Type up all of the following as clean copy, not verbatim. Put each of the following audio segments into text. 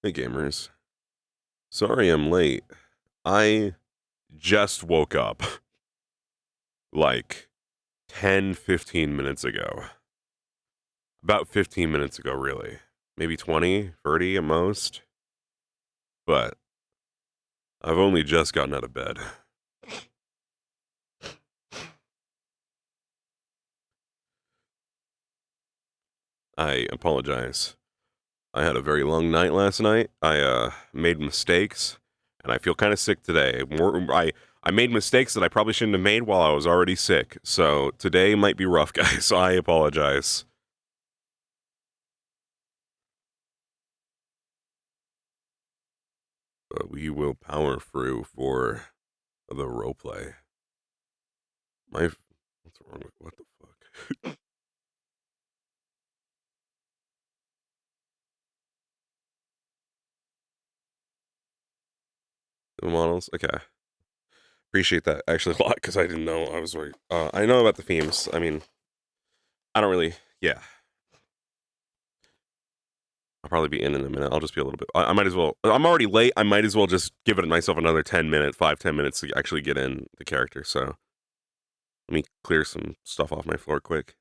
Hey gamers. Sorry I'm late. I just woke up like 10-15 minutes ago. About 15 minutes ago, really. Maybe 20, 30 at most. But I've only just gotten out of bed. I apologize. I had a very long night last night. I made mistakes and I feel kind of sick today. I made mistakes that I probably shouldn't have made while I was already sick. So today might be rough, guys. So I apologize. But we will power through for the roleplay. What's wrong with what the fuck? The models, okay. Appreciate that actually a lot because I didn't know. I was like, I know about the themes. I mean, I don't really. Yeah, I'll probably be in a minute. I'll just be a little bit. I might as well. I'm already late. I might as well just give it myself another 10 minutes, 5-10 minutes to actually get in the character. So let me clear some stuff off my floor quick.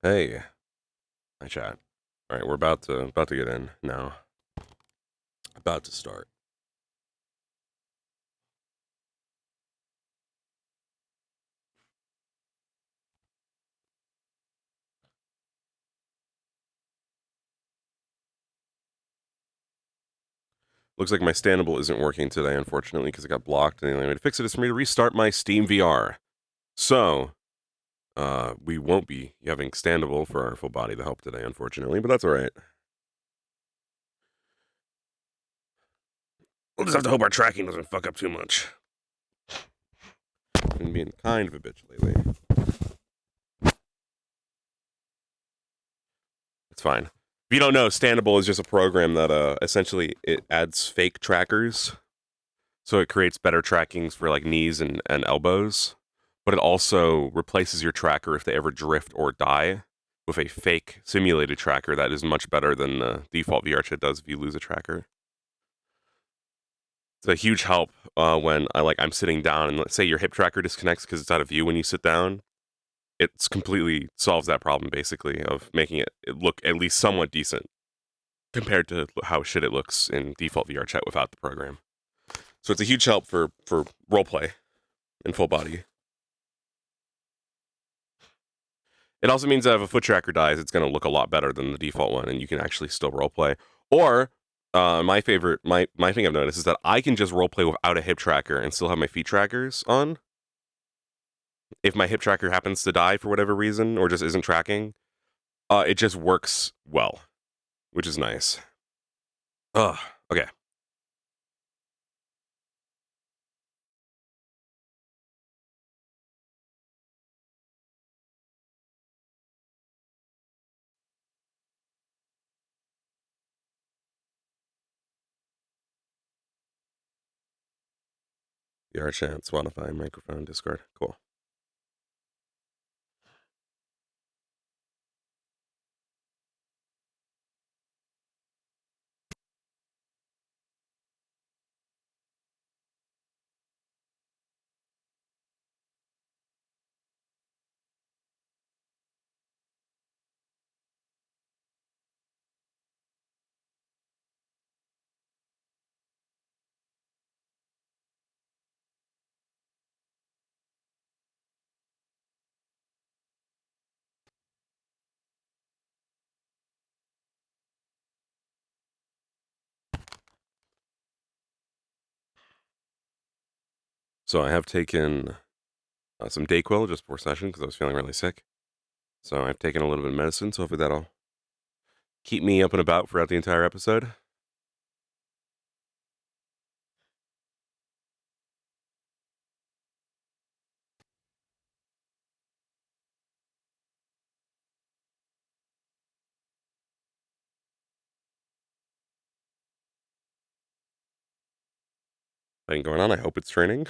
Hey, hi chat. All right, we're about to get in now. About to start. Looks like my standable isn't working today, unfortunately, because it got blocked. And the only way to fix it is for me to restart my Steam VR. So, we won't be having standable for our full body to help today, unfortunately, but that's all right. We'll just have to hope our tracking doesn't fuck up too much. I've been being kind of a bitch lately. It's fine. If you don't know, Standable is just a program that essentially it adds fake trackers. So it creates better trackings for like knees and elbows. But it also replaces your tracker if they ever drift or die with a fake simulated tracker that is much better than the default VR chat does if you lose a tracker. It's a huge help when I'm sitting down and let's say your hip tracker disconnects because it's out of view when you sit down. It's completely solves that problem basically of making it look at least somewhat decent compared to how shit it looks in default VR chat without the program. So it's a huge help for roleplay in full body. It also means that if a foot tracker dies, it's going to look a lot better than the default one, and you can actually still roleplay. Or my favorite, my thing I've noticed is that I can just roleplay without a hip tracker and still have my feet trackers on. If my hip tracker happens to die for whatever reason or just isn't tracking, it just works well, which is nice. Ugh. Okay. VR chat, Spotify, microphone, Discord. Cool. So I have taken some Dayquil just before session because I was feeling really sick. So I've taken a little bit of medicine, so hopefully that'll keep me up and about throughout the entire episode. Anything going on? I hope it's training.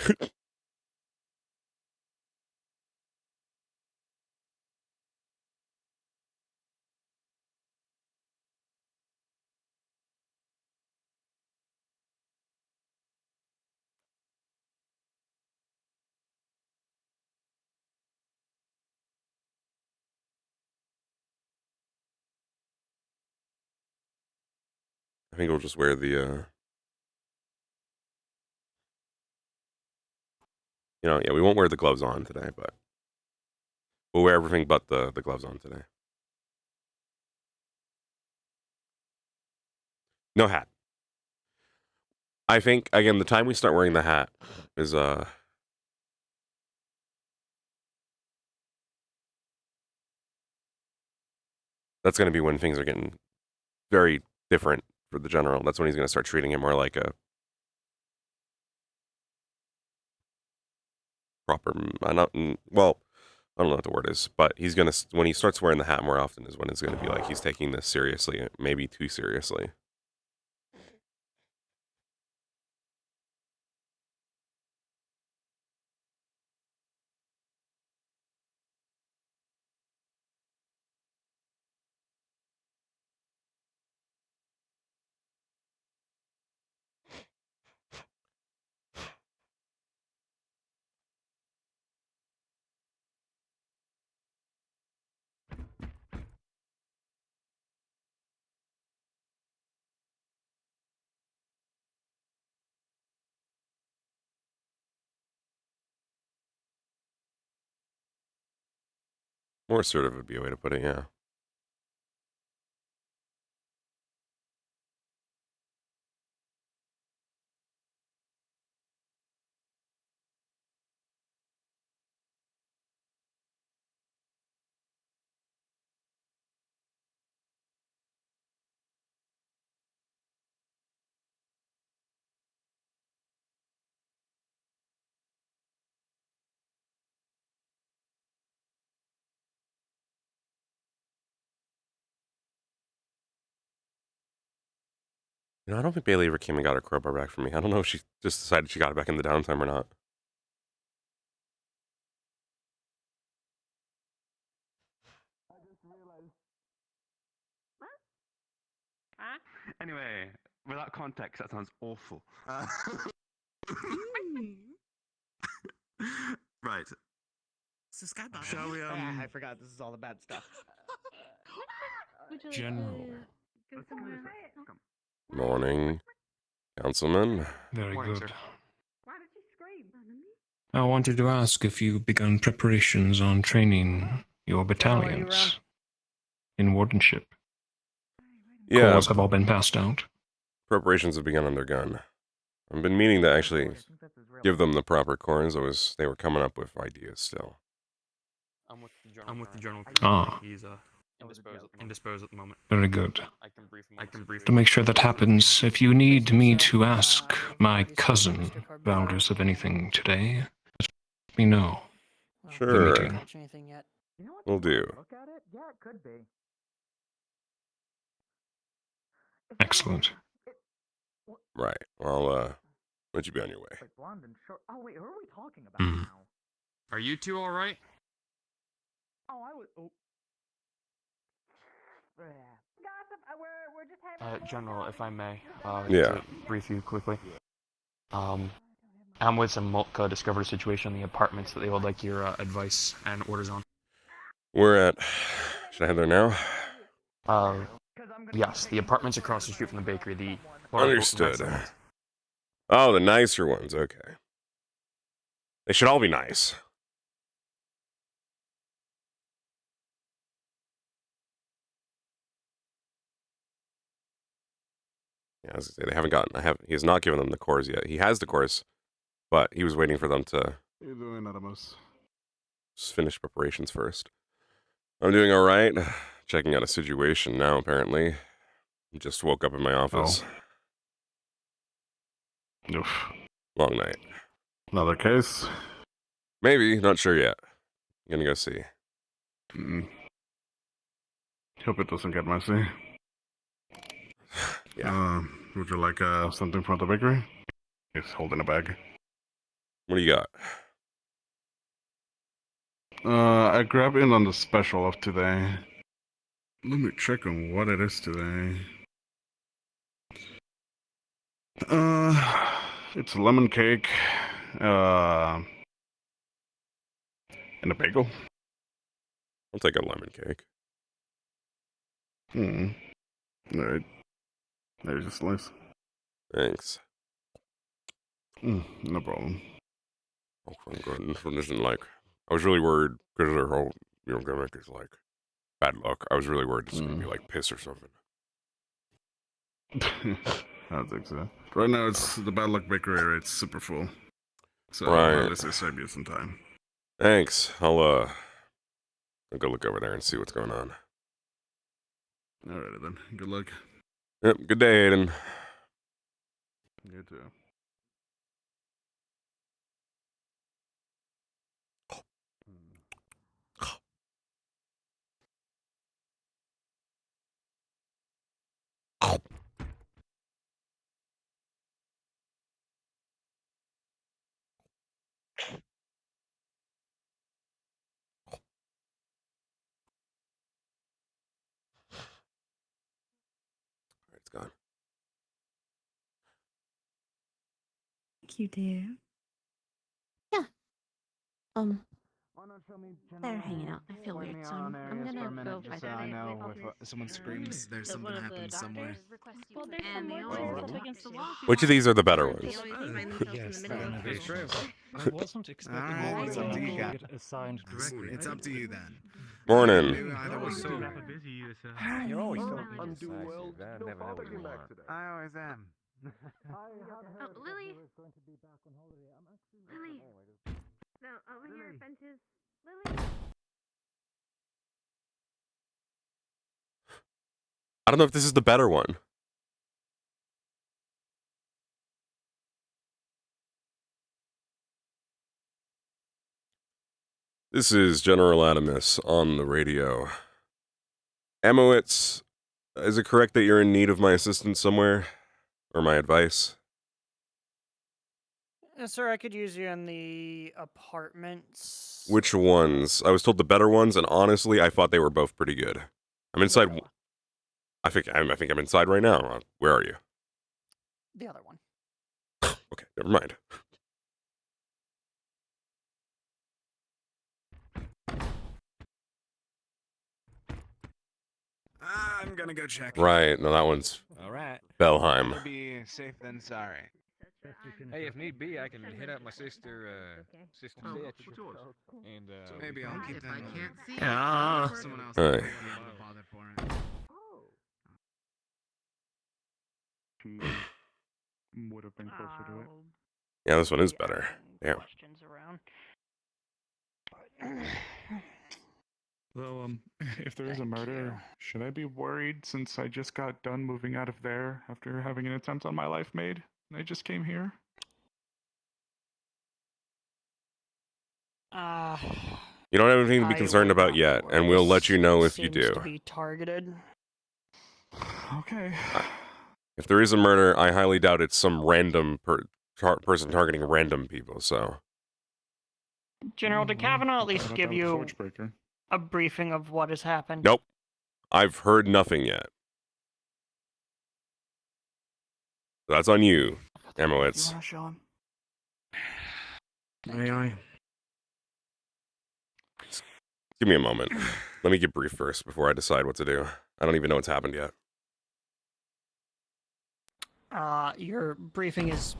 I think we'll just wear the, we won't wear the gloves on today, but we'll wear everything but the gloves on today. No hat. I think again the time we start wearing the hat is that's going to be when things are getting very different for the general. That's when he's going to start treating it more like a proper. Well, I don't know what the word is, but he's gonna when he starts wearing the hat more often is when it's going to be like he's taking this seriously, maybe too seriously. More assertive would be a way to put it, yeah. You know, I don't think Bailey ever came and got her crowbar back from me. I don't know if she just decided she got it back in the downtime or not. Anyway, without context, that sounds awful. Right. So Skybound. Shall we, I forgot this is all the bad stuff. General. Let's go this way. Come. Morning, councilman. Very Morning, good. sir. Why did you scream? I wanted to ask if you've begun preparations on training your battalions in wardenship. Yeah, Calls have all been passed out. preparations have begun undergun. I've been meaning to actually give them the proper cores. They were coming up with ideas still. I'm with the general. Ah. He's indisposed at the moment. Very good. I can brief To make sure that happens, if you need me to ask my cousin Valdez of anything today, let me know. Sure. meeting. Will do. Look at it? Yeah, it could be. Excellent. Right. Well, let you be on your way. Like blonde and short. Oh wait, who are we talking about Hmm. now? Are you two all right? Oh, I was. Oh. Gossip. We're just having. General, if I may, Yeah. to brief you quickly. I'm with some Moltka discovered a situation in the apartments that they would like your advice and orders on. We're at. Should I head there now? Yes, the apartments across the street from the bakery. The Understood. nicer ones. Oh, the nicer ones. Okay. They should all be nice. Yeah, I was gonna say, they haven't gotten. He has not given them the cores yet. He has the cores, but he was waiting for them to How you doing, Adamas? just finish preparations first. I'm doing all right. Checking out a situation now. Apparently, just woke up in my office. Oof. Long night. Another case? Maybe. Not sure yet. Gonna go see. Hope it doesn't get messy. Yeah. Would you like something from the bakery? He's holding a bag. What do you got? I grabbed in on the special of today. Let me check on what it is today. It's a lemon cake, and a bagel. I'll take a lemon cake. Alright. There's a slice. Thanks. No problem. Oh, thank goodness. This isn't like. I was really worried because their whole, gimmick is like bad luck. I was really worried it's gonna be like piss or something. I don't think so. Right now, it's the Bad Luck Bakery area. It's super full. So Right. at least I saved you some time. Thanks. I'll go look over there and see what's going on. Alright then. Good luck. Yep. Good day, Aiden. You too. It's gone. Thank you, dear. They're hanging out. I feel weird, so I'm gonna go find I out. know if someone screams, there's something happening somewhere. Well, there's some more Oh. up against the wall. Which of these are the better ones? Yes, I wasn't expecting Alright, all it's the up to you to guys. get assigned directly. It's up to you then. Morning. Maybe either one so do. You're always so Morning. indecisive. I never know what you want. I always am. Oh, Lily. Lily. No, over here, benches. Lily. I don't know if this is the better one. This is General Adamas on the radio. Amowitz, is it correct that you're in need of my assistance somewhere? Or my advice? Sir, I could use you in the apartments. Which ones? I was told the better ones, and honestly, I thought they were both pretty good. I'm inside. Better one. I think I'm inside right now. Where are you? The other one. Okay, never mind. I'm gonna go check. Right, no, that one's All right. Belheim. Better be safe than sorry. Hey, if need be, I can hit up my sister, sister Oh, bitch. what's yours? And So maybe I'll keep If them. I can't see Yeah. it, Someone else Hey. might be able to bother for it. She would have been closer to it. Yeah, this one is better. Damn. Questions around. Though, if there is a Thank murder, you. should I be worried since I just got done moving out of there after having an attempt on my life made? And I just came here? You don't have anything to be I concerned would about not yet, worry. and we'll let you know if you Seems do. To be targeted. Okay. If there is a murder, I highly doubt it's some random person targeting random people, so. General, did Kavanaugh at least give you Breaker. a briefing of what has happened? Nope. I've heard nothing yet. That's on you, You Amowitz. want to show him? Aye. Give me a moment. Let me get brief first before I decide what to do. I don't even know what's happened yet. Your briefing is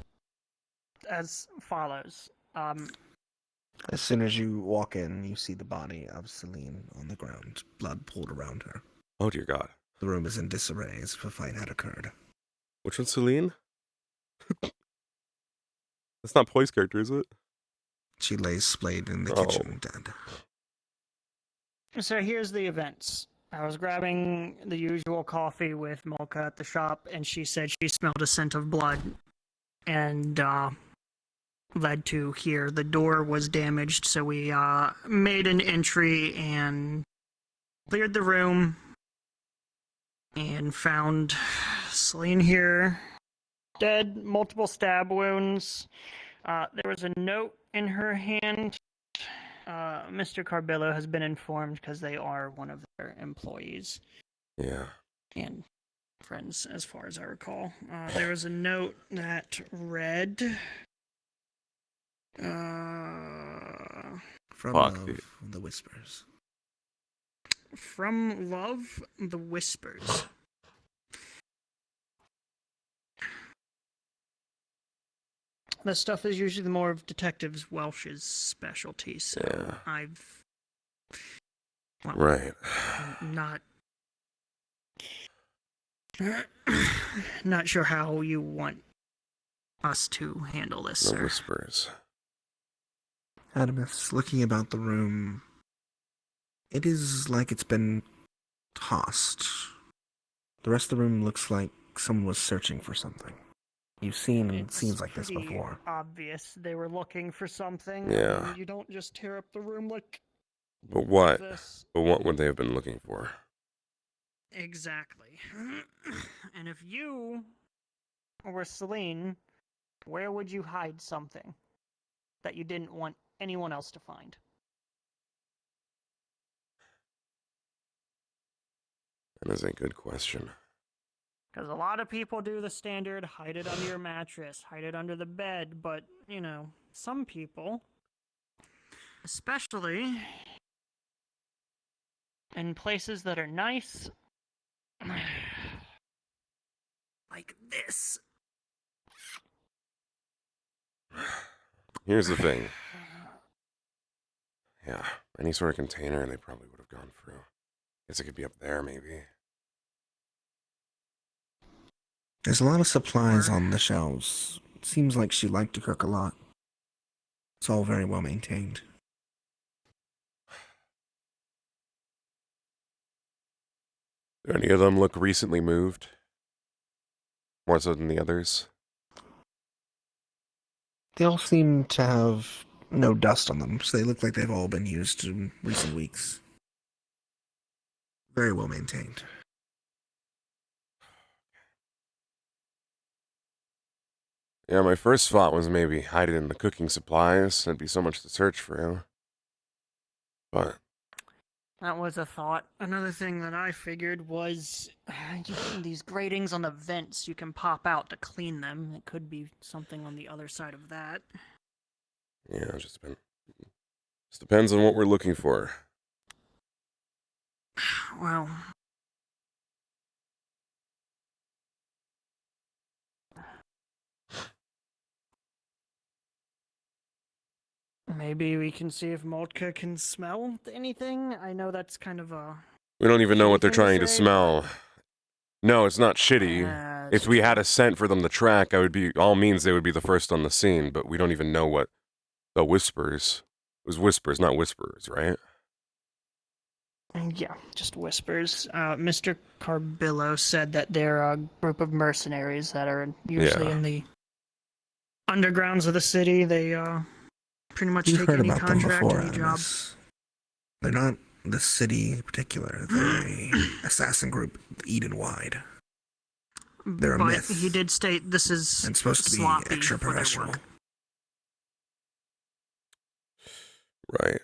as follows. As soon as you walk in, you see the body of Celine on the ground, blood poured around her. Oh, dear God. The room is in disarray as if a fight had occurred. Which one's Celine? That's not Poi's character, is it? She lays splayed in the Oh. kitchen, dead. So here's the events. I was grabbing the usual coffee with Mocha at the shop, and she said she smelled a scent of blood, and led to here. The door was damaged, so we made an entry and cleared the room, and found Celine here, dead, multiple stab wounds. There was a note in her hand. Mr. Carbillo has been informed because they are one of their employees Yeah. and friends, as far as I recall. There was a note that read, From Fuck, Love, dude. the Whispers. "From Love, the Whispers." That stuff is usually more of Detectives Welsh's specialty, so Yeah. I've well, Right. not not sure how you want us to handle this, The sir. whispers. Adamas, looking about the room, it is like it's been tossed. The rest of the room looks like someone was searching for something. You've seen It's scenes like this pretty before. obvious they were looking for something. Yeah. and you don't just tear up the room like But what? this. But what would they have been looking for? Exactly. And if you were Celine, where would you hide something that you didn't want anyone else to find? That is a good question. Because a lot of people do the standard hide it under your mattress, hide it under the bed, but, you know, some people, especially in places that are nice, like this. Here's the thing. Yeah, any sort of container they probably would have gone through. Guess it could be up there, maybe. There's a lot of supplies on the shelves. Seems like she liked to cook a lot. It's all very well maintained. Do any of them look recently moved? More so than the others? They all seem to have no dust on them, so they look like they've all been used in recent weeks. Very well maintained. Yeah, my first thought was maybe hide it in the cooking supplies. There'd be so much to search for, you know? But That was a thought. Another thing that I figured was these gratings on the vents you can pop out to clean them. It could be something on the other side of that. yeah, just depends on what we're looking for. Well, maybe we can see if Moltka can smell anything. I know that's kind of a... We don't even know what they're Anything to trying to say, smell. No, it's not shitty. If we had a scent for them to track, all means they would be the first on the scene, but we don't even know what the whispers. It was whispers, not whisperers, right? Yeah, just whispers. Mr. Carbillo said that they're a group of mercenaries that are usually in the undergrounds of the city. They pretty much You've take heard any about them contract, before, any job. Adamas. They're not the city in particular. They're a assassin group, Eden-wide. They're a But myth. he did state this is And supposed to be sloppy extra for their professional. work. Right.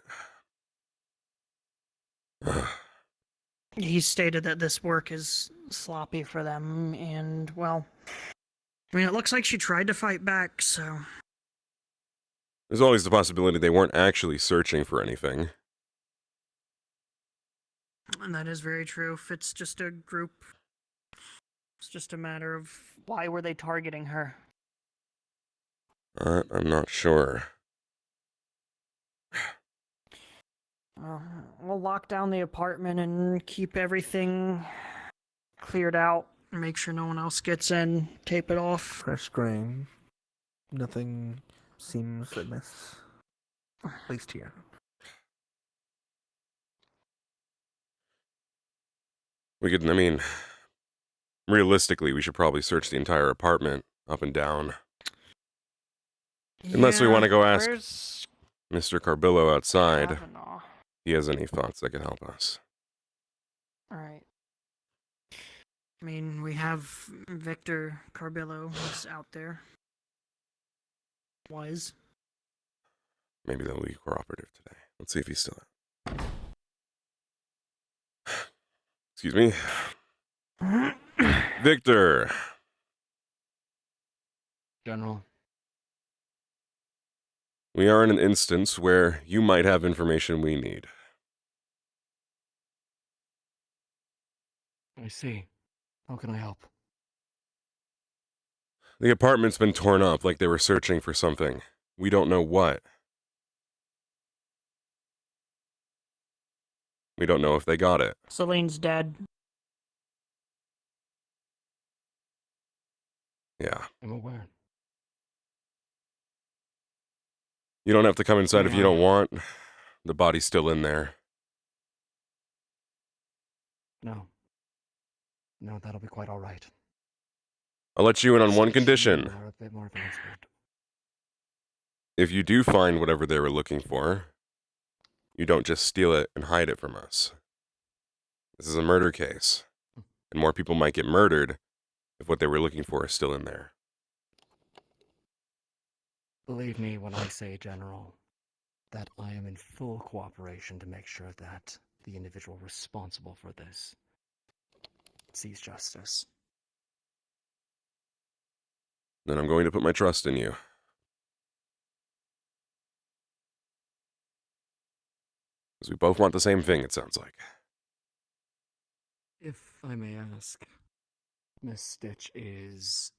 He stated that this work is sloppy for them, and, well, I mean, it looks like she tried to fight back, so... There's always the possibility they weren't actually searching for anything. And that is very true. If it's just a group, it's just a matter of why were they targeting her? I'm not sure. We'll lock down the apartment and keep everything cleared out. Make sure no one else gets in. Tape it off. Fresh grain. Nothing seems amiss. At least here. Realistically, we should probably search the entire apartment, up and down. Unless we want to go ask Mr. Carbillo outside if he has any thoughts that could help us. Alright. I mean, we have Victor Carbillo who's out there. Was. Maybe they'll be cooperative today. Let's see if he's still out. Excuse me. Victor! General. We are in an instance where you might have information we need. I see. How can I help? The apartment's been torn up like they were searching for something. We don't know what. We don't know if they got it. Celine's dead. Yeah. I'm aware. You don't have to come inside if you don't want. The body's still in there. No. No, that'll be quite all right. I'll let you in on one condition. You are a bit more of an expert. If you do find whatever they were looking for, you don't just steal it and hide it from us. This is a murder case, and more people might get murdered if what they were looking for is still in there. Believe me when I say, General, that I am in full cooperation to make sure that the individual responsible for this sees justice. Then I'm going to put my trust in you. Because we both want the same thing, it sounds like. If I may ask, Miss Stitch is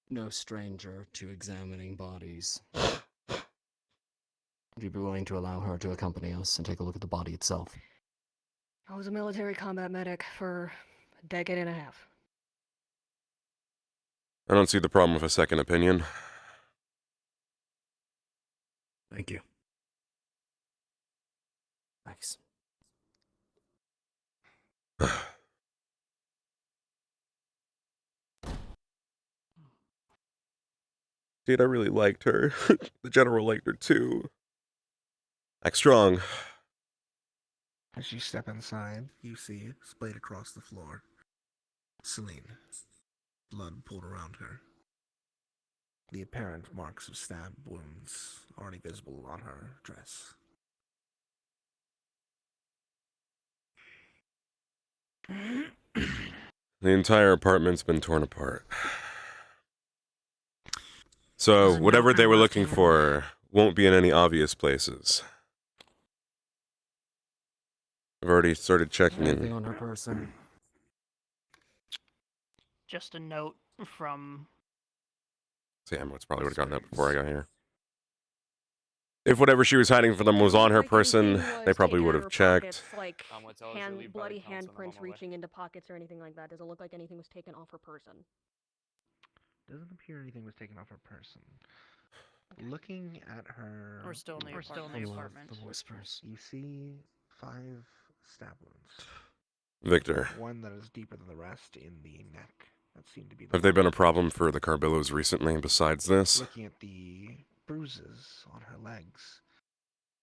no stranger to examining bodies. Would you be willing to allow her to accompany us and take a look at the body itself? I was a military combat medic for a decade and a half. I don't see the problem with a second opinion. Thank you. Thanks. Dude, I really liked her. The general liked her too. Act strong. As you step inside, you see, splayed across the floor, Celine. Blood poured around her. The apparent marks of stab wounds already visible on her dress. The entire apartment's been torn apart. So, There's whatever no they were left looking in it. for won't be in any obvious places. I've already started checking Anything in. on her person? Just a note from. Sam, it's probably would have gotten that before I got here. If whatever she was hiding from them was on her person, they probably would have checked. Like I'm gonna tell her to leave by the bloody council and I'm on handprints my way. reaching into pockets or anything like that. Doesn't look like anything was taken off her person. Doesn't appear anything was taken off her person. Looking at her. We're still in the apartment. The whispers. You see 5 stab wounds. Victor, One that is deeper than the rest in the neck. That seemed to be the have they been a most- problem for the Carbillos recently besides this? Looking at the bruises on her legs.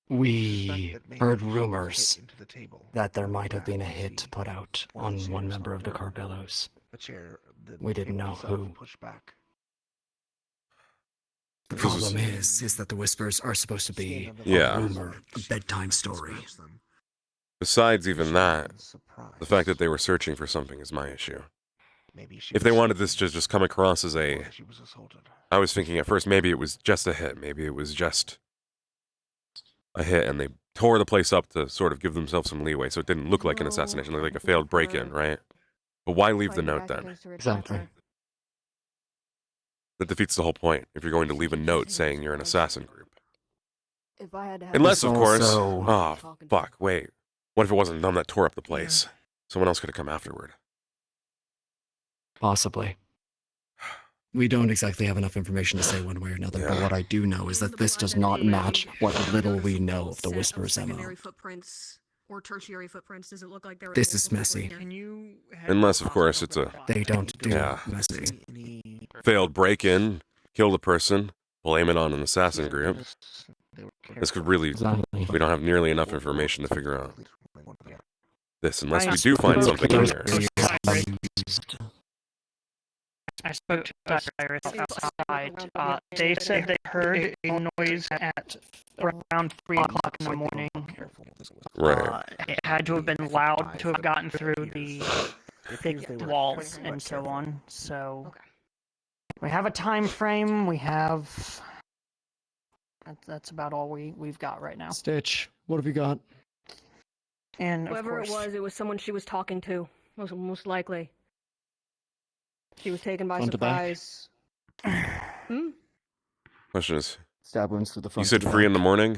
We suspect that maybe heard she was rumors hit into the table. that there might have been a That was hit the put out one on chair one member of the started. Carbillos. The chair. The We didn't table know itself who. Pushed back. The This is- problem is that the whispers are supposed to be Stand on the Yeah. a bars, rumor, a she bedtime story. disturbs them. Besides even She that, was surprised. the fact that they were searching for something is my issue. Maybe she If they was wanted this sleeping, to just come across as or a... that she was assaulted. I was thinking at first maybe it was just a hit. Maybe it was just a hit and they tore the place up to sort of give themselves some leeway so it didn't look like an No, assassination, it looked like a it's failed not break-in, her. right? But why leave the Fighting note back then? against her Exactly. attacker. That defeats the whole point if you're going to leave a note saying you're an assassin group. If I had to have Unless, of course... also- Oh, Talking to fuck, wait. What if it wasn't them that tore up the place? Someone else could have come afterward. Possibly. We don't exactly have enough information to say one way or another, but Yeah. what I do know is that this does not match what little we know of the Whisper's MO. secondary footprints or tertiary footprints. Does it look like there were This is multiple messy. footprints Can here? you? Unless, of course, it's a... They don't do Yeah. messy. Any failed break-in, kill the person, blame it on an assassin group. They were This could careful. really... Exactly. We don't have nearly enough information to figure out this unless I we do find spoke something to in those there. I spoke to Cyrus outside. They said they heard a noise at around 3 o'clock in the morning. Right. It had to have been loud to have gotten through the thick walls and so on. So Okay. we have a time frame. We have. That's about all we've got right now. Stitch, what have you got? And of Whoever course, it was someone she was talking to. Most likely. She was taken by Front to back? surprise. Hmm? Question is, Stab wounds through the you front. said and 3 in the back. morning?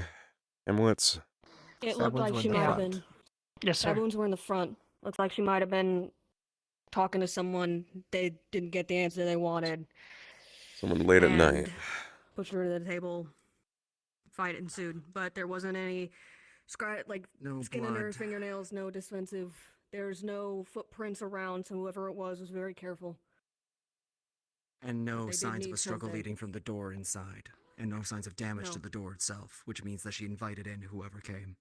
Amulets? It Stab looked wounds like were she in the might have front. been. yes, Stab sir. wounds were in the front. Looked like she might have been talking to someone. They didn't get the answer they wanted. Someone late at night. and Pushed her to the table. Fight ensued, but there wasn't any No skin under her blood. fingernails. No defensive. There's no footprints around, so whoever it was very careful. And no They did signs of need a struggle something. leading from the door inside. And no signs of damage No. to the door itself, which means that she invited in whoever came.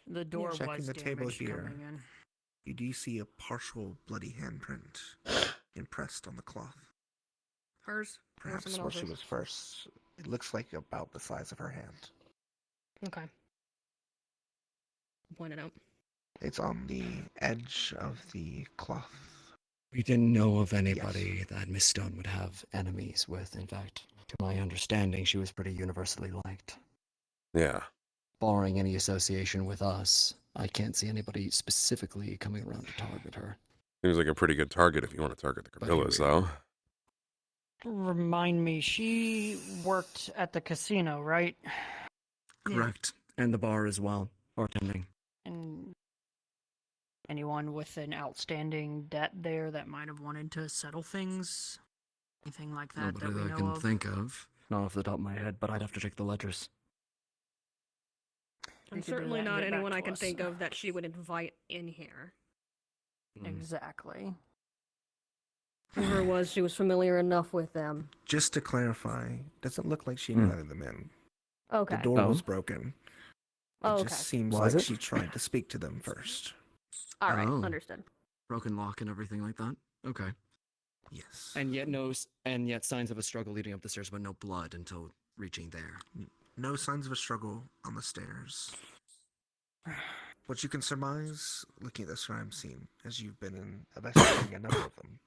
The door Checking was the table damaged here. coming in. You do see a partial bloody handprint impressed on the cloth. Hers? Or Perhaps someone where she else's? was first. It looks like about the size of her hand. Okay. Point it out. It's on the edge of the cloth. We didn't know of anybody that Miss Stone would have enemies with. In fact, to my understanding, she was pretty universally liked. Yeah. Barring any association with us, I can't see anybody specifically coming around to target her. Seems like a pretty good target if you want to target the Carbillos, though. Remind me, she worked at the casino, right? Correct. And the bar as well, bartending. And anyone with an outstanding debt there that might have wanted to settle things? Anything like that Nobody that we that I know can of? think of. Not off the top of my head, but I'd have to check the ledgers. You And could do certainly that and not get back anyone to I can us. think of that she would invite in here. Exactly. Whoever it was, she was familiar enough with them. Just to clarify, doesn't look like she Hmm. invited them in. Okay. The door Oh. was broken. It Oh, okay. just seems Was like it? she tried to speak to them first. All right, Oh. understood. Broken lock and everything like that? Okay. Yes. And yet signs of a struggle leading up the stairs, but no blood until reaching there. No signs of a struggle on the stairs. What you can surmise, looking at this crime scene, as you've been investigating a number of them,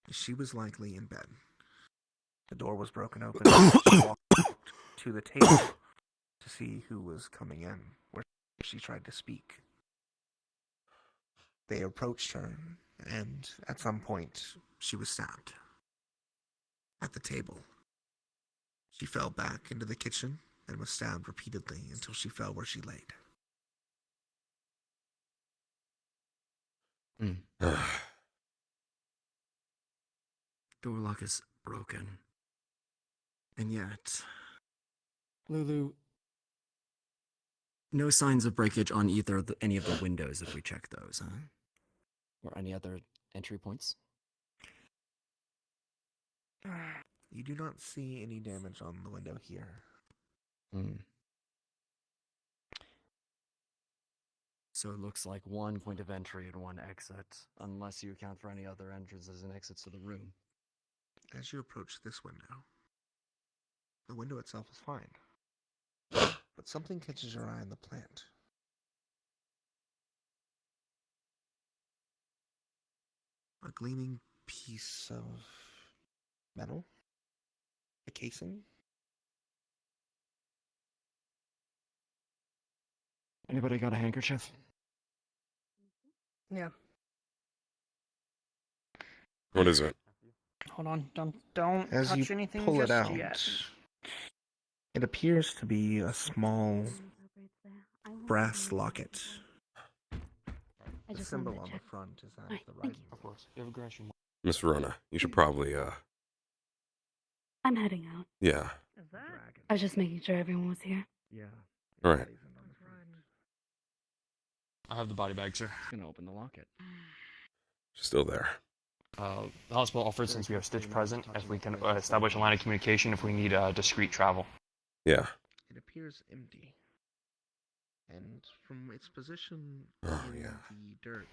is she was likely in bed. The door was broken open. She walked to the table to see who was coming in, where she tried to speak. They approached her, and at some point, she was stabbed. At the table. She fell back into the kitchen and was stabbed repeatedly until she fell where she laid. Door lock is broken. And yet... Lulu... No signs of breakage on any of the windows if we check those, huh? Or any other entry points? You do not see any damage on the window here. So it looks like one point of entry and one exit, unless you account for any other entrances and exits to the room. As you approach this window, the window itself is fine. But something catches your eye in the plant. A gleaming piece of metal? A casing? Anybody got a handkerchief? Yeah. What is it? Hold on, don't As touch you anything pull just it out, yet. it appears to be a small brass locket. I The just symbol wanted to on the check. front is that of Alright, the thank right. you. Of course. You have a grass. Miss Verona, you should probably, I'm heading out. yeah. Is that? I was just making sure everyone was here. Yeah. All right. I have the body bag, sir. It's gonna open the locket. She's still there. The hospital offered, since we have Stitch present, if we can establish a line of communication if we need discreet travel. Yeah. It appears empty. And from its position Oh, in yeah. the dirt,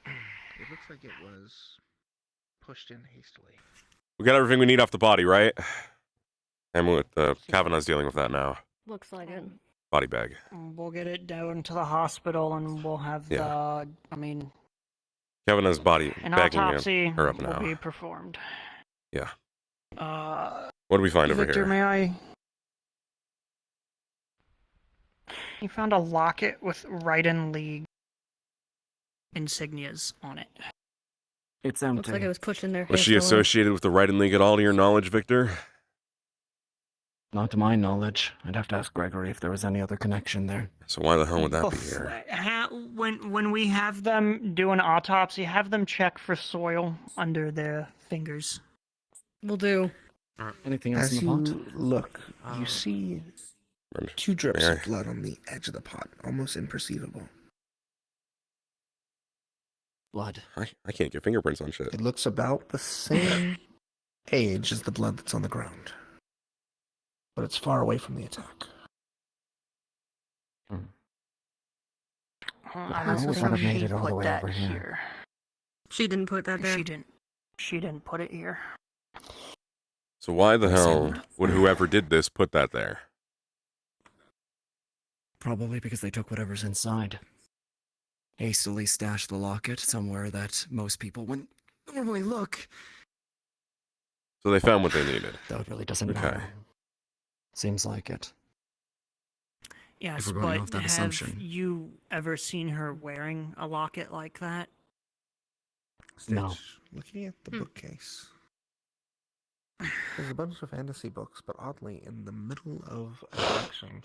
it looks like it was pushed in hastily. We got everything we need off the body, right? And with Kavanaugh's dealing with that now. Looks like it. Body bag. We'll get it down to the hospital and we'll have Yeah. Kavanaugh's body an bagging autopsy her up will now. be performed. Yeah. What What do we find over Victor, here? may I? You found a locket with Raiden League insignias on it. It's empty. Looks like it was pushed in there. Was she hastily. associated with the Writing League at all, to your knowledge, Victor? Not to my knowledge. I'd have to ask Gregory if there was any other connection there. So why the hell would that be here? When we have them do an autopsy, have them check for soil under their fingers. Will do. Anything else As in the you pot? look, you see And 2 drips May I? of blood on the edge of the pot, almost imperceivable. Blood. I can't get fingerprints on shit. It looks about the same age as the blood that's on the ground. But it's far away from the attack. I How don't would think that have made she it all the put way that over here? here. She didn't put that there. She didn't put it here. So why the hell Listen. would whoever did this put that there? Probably because they took whatever's inside. Hastily stashed the locket somewhere that most people wouldn't normally look. So they found what they needed. Though it really doesn't Okay. matter. Seems like it. Yes, we're going but off that have assumption. you ever seen her wearing a locket like that? No. Stitch, looking at the bookcase. There's a bunch of fantasy books, but oddly, in the middle of a section,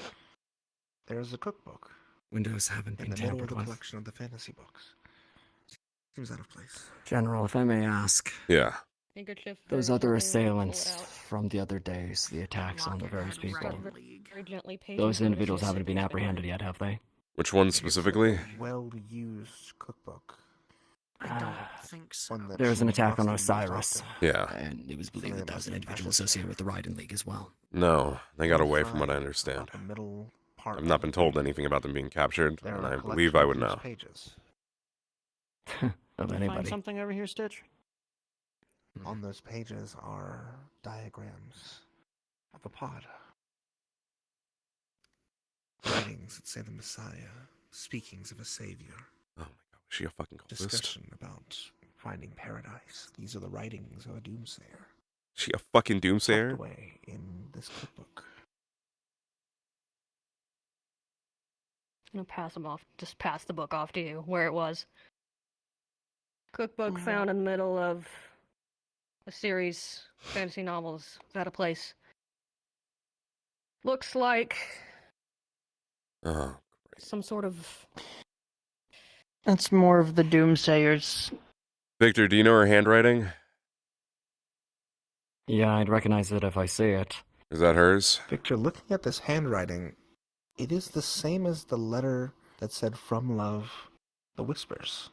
There's a cookbook Windows haven't in been the middle of tampered the with. collection of the fantasy books. Seems out of place. General, if I may ask, Yeah. Handkerchief, those very other gently pull it assailants out. from the other days, the attacks on the various people, Very gently paging those through the individuals haven't been system. apprehended yet, have they? Which one specifically? A well-used cookbook. I don't think so. One that There was an she attack on must have used Osiris, often. Yeah. and it was believed Something that that there was an must be individual precious associated there. with the Raiden League as well. No, they got away from what I Inside, understand. about the middle part I've of not the been told book, anything about them being captured, there and are I a believe collection I of would loose know. pages. Of Find anybody. something over here, Stitch? On those pages are diagrams of a pod. Writings that say the Messiah, speakings of a savior, Oh my god, was she a fucking cultist? discussion about finding paradise. These are the writings of a doomsayer. She a fucking Tucked doomsayer? away in this cookbook. I'm gonna pass them off. Just pass the book off to you, where it was. Cookbook found in the middle of a series of fantasy novels. Is that a place? Looks like Oh, some sort of. That's more of the Doomsayers. Victor, do you know her handwriting? Yeah, I'd recognize it if I see it. Is that hers? Victor, looking at this handwriting, it is the same as the letter that said "From Love, the Whispers."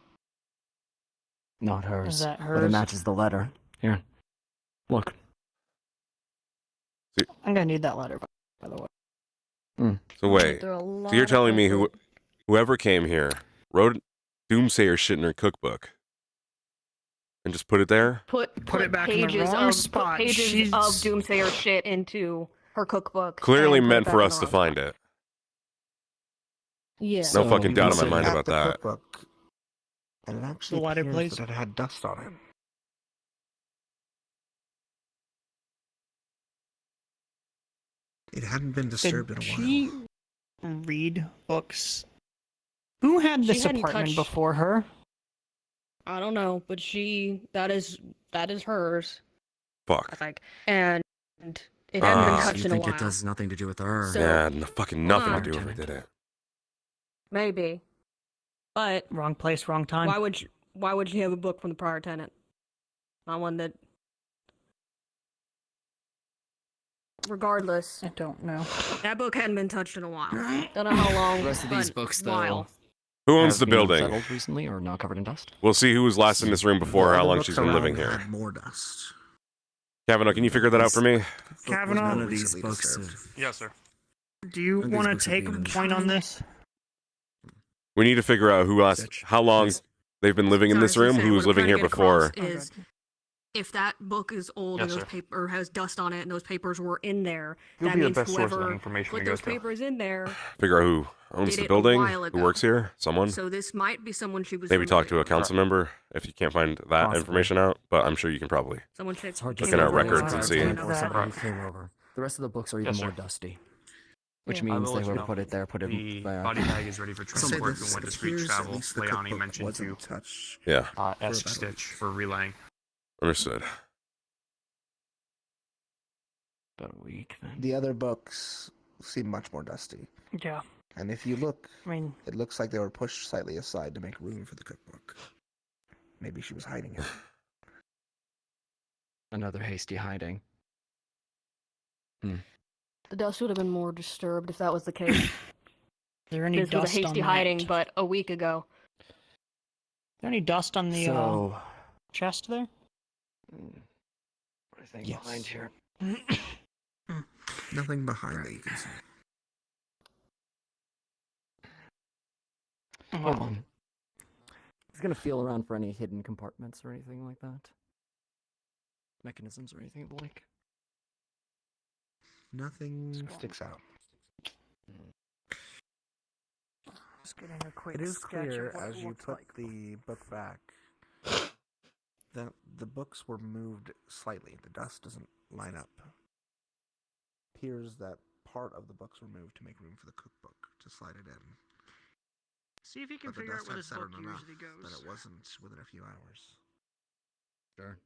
Not hers. Is that But it hers? matches the letter. Here. Look. I'm gonna need that letter, by the way. So wait, There are a so lot you're of telling me people- whoever came here wrote doomsayer shit in her cookbook and just put it there? put it back in the pages wrong of, spot. Put pages She's- of Doomsayer shit into her cookbook. Clearly and put it meant back for in us the to wrong find spot. it. Yeah. No So, fucking doubt in my listen, mind At about the that. cookbook, and it actually The letter, appears please. that it had dust on it. It hadn't been disturbed Did in a while. she read books? Who had She this hadn't apartment touched- before her? I don't know, but that is hers, I Fuck. think, and it hadn't been Ah. touched You in a think while. it does nothing to do with her? So- Yeah, fucking nothing to Hold do on. with it, did it? Maybe, but Wrong place, wrong time. why would you have a book from the prior tenant? Not one that. Regardless, I don't know. that book hadn't been touched in a while. Don't know how long. The rest of these but books, while. though, Who owns have the been building? unsettled recently or not covered in dust? We'll see who was last in this room before, The how other long books she's been around living here. had more dust. Kavanaugh, can you figure that out for me? Book was Kavanaugh? more None of these recently books disturbed. have- Yes, sir. Do you None of these want to books have take a been point on this? We need to figure out who else, Stitch. how long they've been living in this room, who was living here before. Is if that book is old and Yes, those sir. paper has dust on it and those papers were in there, You'll that be the means best source of that whoever information put we go those through. papers in there. Figure out who owns Did the it a building, while who ago. works here, someone. So this might be someone she was. Maybe talk to a familiar with. council member if you can't find that Possibly. information out, but I'm sure you can probably. Someone checked. It's hard to Look say in our whether records it's and a see. tenant or That- somebody who came over. The rest of the books are even Yes, more sir. dusty, which Yeah. I means will they let you would know. put it there, put it The back. body bag is ready for I'd say transport this and went to street appears at travel. least the Leoni cookbook mentioned wasn't to touched. Yeah, ask about a Stitch for relaying. understood. About a week then. The other books seem much more dusty. Yeah. And if you look, I mean, it looks like they were pushed slightly aside to make room for the cookbook. Maybe she was hiding it. Another hasty hiding. The dust would have been more disturbed if that was the case. is there any This was a dust on hasty that? hiding, but a week ago. Is there any dust on the So, chest there? what is that Yes. behind here? Nothing behind that you can see. Hold on. He's gonna feel around for any hidden compartments or anything like that. Mechanisms or anything of the like. Nothing sticks out. Just getting a quick It is sketch clear of what as it you looks put like. the book back that the books were moved slightly. The dust doesn't line up. Appears that part of the books were moved to make room for the cookbook to slide it in. See if you can But the figure out dust where had this book settled enough usually goes. that it wasn't within a few hours. Sure.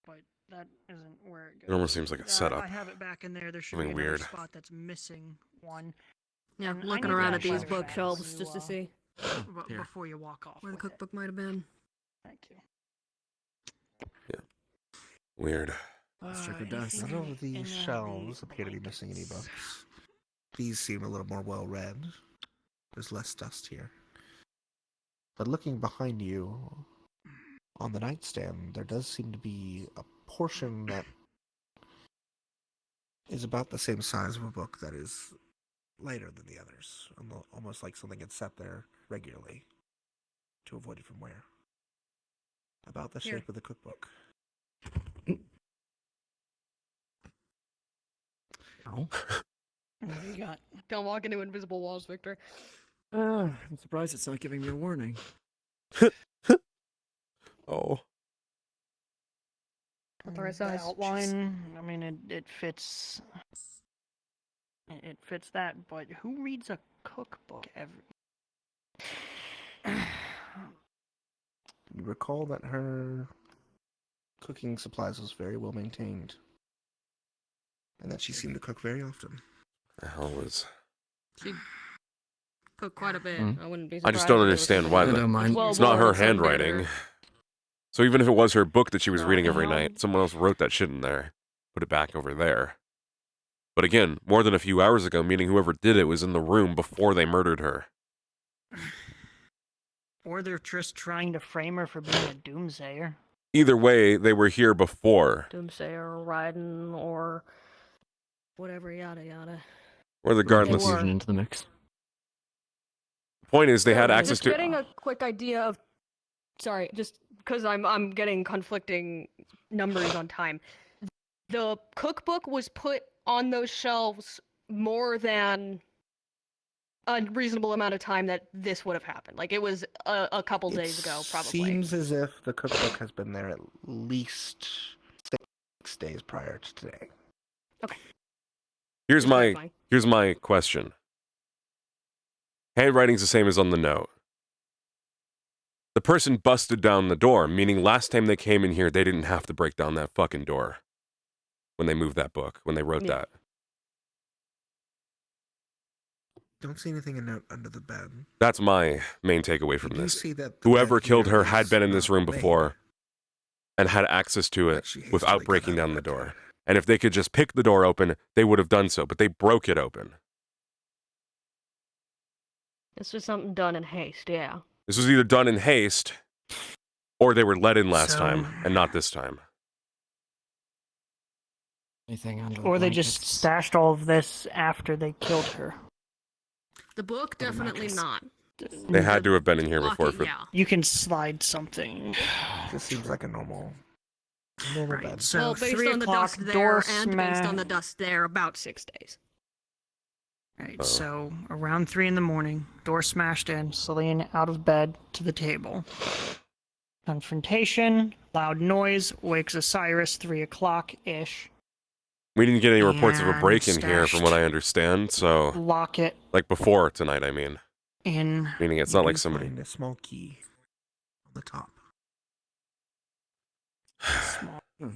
But that isn't where it goes. It almost seems like a setup. I have it back in there. There should Something be another weird. spot that's missing one. Yeah, And I looking need around to at these actually bookshelves you, just to see Here. before you walk off. where the with it. cookbook might have been. Thank you. Weird. Let's check her desk. None of in, these shelves appear to be missing any blankets. books. These seem a little more well read. There's less dust here. But looking behind you, on the nightstand, there does seem to be a portion that is about the same size of a book that is lighter than the others. Almost like something had sat there regularly to avoid it from wear. About the Here. shape of the cookbook. Oh. What do you got? Don't walk into invisible walls, Victor. I'm surprised it's not giving me a warning. Oh. Authorized The size. outline, I mean, it fits. It fits that, but who reads a cookbook every? You recall that her cooking supplies was very well maintained, and that she seemed to cook very often. The hell was. She cooked quite a bit. Hmm. I wouldn't be I surprised. just don't if it was understand something why I like- the- don't mind. Well, It's not well, her it's in there. handwriting. So even if it was her book that she was Well, reading every hell. night, someone else wrote that shit in there. Put it back over there. But again, more than a few hours ago, meaning whoever did it was in the room before they murdered her. Or they're just trying to frame her for being a doomsayer. Either way, they were here before. Doomsayer, Raiden, or whatever, yada yada. Or the Regardless, regardless. were. fusion into the mix. Point is, they had So, access just to. getting a quick idea of. Sorry, just because I'm getting conflicting numbers on time. The cookbook was put on those shelves more than a reasonable amount of time that this would have happened. Like it was a couple days ago, probably. Seems as if the cookbook has been there at least 6 days prior to today. Here's Just my clarifying. here's my question. Handwriting's the same as on the note. The person busted down the door, meaning last time they came in here, they didn't have to break down that fucking door when they moved that book, when they wrote Yeah. that. Don't see anything in under the bed. That's my main takeaway You from do this. see that the Whoever bed killed here her had is been in this not room made, before and had access to but it she hastily without got breaking out of down the bed. door. And if they could just pick the door open, they would have done so, but they broke it open. This was something done in haste, yeah. This was either done in haste or they were let in last So- time and not this time. Anything under the Or they just blankets? stashed all of this after they killed her. The book, Or the definitely mattress. not. They had to have been in here before. Locking, For yeah. You can slide something. This seems like a normal bed. Right. So Well, based 3 on the o'clock, dust door there and based on the smash. dust there, about 6 days. Right, Oh. so around 3 in the morning, door smashed in, Celine out of bed to the table. Confrontation, loud noise, wakes Osiris 3 o'clock-ish. We didn't get any reports of a And break-in here, from what I understand. So, Lock it like before tonight, I mean. in. Meaning it's You not like do somebody. find a small key on the top. Small. Hmm.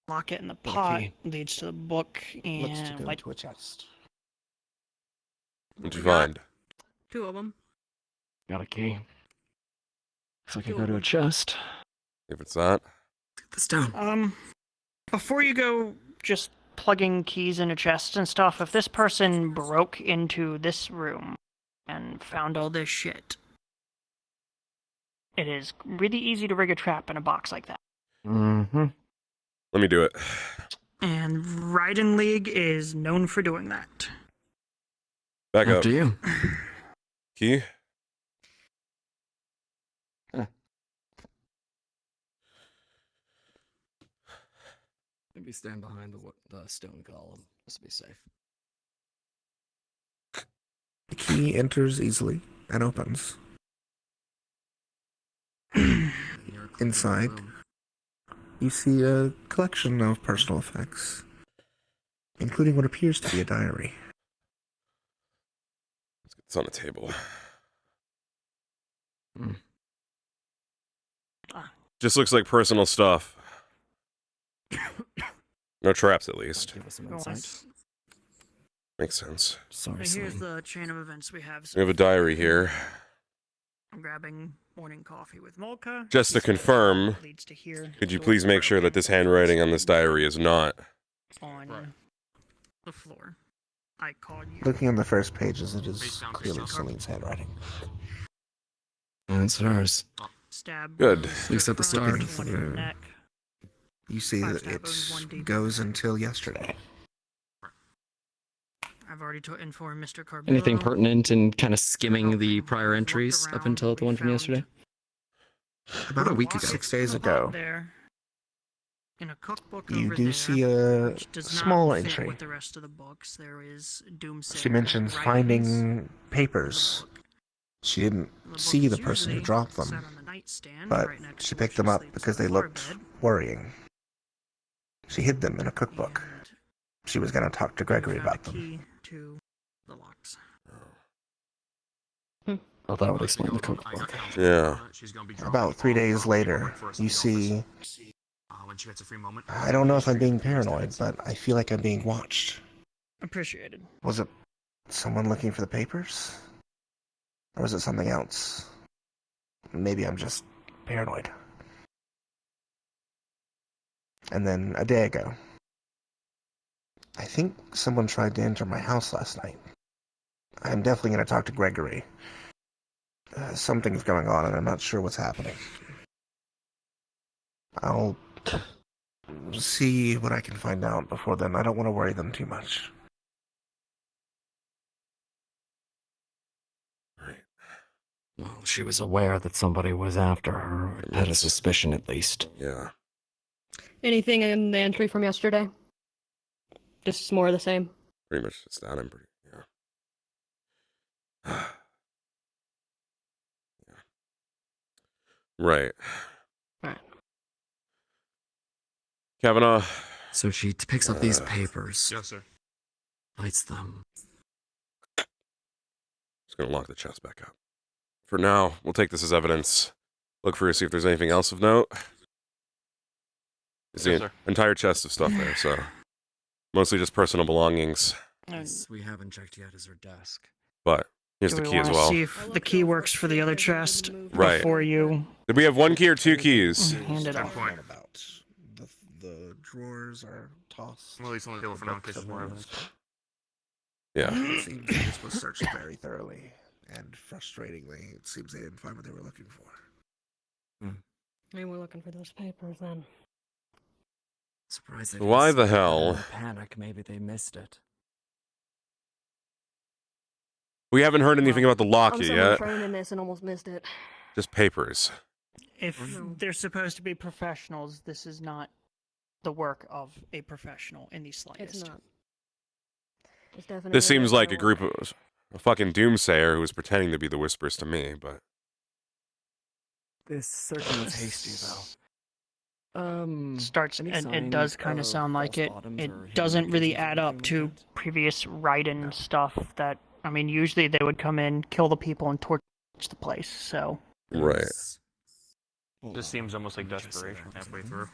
Lock it in the Got a pot, key. leads to the book, Looks to and go like into a chest. What'd you We got- find? 2 of them. Got a key. Looks like I Two go of to a them. chest. If it's that. Get this down. Before you go just plugging keys into chests and stuff, if this person broke into this room and found all this shit, it is really easy to rig a trap in a box like that. Mm-hmm. Let me do it. And Raiden League is known for doing that. Back up. After you. Key? Maybe stand behind the stone column. This will be safe. The key enters easily and opens. You're clear in the Inside. room. You see a collection of personal effects, including what appears to be a diary. Let's get this on the table. Hmm. Just looks like personal stuff. No traps, at least. Give us some Go on. insight. Makes sense. Sorry, So here's Celine. the chain of events we have. We have a diary here. I'm grabbing morning coffee with Molka. Just She to said confirm, leads to here. could you Door please make sure that broken. this handwriting on this diary is not... On the floor. I called you. Looking on the first pages, it is clearly Celine's handwriting. It's hers. Stab. Good. At least at the start. Neck. You see Five that stab wounds, one it deep. goes until yesterday. I've already informed Mr. Carbero. Anything pertinent in kind of skimming the Looked prior entries up around, until the we one from found yesterday? About a week ago. 6 days in a ago, pot there. In a cookbook you over do there, see a which does small not fit entry. with the rest of the books. There is Doomsayer She mentions writings finding in the papers. book. She didn't The see book the is person who usually dropped set them, on the nightstand but right next she to picked where them up sleeps because on they the floor looked bed. worrying. She hid them in a cookbook. And She was going to talk to we Gregory found a about them. key to the locks. Well, that would explain the cookbook. Yeah. About 3 days later, you see... I don't know if I'm being paranoid, but I feel like I'm being watched. Appreciated. Was it someone looking for the papers? Or was it something else? Maybe I'm just paranoid. And then a day ago, I think someone tried to enter my house last night. I'm definitely going to talk to Gregory. Something's going on and I'm not sure what's happening. I'll see what I can find out before then. I don't want to worry them too much. Well, she was aware that somebody was after her, or had a suspicion at least. Yeah. Anything in the entry from yesterday? Just more of the same. Pretty much it's that. I'm pretty... Yeah. Right. Right. Kavanaugh. So she picks up these papers, Yes, sir. lights them. Just gonna lock the chest back up. For now, we'll take this as evidence. Look for see if there's anything else of note. There's Yes, the sir. entire chest of stuff there, so mostly just personal belongings. Yes, we haven't checked yet is her desk. But here's Do the we key as wanna well. see if the key works for the other chest Right. before you Did we have one key or two keys? hand it off? What about the drawers are tossed? Well, at least on the table for now, in case there's more evidence. Yeah. It seems like this was searched very thoroughly, and frustratingly, it seems they didn't find what they were looking for. Maybe we're looking for those papers then. Surprised they Why didn't the see it. hell? In their panic, maybe they missed it. We haven't heard anything about the I'm locket someone yet. trained in this and almost missed it. Just papers. If No. they're supposed to be professionals, this is not the work of a professional in the slightest. It's not. It's definitely This seems like a not. group of a fucking doomsayer who was pretending to be the whispers to me, but This searching was hasty, though. Starts any and it does signs kind of of sound like false it. bottoms or It hidden doesn't really kitchens or add up anything to like that? previous write-in stuff that, I mean, usually they would come in, kill the people, and torch the place, so. right. There's- This seems almost like Let me just say desperation that. halfway through.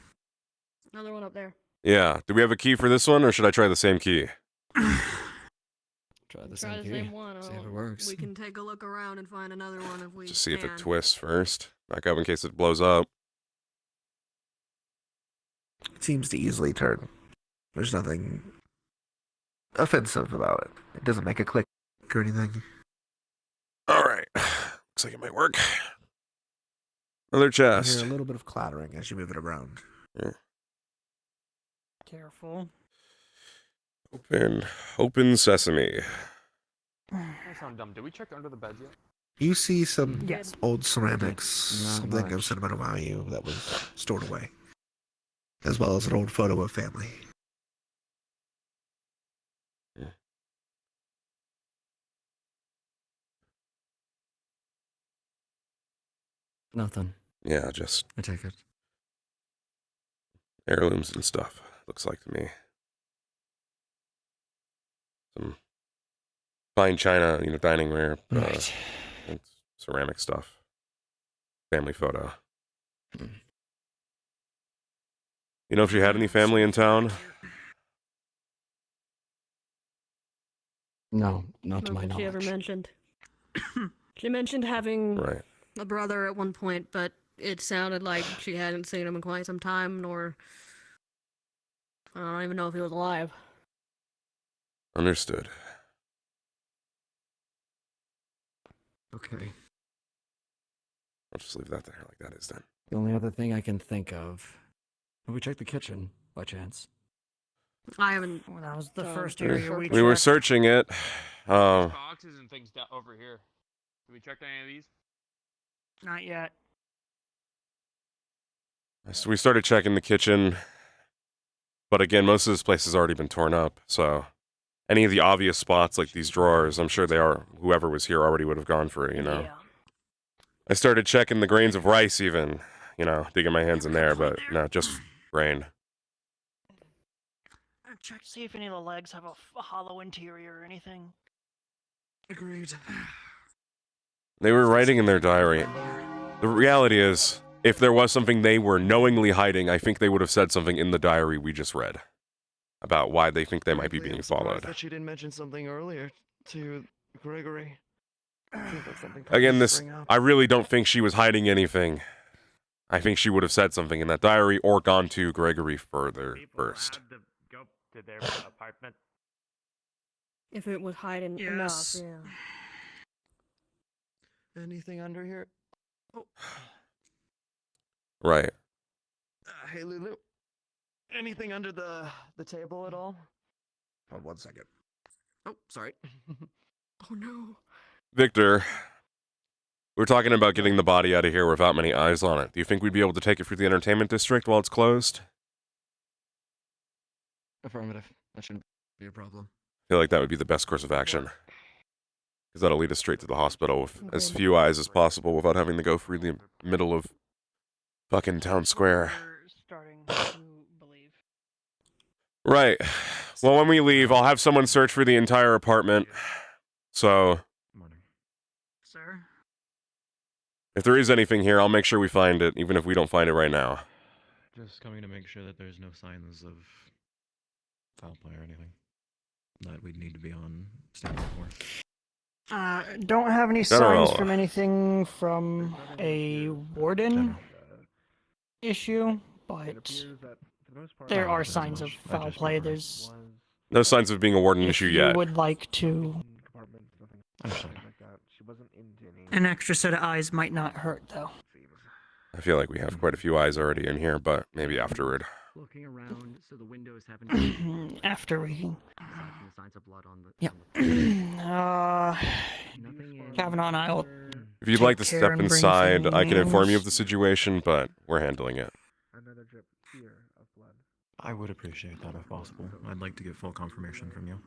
Another one up there. Yeah. Do we have a key for this one, or should I try the same key? Try the Try same the key. same one. See if it works. We can take a look around and find another one if we Just see if it can. twists first. Back up in case it blows up. It seems to easily turn. There's nothing offensive about it. It doesn't make a click or anything. All right. Looks like it might work. Another You chest. hear a little bit of clattering as you move it around. Careful. Open sesame. I sound dumb. Did we check under the beds yet? You see some Yes. old ceramics, Not something much. of sentimental value that was stored away, as well as an old photo of family. Nothing. Yeah, just I take it. heirlooms and stuff. Looks like to me. Some fine china, dining ware, Right. and ceramic stuff. Family photo. Hmm. You know if she had any family in town? No, not to my Not that she ever knowledge. mentioned. She mentioned having Right. a brother at one point, but it sounded like she hadn't seen him in quite some time, nor I don't even know if he was alive. Understood. Okay. I'll just leave that there like that is then. The only other thing I can think of. Have we checked the kitchen, by chance? I haven't. Well, that was the Um, first we area we We were checked. searching it. Boxes and things over here. Did we check any of these? Not yet. So we started checking the kitchen. But again, most of this place has already been torn up. So any of the obvious spots like these drawers, I'm sure whoever was here already would have gone for it, you know. Yeah. I started checking the grains of rice even, digging my hands in there, but no, just grain. Check, see if any of the legs have a hollow interior or anything. Agreed. They were writing in their diary. The reality is, if there was something they were knowingly hiding, I think they would have said something in the diary we just read about why they think they might be being followed. That she didn't mention something earlier to Gregory. Again, I really don't think she was hiding anything. I think she would have said something in that diary or gone to Gregory further first. Go to their apartment. If it was hiding enough, Yes. yeah. Anything under here? Oh. Right. Hey, Lulu. Anything under the table at all? Hold 1 second. Oh, sorry. Oh no. Victor, we're talking about getting the body out of here without many eyes on it. Do you think we'd be able to take it through the entertainment district while it's closed? Affirmative. That shouldn't be a problem. I feel like that would be the best course of action. Because that'll lead us straight to the hospital with as few eyes as possible without having to go through the middle of fucking town square. We're starting to believe. Right. Well, when we leave, I'll have someone search for the entire apartment. So, Sir? if there is anything here, I'll make sure we find it, even if we don't find it right now. Just coming to make sure that there's no signs of foul play or anything that we'd need to be on standby for. Don't have any General. signs from anything from a warden issue, but there are signs of foul play. There's No signs of being a warden issue if yet. you would like to. An extra set of eyes might not hurt, though. I feel like we have quite a few eyes already in here, but maybe afterward. Looking around, so the windows haven't. After we. Signs of blood on the. Yep. Kavanaugh and I will. If you'd take like to care step and bring inside, I can inform you of the things. situation, but we're handling it. Another drip here of blood. I would appreciate that if possible. I'd like to get full confirmation from you.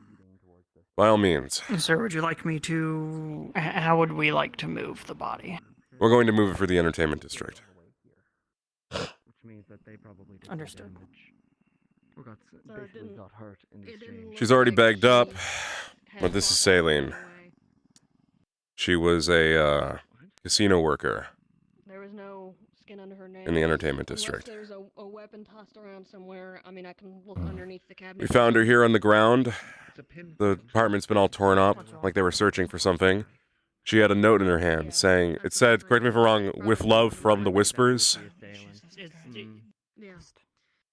By all means. Sir, would you like me to? How would we like to move the body? We're going to move it for the entertainment district. Which means that they probably did Understood. damage. Or So it basically didn't- got hurt in the It didn't exchange. look She's already like bagged up, she had but this is thought that Saline. away. She was a casino worker There was no skin under her nails. in the entertainment Unless district. there's a weapon tossed around somewhere. I mean, I can look underneath the cabinet. We found her here on the ground. It's a pin. The apartment's been all torn up, like they were searching for something. She had a note in her hand saying, it said, correct me if I'm wrong, with love from the Whispers. Yeah.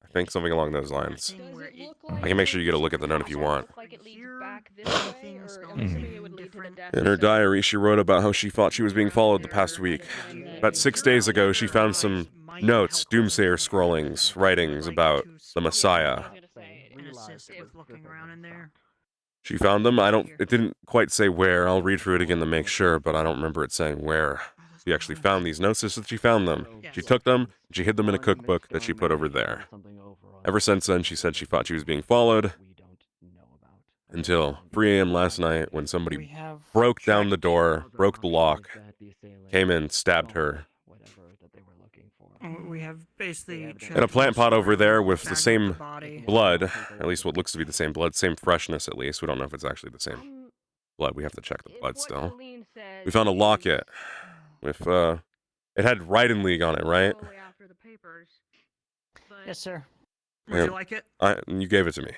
I think something along those lines. Does it look I like can make sure you get a look at the note if you want. Look like it leads back this way, or I'm assuming it would lead to the death In her center. diary, she wrote about how she thought she was being followed the past week. About 6 days ago, she found some notes, doomsayer scrollings, writings about the Messiah. I was gonna say, An assist with looking around in there. She found them. It didn't quite say where. I'll read through it again to make sure, but I don't remember it saying where. She actually found these notes, just that she found them. She took them, and she hid them in a cookbook that she put over there. Ever since then, she said she thought she was being followed, until 3 a.m. last night when We somebody have broke down the door, broke the lock, came in, stabbed her. We have basically And a plant pot over there with the same body. blood, at least what looks to be the same blood, same freshness at least. We don't know if it's actually the same blood. We have to check the If blood what still. Celine says We found a is locket with, it had Writing League on it, right? totally after the papers, but Yes, sir. Would Yeah. you like it? You gave it to me.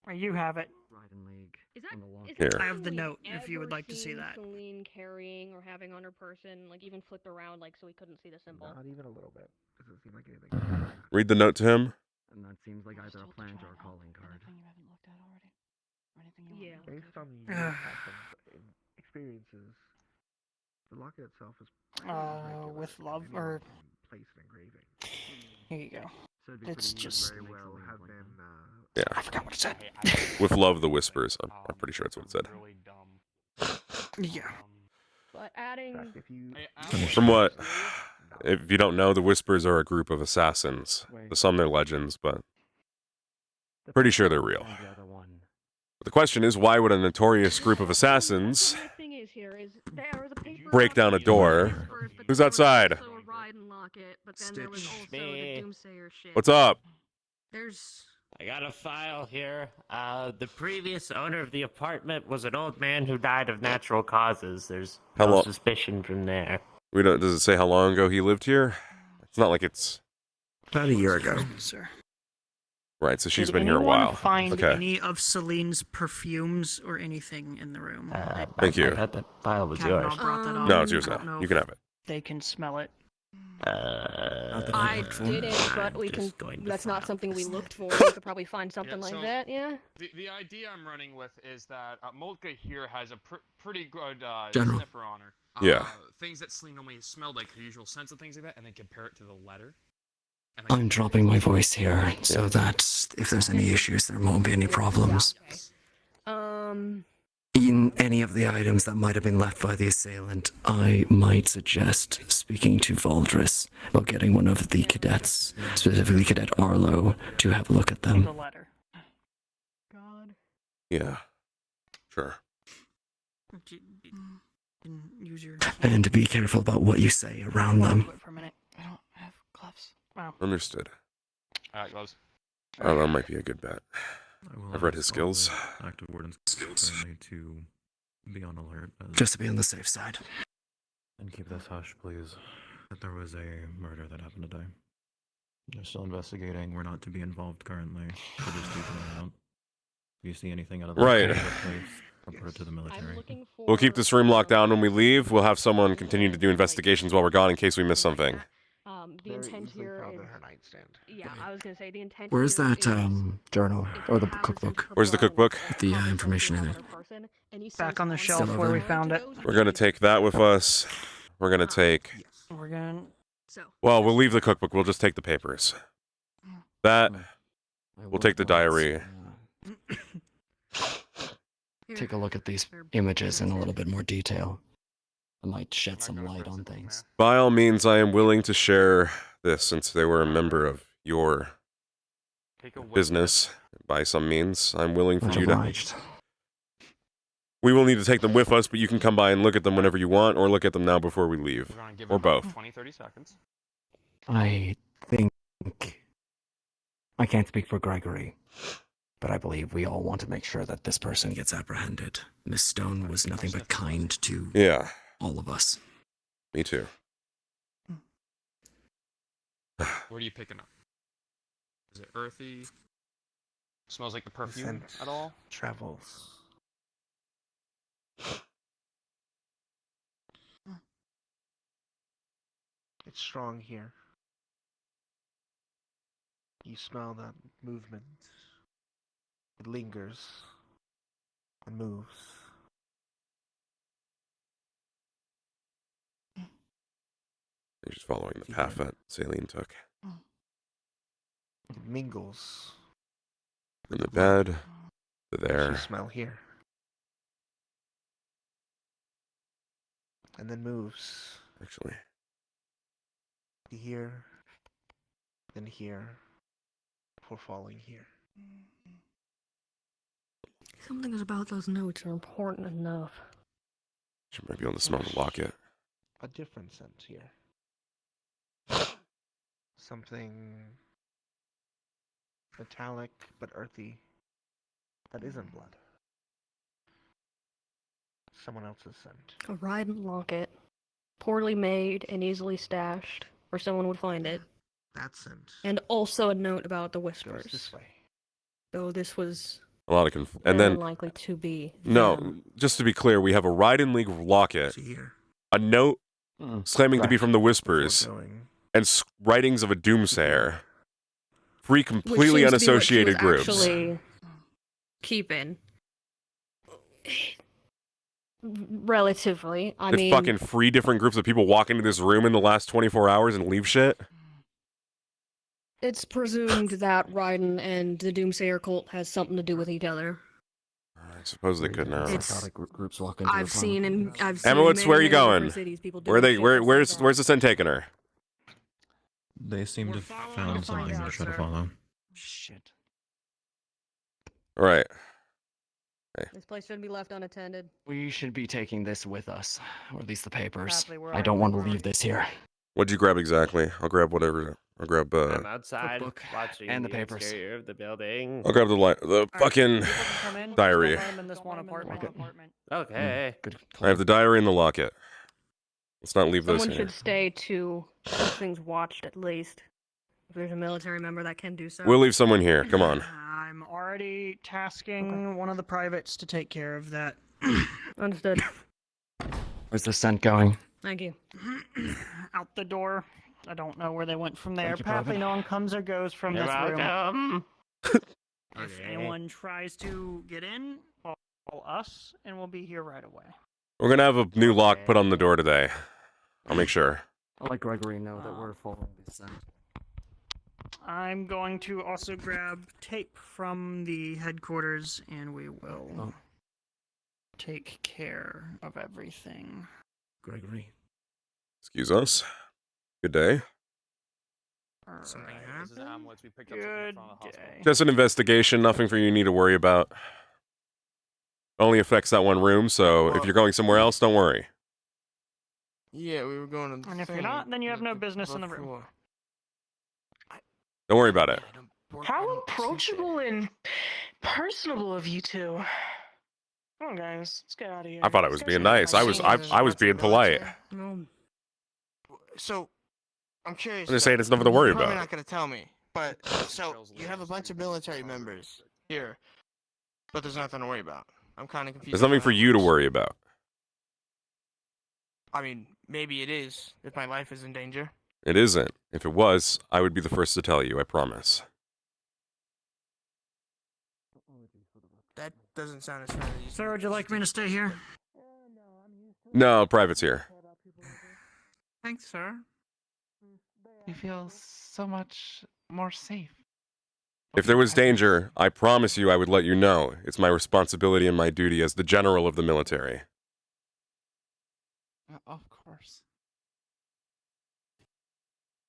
Or you have it? Right in league. Is that, On the lock. is Here. that I have the something note we've if you would ever like to see seen that. Celine carrying or having on her person, like even flipped around, like so we couldn't see the symbol. Not even a little bit. Doesn't seem like anything. Read the note to him. And that seems like either a plant or a calling card. Anything you haven't looked at already? Or anything you Yeah. want me to Based on look your experiences, the locket itself is pretty regular, with love, anyone or- can place an engraving. Here you go. So it'd be It's pretty easy just- to Very make well something have like been. that. Yeah. I forgot what it said. With love, the whispers. I'm pretty sure that's what it said. Really dumb. Yeah. But adding. In fact, if you From what, if you don't know, the whispers are a group of assassins. Wait. Some they're legends, but The pretty first sure they're one real. and the other one. But the question is, why would a notorious group of That's assassins what my thing is here is there was a paper break down a on the door? whispers, but Who's there was outside? also a ride and locket, but then there was Stitch. also the Me. doomsayer shit. What's up? There's. I got a file here. The previous owner of the apartment was an old man who died of natural causes. There's How no long- suspicion from there. We don't. Does it say how long ago he lived here? It's not like it's About a year ago. Sir. right. So she's Did been here a anyone while. Find Okay. any of Celine's perfumes or anything in the room? Thank you. I thought that file was Kavanaugh yours. brought that up. No, it's yours I don't now. know You if can have it. They can smell it. I didn't, but we can. just going to That's not file something we this. looked for. We could probably find something like so- that. Yeah. The idea I'm running with is that Molka here has a pretty good General. sniffer on her. Yeah. Things that Celine normally smelled, like her usual scents and things like that, and then compare it to the letter. And I'm dropping my voice here so that if there's any issues, there won't be any problems. Yeah, okay. In any of the items that might have been left by the assailant, I might suggest speaking to Valdris or getting one of the cadets, specifically Cadet Arlo, to have a look at The them. letter. God. Yeah. Sure. Didn't use your. And be careful about what you say around them. For a minute. I don't have gloves. Wow. Understood. Alright, gloves. Arlo might be a good bet. I will I've read his ask all the skills. Active wardens currently to be on alert. Just to be on the safe side. And keep this hush, please. That there was a murder that happened today. They're still investigating. We're not to be involved currently. So just keep an eye out. If you see anything out of the Right. place, report it to the I'm military. looking for. We'll keep this room locked down when we leave. We'll have someone continue to do investigations while we're gone in case we miss something. The intent here is. her nightstand. Yeah, I was gonna say the intent. Where's here that is journal if or you the have a cookbook? sense of Where's the blood cookbook? that The, causes information in something it. on another person, and you Back sense on the shelf Still where over we there. found it. We're gonna take that with us. We're gonna take. Yes. We're gonna. So. Well, we'll leave the cookbook. We'll just take the papers. That. We'll take the diary. Take a look at these images in a little bit more detail. It might shed some light on things. By all means, I am willing to share this since they were a member of your Take a whiff. business. By some means, I'm willing for Much you to. obliged. We will need to take them with us, but you can come by and look at them whenever you want, or look at them now before we leave. We're gonna give Or it about both. 20-30 seconds. I think I can't speak for Gregory, but I believe we all want to make sure that this person gets apprehended. Miss Stone was nothing but kind to Yeah, all of us. me too. What are you picking up? Is it earthy? Smells like the perfume Scent at all? Travels. It's strong here. You smell that movement. It lingers and moves. You're just following the path that Saline took. It mingles. From the bed to You there. smell here. And then moves Actually, to here, then here, before falling here. Something about those notes are important enough. she might be able to smell the locket. A different scent here. Something metallic but earthy that isn't blood. Someone else's scent. A ride and locket, poorly made and easily stashed, where someone would find it, That scent and also a note about the goes whispers. this way. So this was A lot of and Very then unlikely to be. no, them. just to be clear, we have a Ride-in League locket, See here. a note claiming to be correct. from the Before Whispers, going, and writings of a doomsayer. Three Which completely seems to be what she unassociated was groups. actually keeping. Relatively. I Did mean, fucking 3 different groups of people walk into this room in the last 24 hours and leave shit? it's presumed that Raiden and the Doomsayer cult has something to do with each other. I suppose they could now. It's- Psychotic groups walk into I've the seen farm. I've seen Emma, many, where are you many different going? cities, people Where are doing they? shit Where? just Where's like that. Where's the scent taking her? They seem We're to have following found to find something out, to try to sir. follow. Shit. All right. This place shouldn't be left unattended. We should be taking this with us, or at least the papers. Hartley, where I are don't you? want to Where are leave this here. What'd you grab exactly? I'll grab whatever. I'll grab. I'm outside cookbook watching and the the papers. exterior of the building. I'll grab the All right, fucking people can come in, just diary. don't let 'em in this one apartment. Okay. Good. I have the diary and the locket. Let's not leave Someone this here. should stay to keep things watched at least. If there's a military member that can do so. We'll leave someone here. Come on. I'm already tasking one of the privates to take care of that. Understood. Where's the scent going? Thank you. Out the door. I don't know where they went from there. Thank you, Apparently, Private. no one comes or goes from You're this room. welcome. If anyone tries to get in, call us, and we'll be here right away. We're gonna have a new lock put on the door today. I'll make sure. I'll let Gregory know that we're following the scent. I'm going to also grab tape from the headquarters, and we will take care of everything. Gregory. Excuse us. Good day. Something Alright. happened? This is Hamlet's. We picked up something Good from the hospital. day. Just an investigation. Nothing for you need to worry about. Only affects that one room, so if you're going somewhere else, don't worry. Yeah, we were going to the And if you're thing, not, then you have no the business in the room. before. Don't worry about it. How approachable and personable of you two. Come on, guys, let's get out of here. I thought I was being nice. I was being polite. So, I'm curious. I'm just though, saying it's nothing to worry you're probably about. not gonna tell me, but so you have a bunch of military members here, but there's nothing to worry about. I'm kind of confused. There's nothing for you to worry about. I mean, maybe it is if my life is in danger. It isn't. If it was, I would be the first to tell you, I promise. That doesn't sound as friendly. as Sir, would you like me to stay here? No, Private's here. Thanks, sir. You feel so much more safe. If there was danger, I promise you I would let you know. It's my responsibility and my duty as the general of the military. Of course.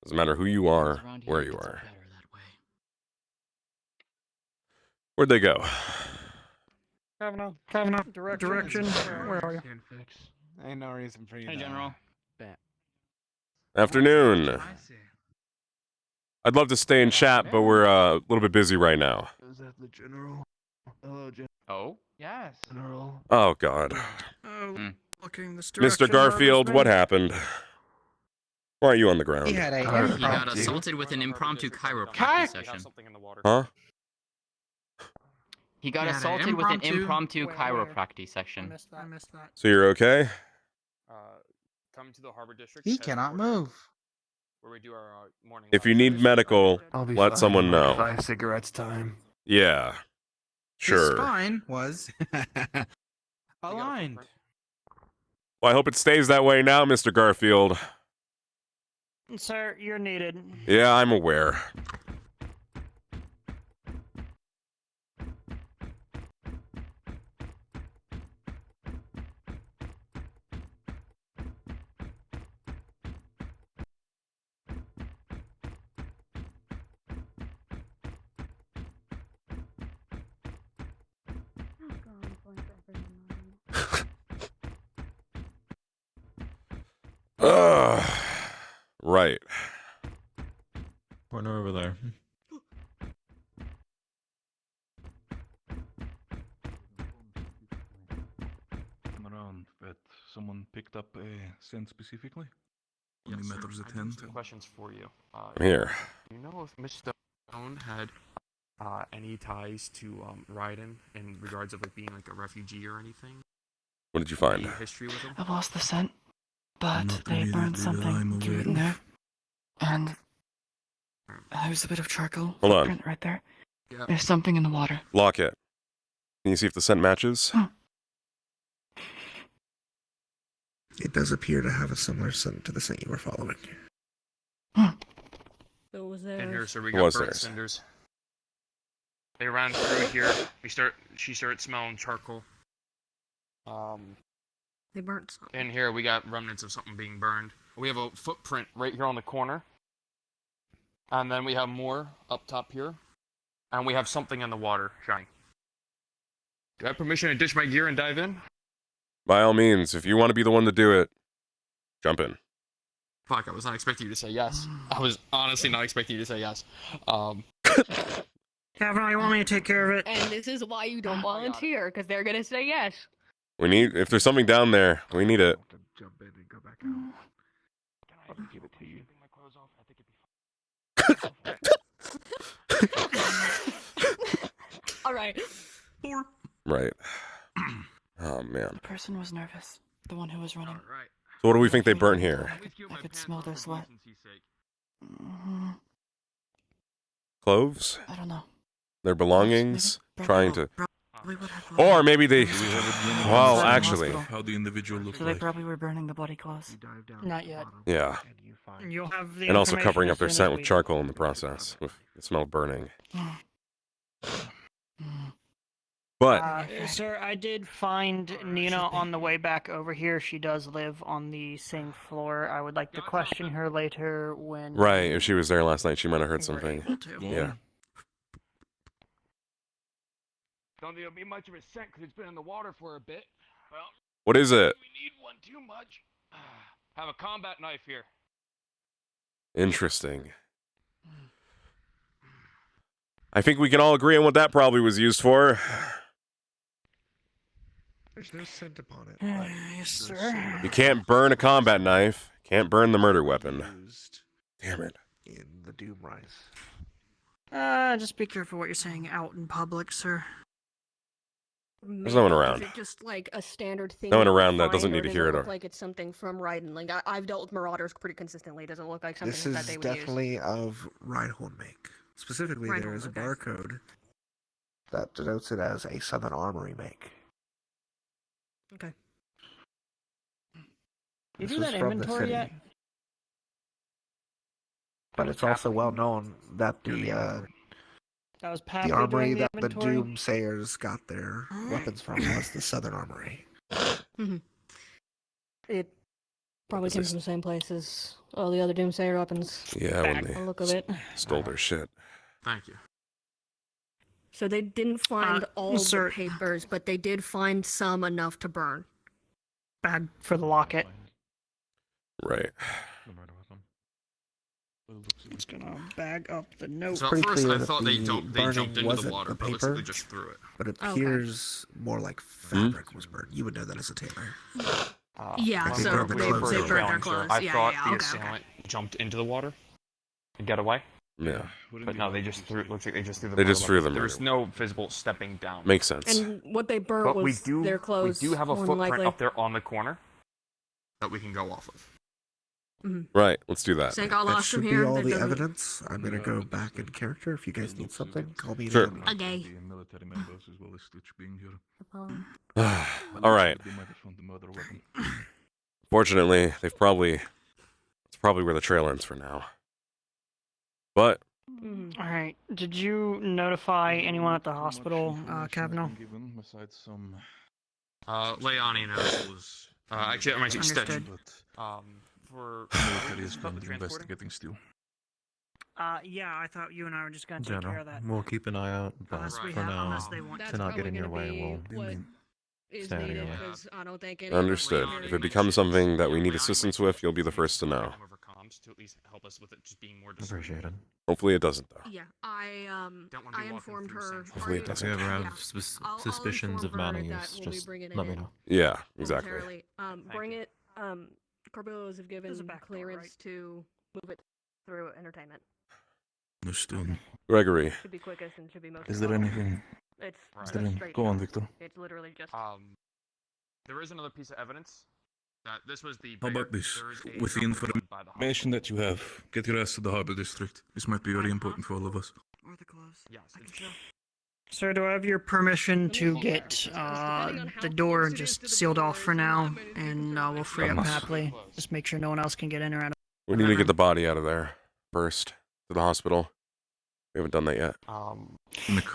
Doesn't matter who you are, where you are. Where'd they go? Kavanaugh, direction. Where are you? Ain't no reason for you. Hey, General. Afternoon. I'd love to stay and chat, but we're a little bit busy right now. Is that the general? Hello, General. Oh? Yes. General. Oh, God. Looking this Mr. direction, Garfield, what happened? Why are you on the ground? He got assaulted with an impromptu chiropractic session. Huh? He got He had an assaulted with an impromptu- impromptu Where? chiropractic I session. missed that. So you're okay? Coming to the Harbor District. He cannot move. Where we do our morning. If you need medical, I'll be let fine someone in like know. 5 cigarettes time. Yeah. His Sure. spine was aligned. Well, I hope it stays that way now, Mr. Garfield. Sir, you're needed. Yeah, I'm aware. Right. Corner over there. I'm around, but someone picked up a scent specifically? Yes, How many sir. meters I have attend? some questions for you. I'm here. Do you know if Miss Stone had any ties to Raiden in regards of like being like a refugee or anything? What did you find? Any history with him? I've lost the scent, but Not they burned immediately that I'm something aware in there. of. And there's a bit of charcoal Hold on. footprint right there. Yeah. There's something in the water. Lock it. Can you see if the scent matches? It does appear to have a similar scent to the scent you were following. So was And here, so we What got was burnt theirs? cinders. They ran through here. She started smelling charcoal. They burnt something. And here we got remnants of something being burned. We have a footprint right here on the corner. And then we have more up top here. And we have something in the water shining. Do I have permission to ditch my gear and dive in? By all means, if you want to be the one to do it, jump in. Fuck, I was not expecting you to say yes. I was honestly not expecting you to say yes. Kavanaugh, you want me to take care of it? And this is why you don't volunteer, because they're gonna say yes. We need, if there's something down there, we need it. Jump in and go back out. I'll just give it to you. All right. Right. Oh, man. The person was nervous. The one who was running. So what do we think they burnt here? I could smell their sweat. Cloves? I don't know. Their belongings? Trying to... Probably would have Or maybe they... Do we have a DNA Well, from the actually... hospital? How the individual looked So they like? probably were burning the body clothes. Not yet. Yeah. You'll have the And also information covering as up their soon as scent with we- charcoal in the process. With the smell of burning. But... Sir, I did find Nina on the way back over here. She does live on the same floor. I would like to question her later when... Right, if she was there last night, she might have heard something. Yeah. Don't think it'll be much of a scent because it's been in the water for a bit. Well, What is it? we need one too much. Have a combat knife here. Interesting. I think we can all agree on what that probably was used for. There's no scent upon it. Yes, sir. You can't burn a combat knife. Can't burn the murder weapon. Damn it. In the Doom Rise. Just be careful what you're saying out in public, sir. There's no one around. Is it just like a standard thing? No one you would around that find, doesn't or need to does hear it, look or- like it's something from Raiden. Like I've dealt with Marauders pretty consistently. It doesn't look like something This that is they would use. definitely of Reinhold make. Specifically, there Reinhold, is a okay. barcode that denotes it as a Southern Armory make. Okay. You This do was that from the inventory city. yet? But it's also well known that That was the Pappy armory doing the that the inventory? Doomsayers got their weapons from was the Southern Armory. It probably came from the same place as all the other Doomsayer weapons. Yeah, when By they the look of it. stole their shit. Thank you. So they didn't find all sir- the papers, but they did find some enough to burn. Bag for the locket. Right. It's gonna bag up the note. So at Pretty first clear I that thought they the jumped burning into the wasn't water, the but it looks like paper, they just threw it. but it Okay. appears more like fabric was burned. You would know that as a tailor. Yeah, Like they so burned the they clothes burnt down. their clothes. I Yeah, thought yeah, the okay, assailant jumped into the water and got away. Yeah. But no, they just threw. Looks like they just threw the. They murder just threw weapon. the There was murder no visible stepping down. Makes sense. And what they burnt But was their clothes. We do have a more than footprint likely. up there on the corner that we can go off of. Right, let's do that. St. got That lost should from be here. all that the doesn't- evidence. I'm gonna go back in character. If you guys need something, call me. Sure. Okay. The military members as well as Stitch being here. All right. They might have found the murder weapon. Fortunately, it's probably where the trail ends for now. But Alright, did you notify anyone at the hospital, Kavanaugh? Given besides some Leoni knows. Actually, I might say Stitch. Understood. For military has public been transporting? investigating still. Yeah, I thought you and I were just gonna take care General, of that. we'll keep an eye out, but Unless we for have- now, unless they want That's to not get probably in your gonna way, be we'll what is stay out of your needed, way. 'cause I don't think any understood. If it becomes something that we need assistance with, you'll be the first to know. Over comms to at least help us with it just being more Appreciate it. Hopefully it doesn't, though. Yeah, I Don't wanna be I walking informed through her. Central. Hopefully it If doesn't. you ever have Yeah. I'll suspicions of inform her mana that use, we'll be just bringing it let me in know. Yeah, exactly. momentarily. Bring it. Corbillos have There's a given back door, clearance right? to move it through entertainment. Understood. Gregory. Should be quickest and should be most. Is there anything? It's Right. Is there just any? straight Go on, shot. Victor. It's literally just. There is another piece of evidence that this was the. How bigger- about this? there is a With the drop of blood by the information that you have, get your ass to the harbor district. This might be very important for all of us. Or the clothes. Yes. Sir, do I have your permission to get the door just sealed off for now, and we'll free up Adamas. Hartley? Just make sure no one else can get in or out. We need to get the body out of there first to the hospital. We haven't done that yet.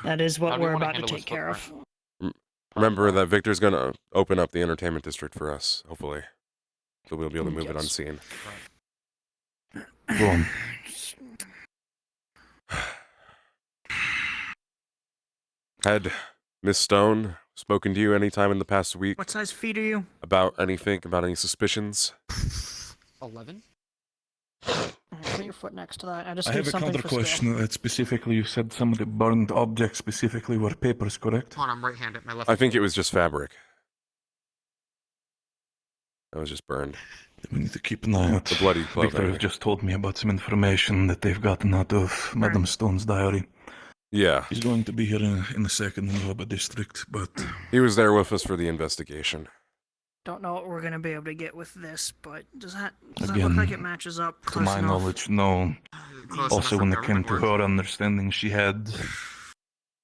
That is what How do you we're wanna about to handle take this care of. footprint? Remember that Victor's gonna open up the entertainment district for us, hopefully. So we'll be able to move it Yes. unseen. Go on. Had Miss Stone spoken to you any time in the past week What size feet are you? about anything, about any suspicions? 11. Put your foot next to that. I just I need have a something counter for scale. question. That specifically, you said some of the burned objects specifically were papers, correct? Hold on, I'm right-handed. My left. I think it was just fabric. That was just burned. We need to keep an eye out. The bloody Victor clothing. has just told me about some information that they've gotten out of Madame Stone's diary. Yeah. He's going to be here in a second in the harbor district, but He was there with us for the investigation. Don't know what we're gonna be able to get with this, but does that look Again, like it matches up to close my enough? knowledge, no. Close Also, enough when for it came to government her understanding, she had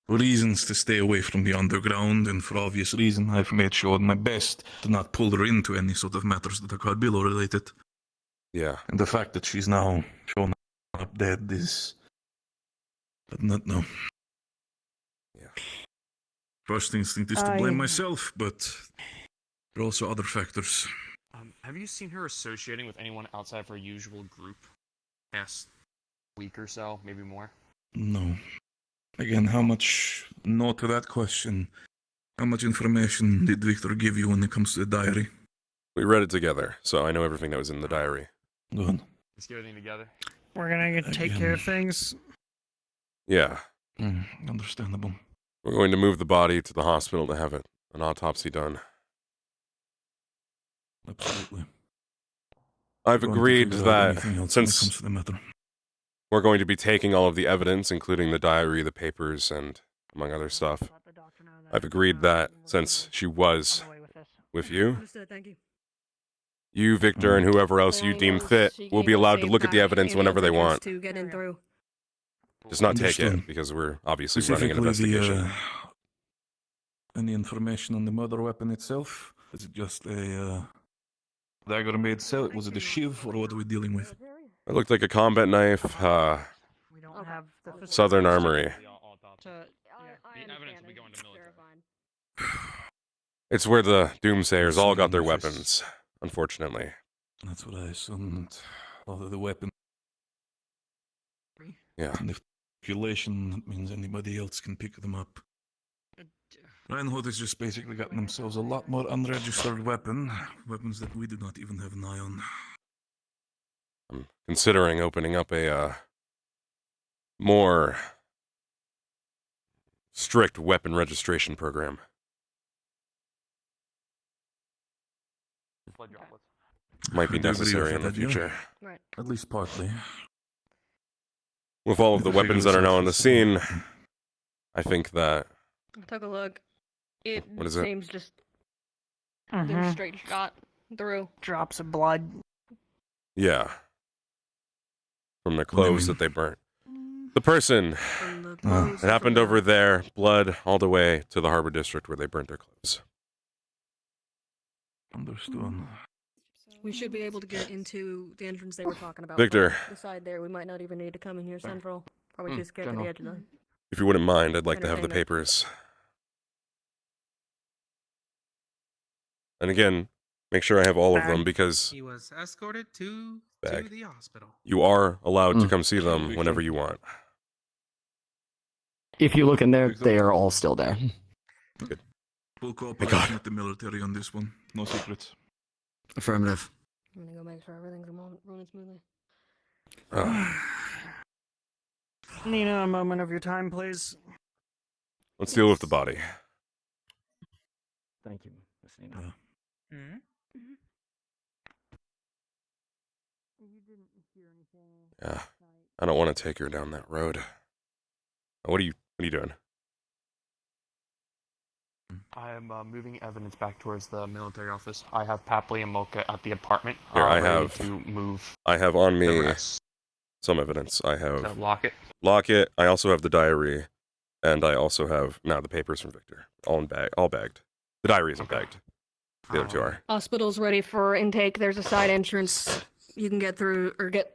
reasons to stay away from the underground, and for obvious reason, I've made sure my best to not pull her into any sort of matters that are Cardillo related. Yeah. And the fact that she's now shown up dead is... I do not know. Yeah. First instinct is to blame myself, but there are also other factors. Have you seen her associating with anyone outside of her usual group? Past week or so, maybe more. No. Again, how much... No to that question. How much information did Victor give you when it comes to the diary? We read it together, so I know everything that was in the diary. Good. Let's get everything together. We're gonna take care of things. Yeah. Understandable. We're going to move the body to the hospital to have an autopsy done. Absolutely. I've Going to agreed figure out that anything else when it since comes to the matter. we're going to be taking all of the evidence, including the diary, the papers, and among other stuff, I've agreed that since she was with you, Understood, thank you. you, Victor, and whoever else you deem fit will be allowed to look at the evidence whenever they want. To get in through. Just not take it, Understood. because we're obviously running an Specifically, investigation. any information on the murder weapon itself? Is it just a dagger made cell? Was it a shiv, or what are we dealing with? It looked like a combat knife, We don't have the Southern Armory. The evidence will be going to military. It's where the Doomsayers all got their weapons, unfortunately. That's what I assumed. Although the weapon. Yeah. And if population, that means anybody else can pick them up. Reinhold has just basically gotten themselves a lot more unregistered weapons that we do not even have an eye on. I'm considering opening up a more strict weapon registration program. Blood droplets. Might be I do agree necessary with in the that idea. future. Right. At least partly. With all of the I figure weapons that are this now out on the for scene, some- I think that I took a look. It What is it? seems just they're straight shot through. Drops of blood. yeah, from the clothes that they burnt. The person, it happened over there, blood all the way to the harbor district where they burnt their clothes. Understood. We should be able to get into the entrance they were talking about. Victor. The side there, we might not even need to come in here central. Probably too scared to General. the edge of the. If you wouldn't mind, I'd like to have the Entertainment. papers. And again, make sure I have all of them because He was escorted to Bag. the hospital. you are allowed to come see them whenever you want. If you look in there, they are all still there. Full cooperation with the military on this one. No secrets. Affirmative. I'm gonna go make sure everything's running smoothly. Nina, a moment of your time, please. Let's deal with the body. Thank you, Miss Nina. Hmm? Yeah. I don't want to take her down that road. What are you doing? I'm moving evidence back towards the military office. I have Papley and Mocha at the apartment. Here, I ready have to move. I have on the me rest. some evidence. I have So locket. Locket. I also have the diary, and I also have now the papers from Victor. All bagged. The diary isn't bagged. The other two are. Hospital's ready for intake. There's a side entrance you can get through, or get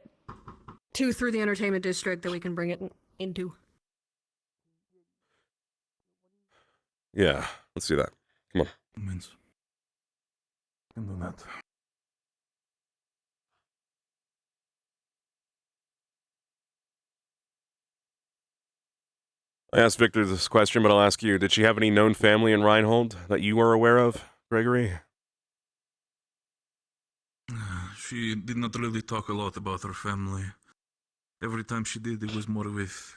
to through the entertainment district that we can bring it into. Yeah, let's do that. Come on. Means. Can do that. I asked Victor this question, but I'll ask you. Did she have any known family in Reinhold that you were aware of, Gregory? She did not really talk a lot about her family. Every time she did, it was more with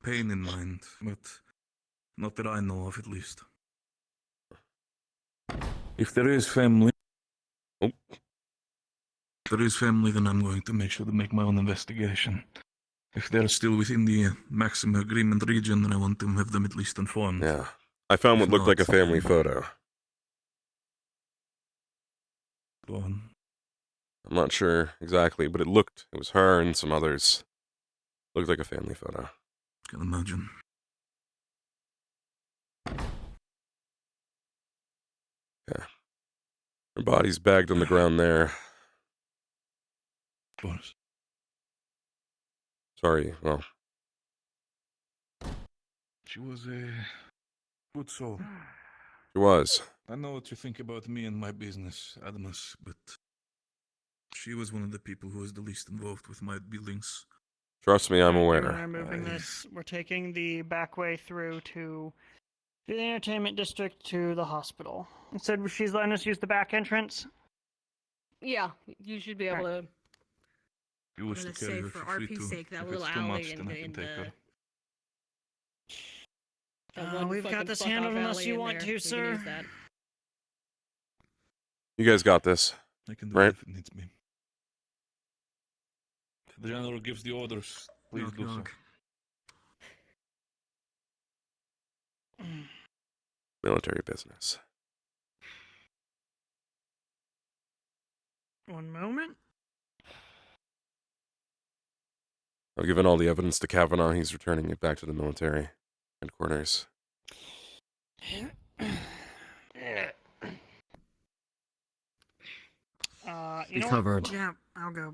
pain in mind, but not that I know of, at least. If there is family, then I'm going to make sure to make my own investigation. If they're still within the maximum agreement region, then I want to have them at least informed. Yeah. I found what looked like a family photo. Go on. I'm not sure exactly, but it was her and some others. Looked like a family photo. Can imagine. Yeah. Her body's bagged on the ground there. Of course. Sorry, well. She was a good soul. She was. I know what you think about me and my business, Adamas, but she was one of the people who was the least involved with my buildings. Trust me, I'm aware. We're moving this. We're taking the back way through to the entertainment district to the hospital. It said she's letting us use the back entrance. Yeah, you should be able to. You wish I'm to gonna carry say her for for free RP's too. sake, that If little it's too alley much, in then I the- can in take the- her. One We've got fucking this fuck handled off unless alley you in want there. to, We can sir. use that. You guys got this. I can do right? it if it needs me. If the general gives the orders, please do so. Military business. One moment. I've given all the evidence to Kavanaugh. He's returning it back to the military headquarters. You know covered. what? Yeah, I'll go.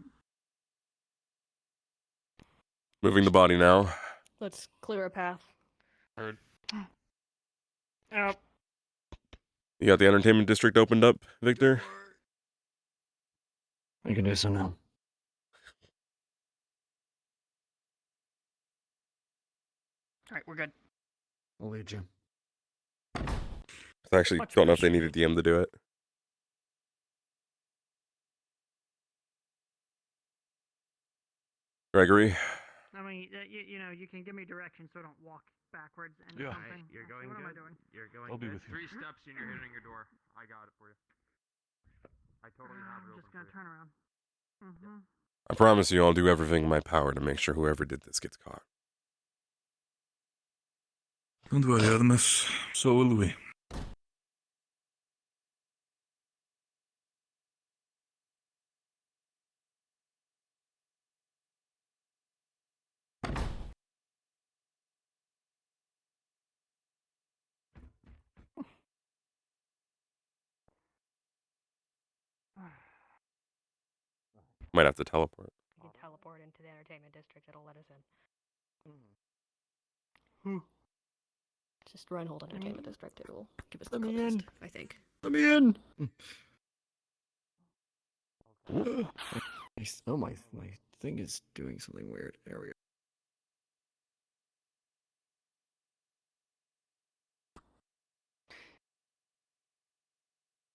Moving the body now. Let's clear a path. Heard. Yep. You got the entertainment district opened up, Victor? You can do so now. All right, we're good. I'll lead you. I actually don't know if they need a DM to do it. Gregory? I mean, you know, you can give me directions so I don't walk backwards and Yeah. something. You're going What am I good. doing? You're going I'll be good. with you. 3 steps and you're hitting your door. I got it for you. I totally have it I'm open just gonna for you. turn around. Mm-hmm. I promise you I'll do everything in my power to make sure whoever did this gets caught. Don't worry, Adamas. So will we. Might have to teleport. You can teleport into the entertainment district. It'll let us in. Hmm. Just Reinhold Entertainment District. It'll give us the Let me closest, in. I think. Let me in. Oh, my thing is doing something weird. There we go.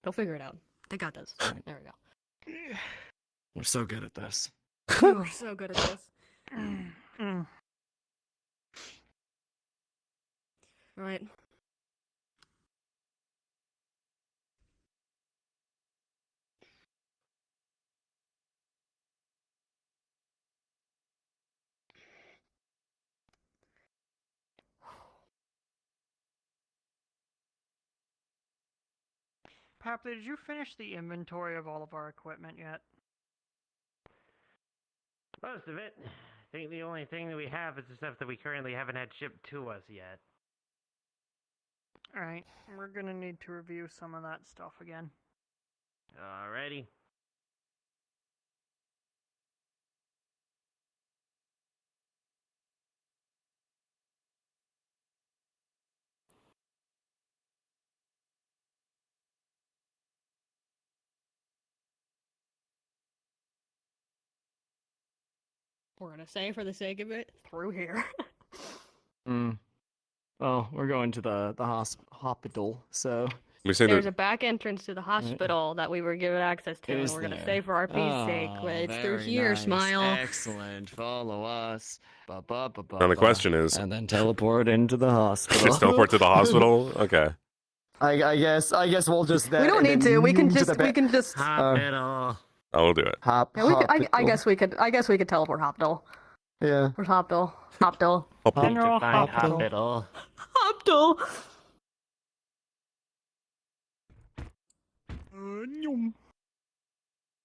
They'll figure it out. They got this. Right. There we go. We're so good at this. We're so good at this. Right. Papley, did you finish the inventory of all of our equipment yet? Most of it. I think the only thing that we have is the stuff that we currently haven't had shipped to us yet. Alright, we're gonna need to review some of that stuff again. Alrighty. We're gonna say for the sake of it, through here. Well, we're going to the hospital, so We say There's that a back entrance to the hospital that we were given access to, and Is we're gonna there? say for our peace sake, it's through here, nice. smile. Excellent. Follow us. Now the question is, and then teleport into the hospital. just teleport to the hospital? Okay. I guess we'll just. We don't need to. We can just. Hospital. I will do it. Hop. Yeah, I guess we could. I guess we could teleport hospital. Yeah. Where's hospital? Hospital. General Hospital. Hospital.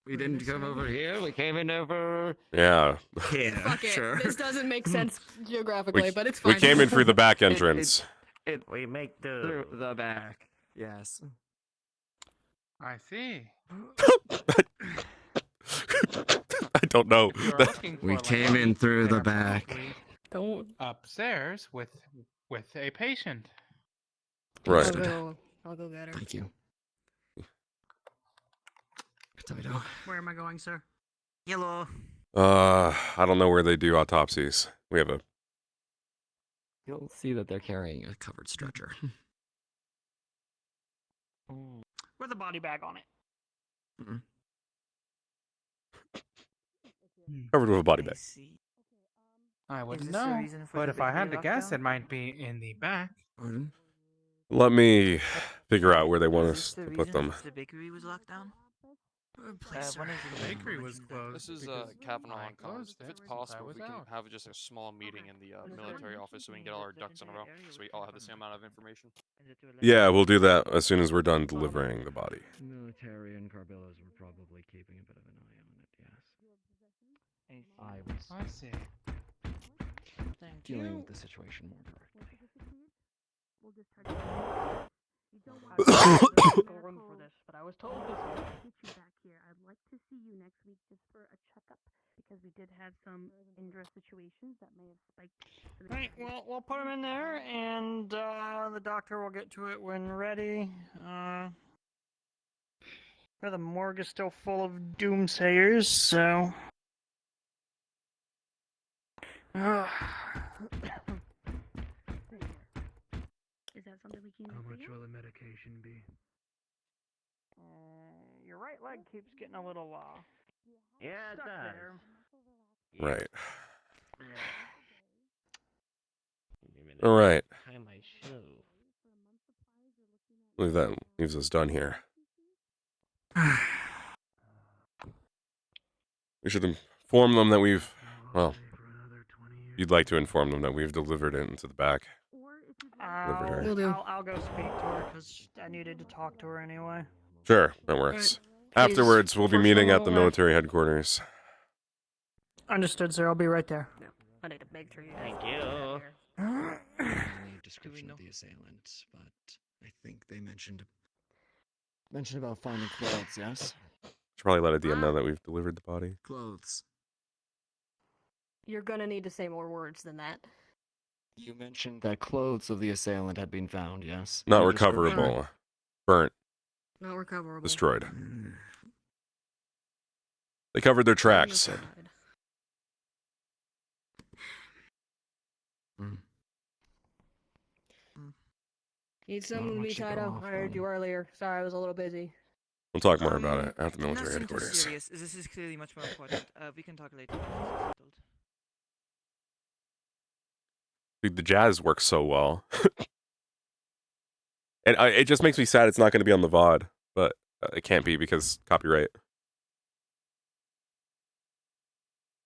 We didn't come over here. We came in over. Yeah. Yeah, Fuck it. sure. This doesn't make sense geographically, but it's We fine. came in through the back entrance. We make do. Through the back. Yes. I see. I don't know. You're looking for, We like, came in through the they're back. probably Don't. upstairs with a patient. Right. I'll go get her. Thank you. Where am I going, sir? Yellow. I don't know where they do autopsies. We have a. You'll see that they're carrying a covered stretcher. With a body bag on it. Covered with a body bag. I wouldn't this the know, reason for but the if I had bakery to guess, lockdown? it might be in the back. Pardon? Let me figure out where they want Is us this to the put reason them. the bakery was locked down? The bakery was closed. This is because Kavanaugh I on comms. closed If it it's since I possible, was we can out. have just a small meeting in the military office so we can get all our ducks in a row, so we all have the same amount of information. Yeah, we'll do that as soon as we're done delivering the body. Military and Carbillas were probably keeping a bit of an eye on it, yes. I was I see. dealing with the situation more directly. room for this, but I was told this get you back here. I'd like to see you next week just for a checkup because we did have some indoor situations that may have spiked. Right, well, we'll put him in there, and the doctor will get to it when ready. The morgue is still full of doomsayers, so. Is that something we can do? How much will the medication be? Your right leg keeps getting a little Yeah, it stuck does. there. Right. Give me a minute. All right. Tie my shoe. I believe that leaves us done here. We should inform them that we've. Well, you'd like to inform them that we've delivered it into the back. Delivered her. Will do. I'll go speak to her because I needed to talk to her anyway. Sure, that works. Please, Afterwards, we'll be first meeting one at the on the left. military headquarters. Understood, sir. I'll be right there. I need to make sure you. Thank you. Any description of the assailant, but I think they mentioned about finding clothes, yes? Should probably let Adia know that we've delivered the body. Clothes. You're gonna need to say more words than that. You mentioned that clothes of the assailant had been found, yes? Not Any description? recoverable. Burnt. Not recoverable. Destroyed. They covered their tracks. Need someone Not with me, much to go Taito. off I heard on. you earlier. Sorry, I was a little busy. We'll talk more about it at the military Nothing too headquarters. serious. This is clearly much more important. We can talk later. Dude, the jazz works so well. And it just makes me sad it's not going to be on the VOD, but it can't be because copyright.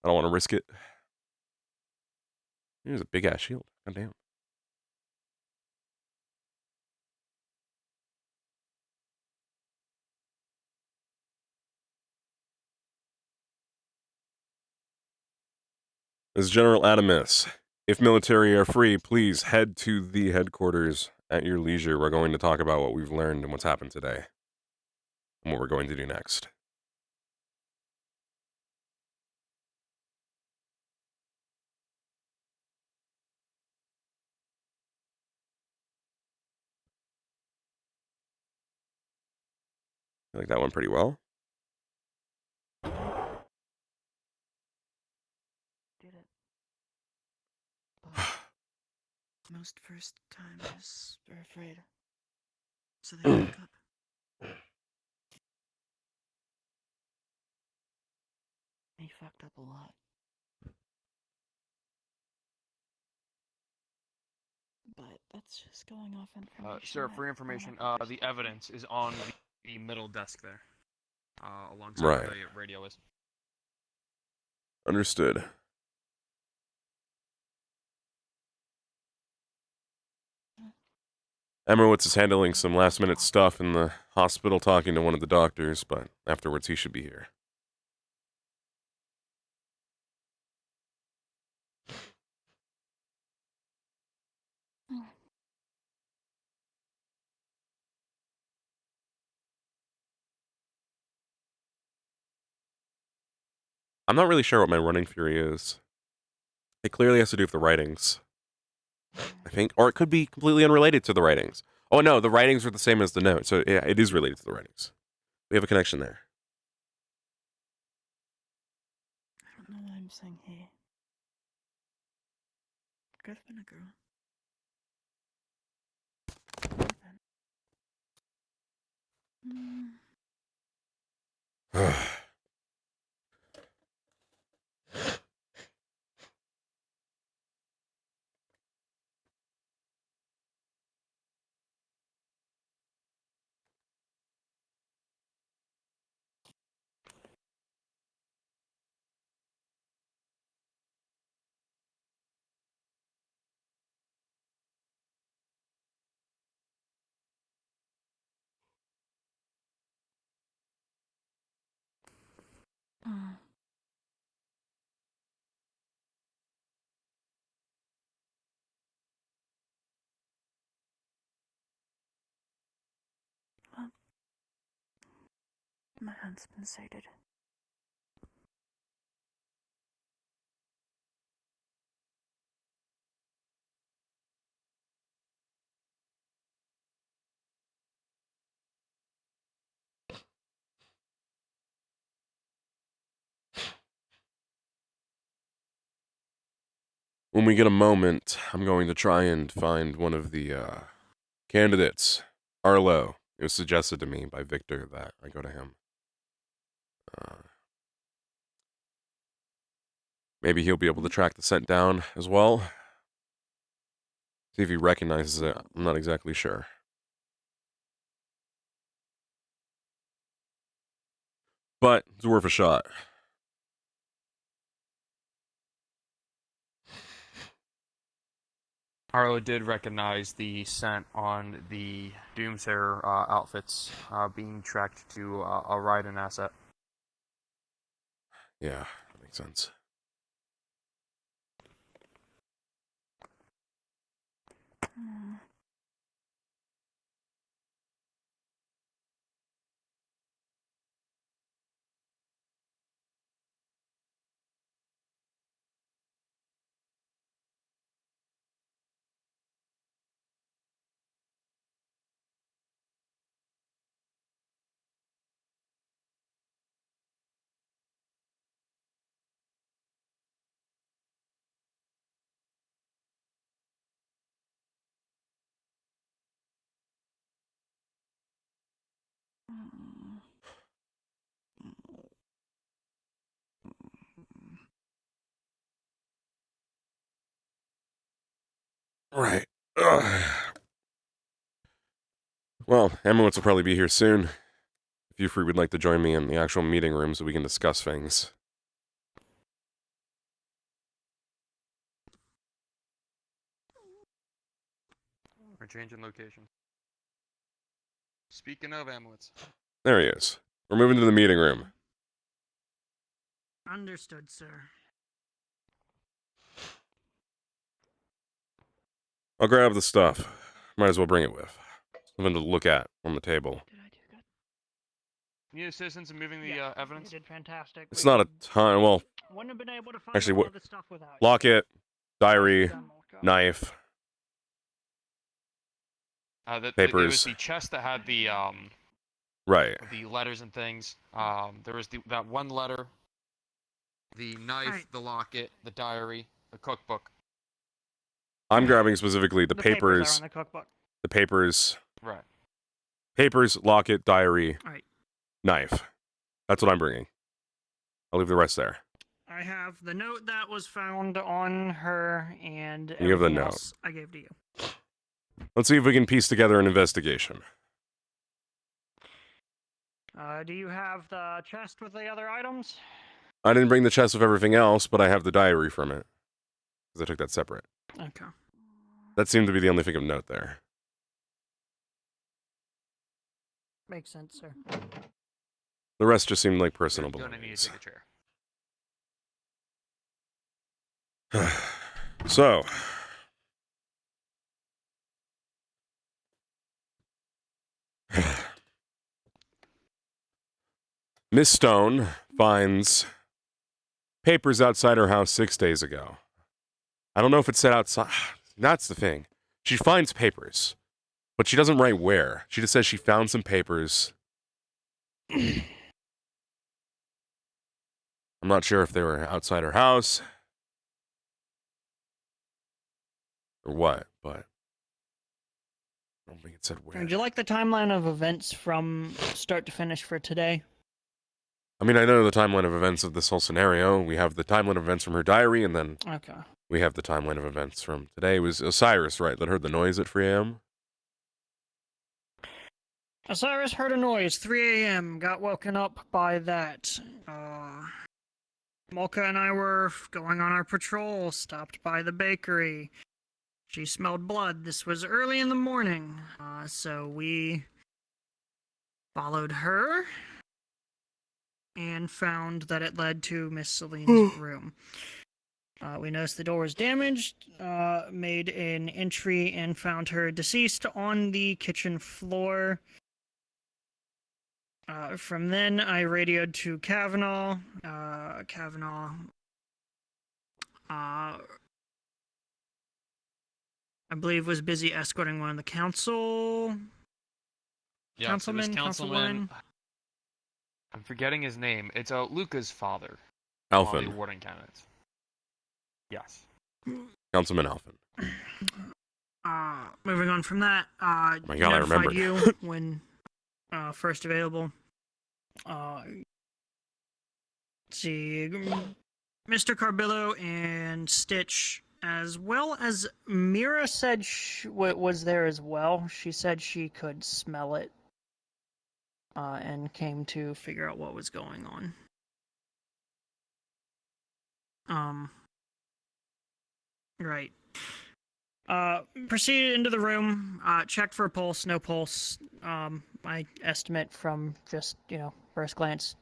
I don't want to risk it. Here's a big ass shield. God damn. This is General Adamas. If military are free, please head to the headquarters at your leisure. We're going to talk about what we've learned and what's happened today, and what we're going to do next. I think that went pretty well. Did it. Most first timers are afraid. So they wake up. He fucked up a lot. But that's just going off information. Sir, for information, the evidence is on the middle desk there, alongside Right. where the radio is. Understood. Emerowitz is handling some last-minute stuff in the hospital, talking to one of the doctors, but afterwards he should be here. I'm not really sure what my running theory is. It clearly has to do with the writings, I think, or it could be completely unrelated to the writings. Oh no, the writings are the same as the note, so yeah, it is related to the writings. We have a connection there. I don't know why I'm saying hey. Could have been a girl. Well, my hand's been sated. When we get a moment, I'm going to try and find one of the candidates. Arlo. It was suggested to me by Victor that I go to him. Maybe he'll be able to track the scent down as well. See if he recognizes it. I'm not exactly sure. But it's worth a shot. Arlo did recognize the scent on the Doomsayer outfits being tracked to a Raiden asset. Yeah, that makes sense. Right. Ugh. Well, Emowitz will probably be here soon. If you three would like to join me in the actual meeting room so we can discuss things. We're changing location. Speaking of amulets. There he is. We're moving to the meeting room. Understood, sir. I'll grab the stuff. Might as well bring it with. Something to look at on the table. You need assistance in moving the evidence? You did fantastic. It's not a ton. Well, Wouldn't have been able to find actually, all of the stuff without you. locket, diary, knife, It was papers. the chest that had the Right. the letters and things. There was that one letter, the knife, the locket, the diary, the cookbook. I'm grabbing specifically the papers. are in the cookbook. The papers. Right. Papers, locket, diary, Right. knife. That's what I'm bringing. I'll leave the rest there. I have the note that was found on her, and You have the everything note. else I gave to you. Let's see if we can piece together an investigation. Do you have the chest with the other items? I didn't bring the chest of everything else, but I have the diary from it. Because I took that separate. Okay. That seemed to be the only thing of note there. Makes sense, sir. The rest just seemed like personal You're gonna need belongings. to take a chair. So, Miss Stone finds papers outside her house 6 days ago. I don't know if it said outside. That's the thing. She finds papers, but she doesn't write where. She just says she found some papers. I'm not sure if they were outside her house or what, but I don't think it said where. Would you like the timeline of events from start to finish for today? I mean, I know the timeline of events of this whole scenario. We have the timeline of events from her diary, and then Okay. we have the timeline of events from today. It was Osiris, right, that heard the noise at 3 a.m.? Osiris heard a noise, 3 a.m., got woken up by that. Molka and I were going on our patrol, stopped by the bakery. She smelled blood. This was early in the morning, so we followed her and found that it led to Miss Celine's room. We noticed the door was damaged, made an entry, and found her deceased on the kitchen floor. From then, I radioed to Kavanaugh. I believe was busy escorting one of the council. Yeah, Councilman, councilwoman. I'm forgetting his name. It's Luca's father. Alphen. The warden candidates. Yes. Councilman Alphen. Moving on from that, my God, I notified remembered. you when first available. Let's see, Mr. Carbillo and Stitch, as well as Mira said was there as well. She said she could smell it, and came to figure out what was going on. Right. Proceeded into the room, checked for a pulse, no pulse. My estimate from just, first glance.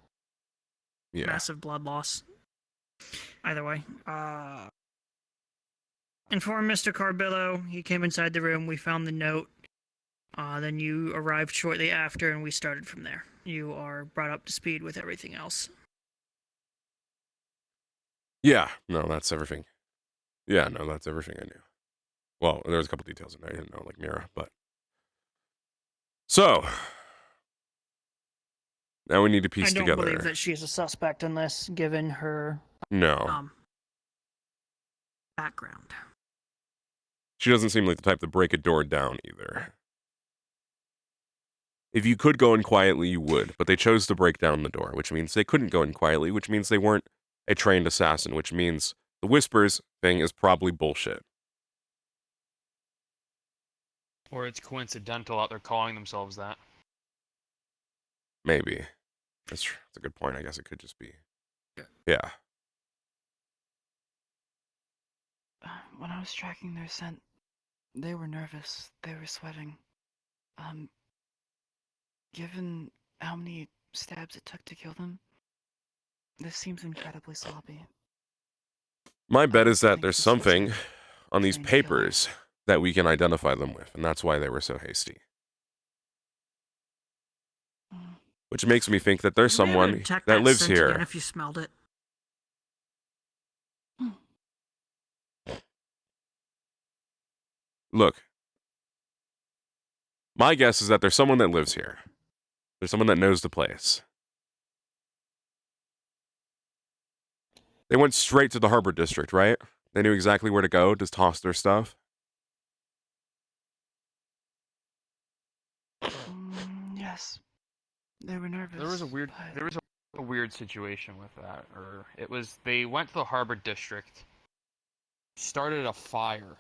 Yeah. Massive blood loss. Either way. Informed Mr. Carbillo. He came inside the room. We found the note. Then you arrived shortly after, and we started from there. You are brought up to speed with everything else. Yeah, no, that's everything. Yeah, no, that's everything I knew. Well, there was a couple details in there I didn't know, like Mira, but... So... Now we need to piece I don't together... believe that she's a suspect in this, given her... No. Background. She doesn't seem like the type to break a door down, either. If you could go in quietly, you would, but they chose to break down the door, which means they couldn't go in quietly, which means they weren't a trained assassin, which means the Whispers thing is probably bullshit. Or it's coincidental that they're calling themselves that. Maybe. That's a good point. I guess it could just be. Yeah. When I was tracking their scent, they were nervous. They were sweating. Given how many stabs it took to kill them, this seems incredibly sloppy. My bet is that there's something on these papers that we can identify them with, and that's why they were so hasty. Which makes me think that there's You may have someone detect that lives scent again here. if you smelled it. Look, my guess is that there's someone that lives here. There's someone that knows the place. They went straight to the harbor district, right? They knew exactly where to go to toss their stuff. Yes. They were nervous. There was a weird situation with that, or it was they went to the harbor district, started a fire,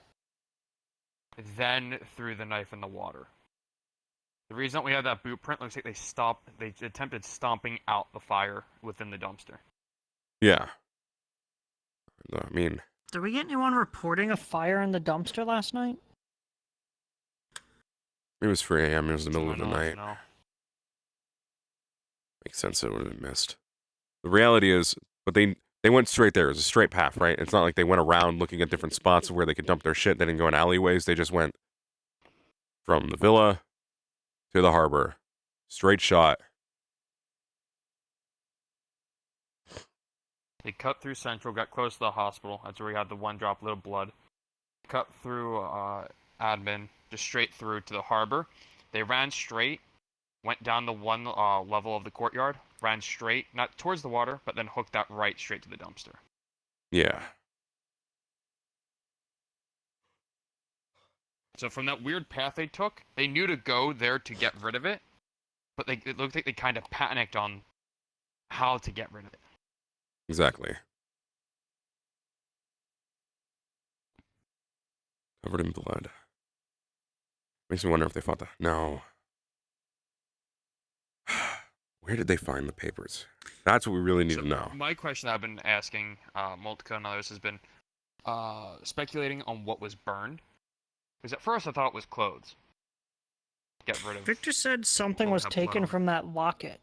then threw the knife in the water. The reason that we have that boot print looks like they attempted stomping out the fire within the dumpster. Yeah. I mean, Did we get anyone reporting a fire in the dumpster last night? it was 3 a.m. It was the middle of the night. No. Makes sense that it would have been missed. The reality is, but they went straight there. It was a straight path, right? It's not like they went around looking at different spots where they could dump their shit. They didn't go in alleyways. They just went from the villa to the harbor. Straight shot. They cut through Central, got close to the hospital. That's where we had the one droplet of blood. Cut through admin, just straight through to the harbor. They ran straight, went down the one level of the courtyard, ran straight, not towards the water, but then hooked that right straight to the dumpster. Yeah. So from that weird path they took, they knew to go there to get rid of it, but it looked like they kind of panicked on how to get rid of it. Exactly. Covered in blood. Makes me wonder if they fought the... No. Where did they find the papers? That's what we really need to know. My question I've been asking Moltka and others has been speculating on what was burned. Because at first I thought it was clothes. Get rid of... Victor said something was taken from that locket.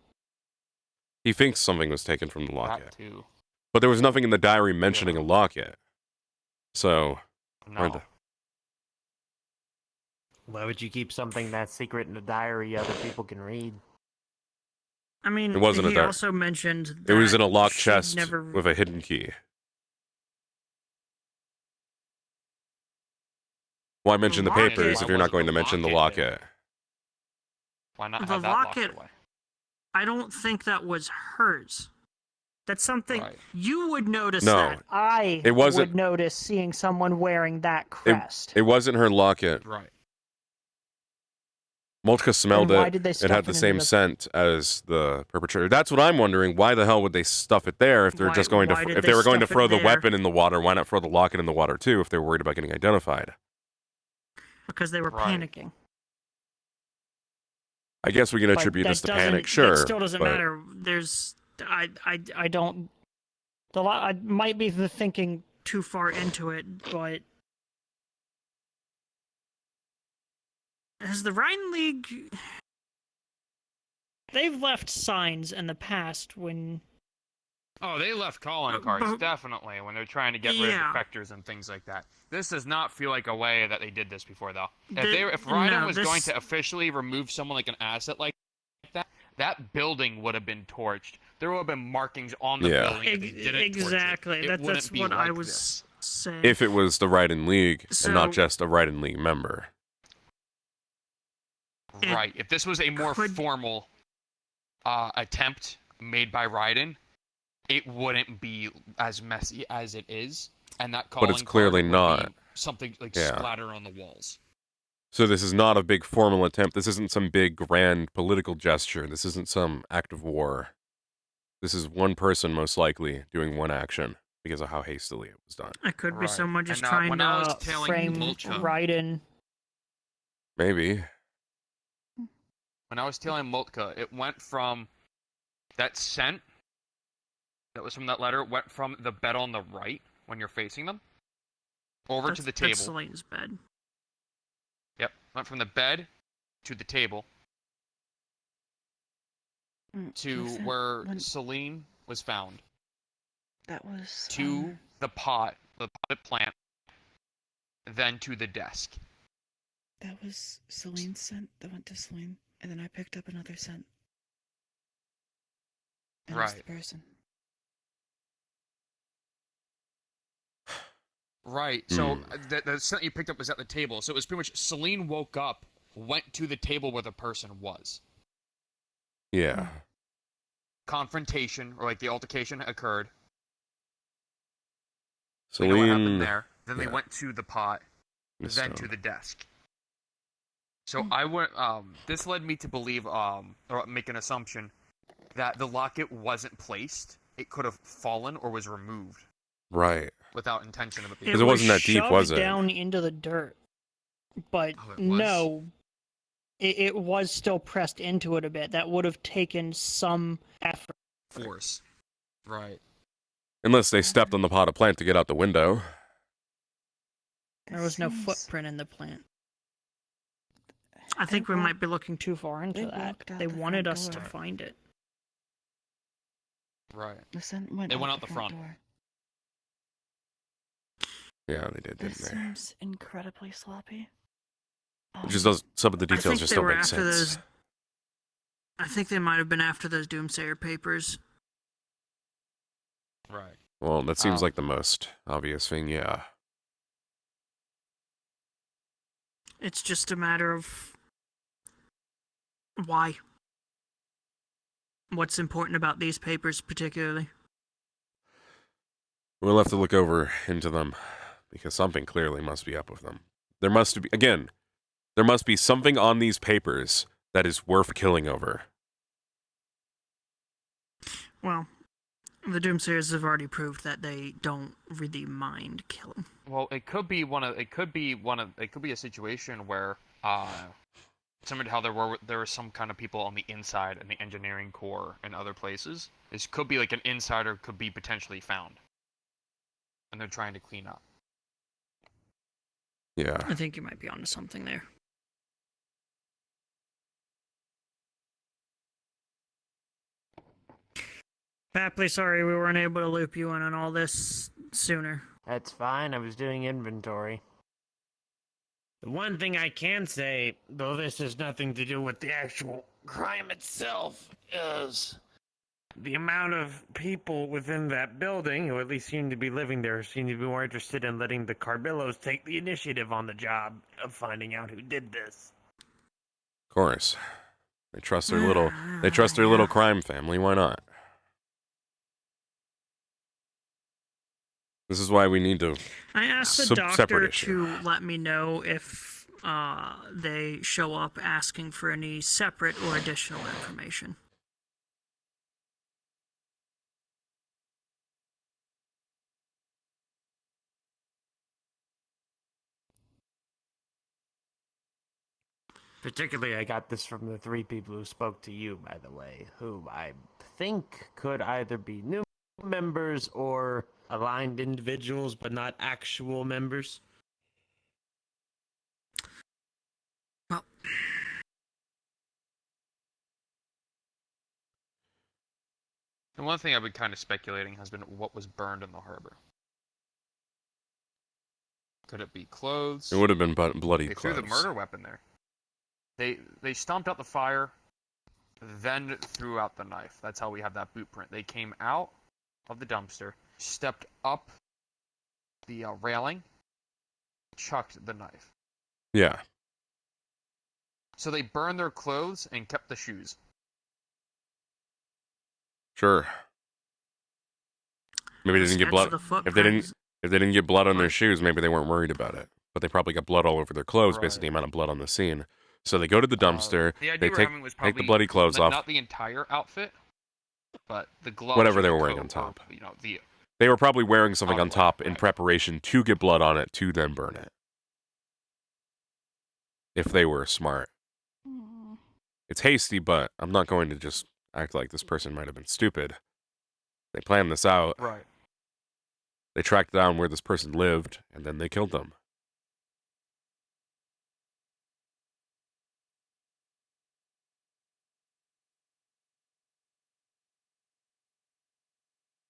He thinks something was taken from the locket. That too. But there was nothing in the diary mentioning a locket. So... No. Why would you keep something that secret in a diary other people can read? I mean, It wasn't he a diary. also mentioned It was in a that locked she'd chest never... with a hidden key. Why mention the locket- papers if you're not going to mention the locket? Why not The have that locked locket, away? I don't think that was hers. That's something Right. you would notice No, that. I it wasn't- would notice seeing someone wearing that crest. It wasn't her locket. Right. Moltka smelled Then why it. did they It stuff had it the into same the- scent as the perpetrator. That's what I'm wondering. Why the hell would they stuff it there if they're Why- just going to... why did If they they were going to stuff it throw the there? weapon in the water, why not throw the locket in the water too if they were worried about getting identified? Because they were panicking. I guess we can But attribute that this to doesn't- panic, sure. It still doesn't but matter. There's... I don't... I might be thinking too far into it, but... Has the Rhine League... They've left signs in the past when... Oh, they left calling cards, but- definitely, when they're trying to get rid of Yeah. defectors and things like that. This does not feel like a way that they did this before, though. The- If Raiden no, was this- going to officially remove someone like an asset like that, that building would have been torched. There would have been markings on the Yeah. building if they didn't Exactly. torch it. It That's wouldn't be what I like was this. saying. if it was the Raiden League and not So- just a Raiden League member. Right. If this was a more formal attempt made by Raiden, it wouldn't be as messy as it is, and that calling But it's clearly card would not. be something like Yeah. splatter on the walls. So this is not a big formal attempt. This isn't some big grand political gesture. This isn't some act of war. This is one person most likely doing one action because of how hastily it was done. It could be Right. someone just And, trying when I was to telling frame Moltka- Raiden. Maybe. When I was telling Moltka, it went from that scent that was from that letter, went from the bed on the right when you're facing them over to the table. That's Celine's bed. Yep, went from the bed to the table to Listen, where when- Celine was found That was to the potted plant, then to the desk. That was Celine's scent that went to Celine, and then I picked up another scent. And it was the Right. person. Right. So the scent you picked up was at the table. So it was pretty much Celine woke up, went to the table where the person was. Yeah. Confrontation, or like the altercation occurred. We know what happened Celine. there. Then they yeah. went to the pot, Miss then Stone. to the desk. So I went. This led me to believe, or make an assumption, that the locket wasn't placed. It could have fallen or was removed Right. without intention of it being. Because it wasn't that deep, shoved was it? down into the dirt, but Oh, it was? no, it was still pressed into it a bit. That would have taken some effort. Force. Right. Unless they stepped on the pot of plant to get out the window. There was no footprint in the plant. I think we might be looking too far into that. They wanted us to find it. Right. The scent went They out went out the the front. door. Yeah, they did, This didn't they? seems incredibly sloppy. It just does, some of the I details think just they don't were make after sense. those. I think they might have been after those Doomsayer papers. Right. Well, that seems like the most obvious thing, yeah. It's just a matter of why. What's important about these papers particularly? We'll have to look over into them, because something clearly must be up with them. There must be, again, there must be something on these papers that is worth killing over. Well, the Doomsayers have already proved that they don't really mind killing. Well, it could be a situation where, similar to how there were some kind of people on the inside in the engineering core and other places. This could be like an insider could be potentially found, and they're trying to clean up. Yeah. I think you might be onto something there. Papley, sorry we weren't able to loop you in on all this sooner. That's fine, I was doing inventory. The one thing I can say, though this has nothing to do with the actual crime itself, is the amount of people within that building, who at least seem to be living there, seem to be more interested in letting the Carbillos take the initiative on the job of finding out who did this. Of course. They trust their little crime family, why not? This is why we need to I asked the separate doctor issue. to let me know if they show up asking for any separate or additional information. Particularly, I got this from the 3 people who spoke to you, by the way, who I think could either be new members or aligned individuals, but not actual members. Well, And one thing I've been kind of speculating has been what was burned in the harbor. Could it be clothes? It would have been bloody They clothes. threw the murder weapon there. They stomped out the fire, then threw out the knife. That's how we have that boot print. They came out of the dumpster, stepped up the railing, chucked the knife. Yeah. So they burned their clothes and kept the shoes. Sure. Maybe they didn't get blood. If they didn't get blood on their shoes, maybe they weren't worried about it. But they probably got blood all over their clothes based on the amount of blood on the scene. So they go to the dumpster. The idea They we're take having was the probably bloody clothes off. not the entire outfit, but the gloves. Whatever or they the were wearing coat on top. Or, you know, the They were probably wearing something on top in preparation to get blood on it to then burn it. If they were smart. It's hasty, but I'm not going to just act like this person might have been stupid. They planned this out. Right. They tracked down where this person lived, and then they killed them.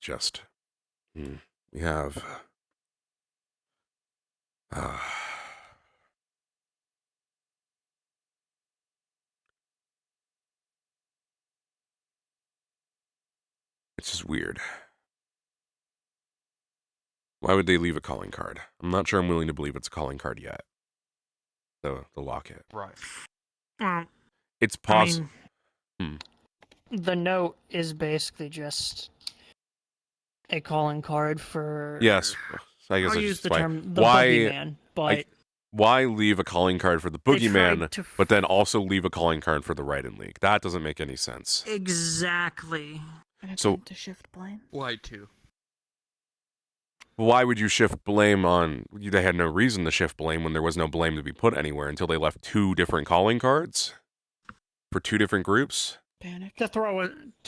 Just, we have, is weird. Why would they leave a calling card? I'm not sure I'm willing to believe it's a calling card yet. The locket. Right. Well, It's I possible. mean, the note is basically just a calling card for. Yes. I guess I'll I use just the why, term the why, boogeyman, but why leave a calling card for the They boogeyman, tried to but then also leave a calling card for the Write-In League? That doesn't make any sense. exactly. So to shift blame. Why too? why would you shift blame on? They had no reason to shift blame when there was no blame to be put anywhere until they left 2 different calling cards for 2 different groups. Panic. To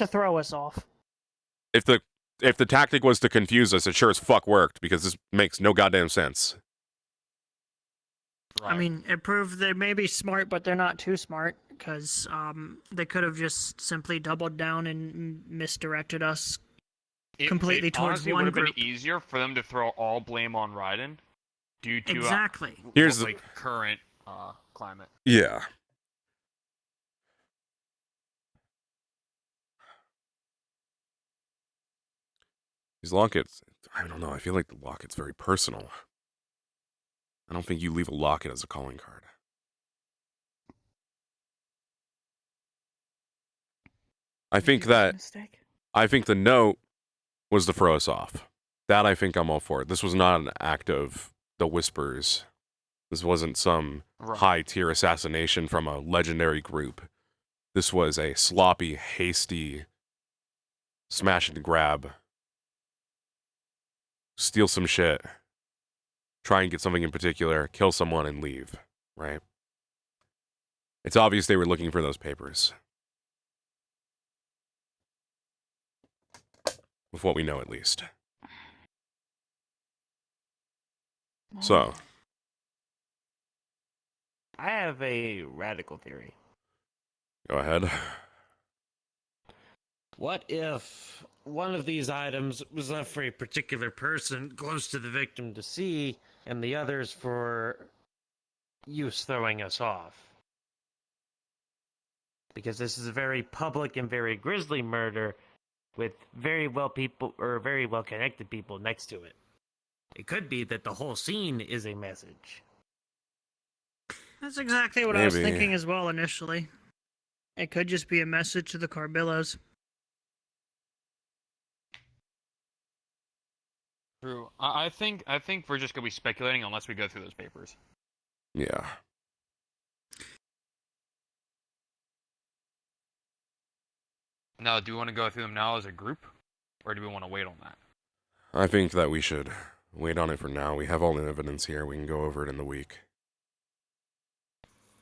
throw us off. If the tactic was to confuse us, it sure as fuck worked, because this makes no goddamn sense. I mean, it proved they may be smart, but they're not too smart, because they could have just simply doubled down and misdirected us completely it towards honestly one would have group. been easier for them to throw all blame on Raiden due to Exactly. Here's the- like current climate. Yeah. These lockets, I don't know, I feel like the locket's very personal. I don't think you leave a locket as a calling card. I think the note was to throw us off. That I think I'm all for. This was not an act of the Whispers. This wasn't some high-tier assassination from a legendary group. This was a sloppy, hasty, smash and grab. Steal some shit. Try and get something in particular, kill someone, and leave. Right? It's obvious they were looking for those papers. With what we know, at least. So, I have a radical theory. go ahead. What if one of these items was left for a particular person close to the victim to see, and the others for use throwing us off? Because this is a very public and very grisly murder with very well connected people next to it. It could be that the whole scene is a message. That's exactly what I was Maybe. thinking as well initially. It could just be a message to the Carbillos. True. I think we're just gonna be speculating unless we go through those papers. Yeah. Now, do we want to go through them now as a group, or do we want to wait on that? I think that we should wait on it for now. We have all the evidence here. We can go over it in the week.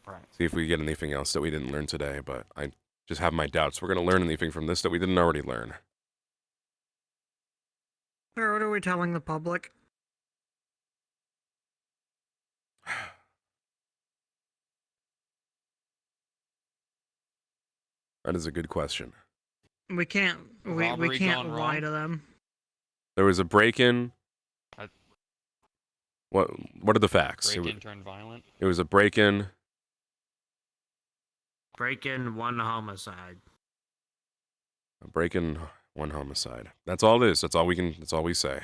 Right. See if we get anything else that we didn't learn today, but I just have my doubts. We're going to learn anything from this that we didn't already learn. Or what are we telling the public? That is a good question. We can't we can't lie to them. There was a break-in. What are the facts? Break-in turned violent. It was a break-in. Break-in, 1 homicide. A break-in, 1 homicide. That's all it is. That's all we say.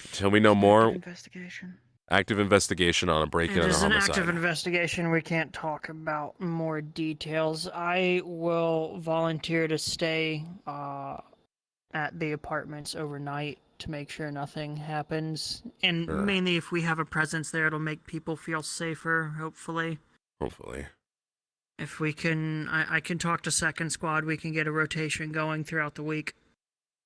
Until we know more. Investigation. Active investigation on a break-in It and a is an homicide. active investigation. We can't talk about more details. I will volunteer to stay at the apartments overnight to make sure nothing happens. And Sure. mainly if we have a presence there, it'll make people feel safer, hopefully. Hopefully. If we can, I can talk to Second Squad. We can get a rotation going throughout the week.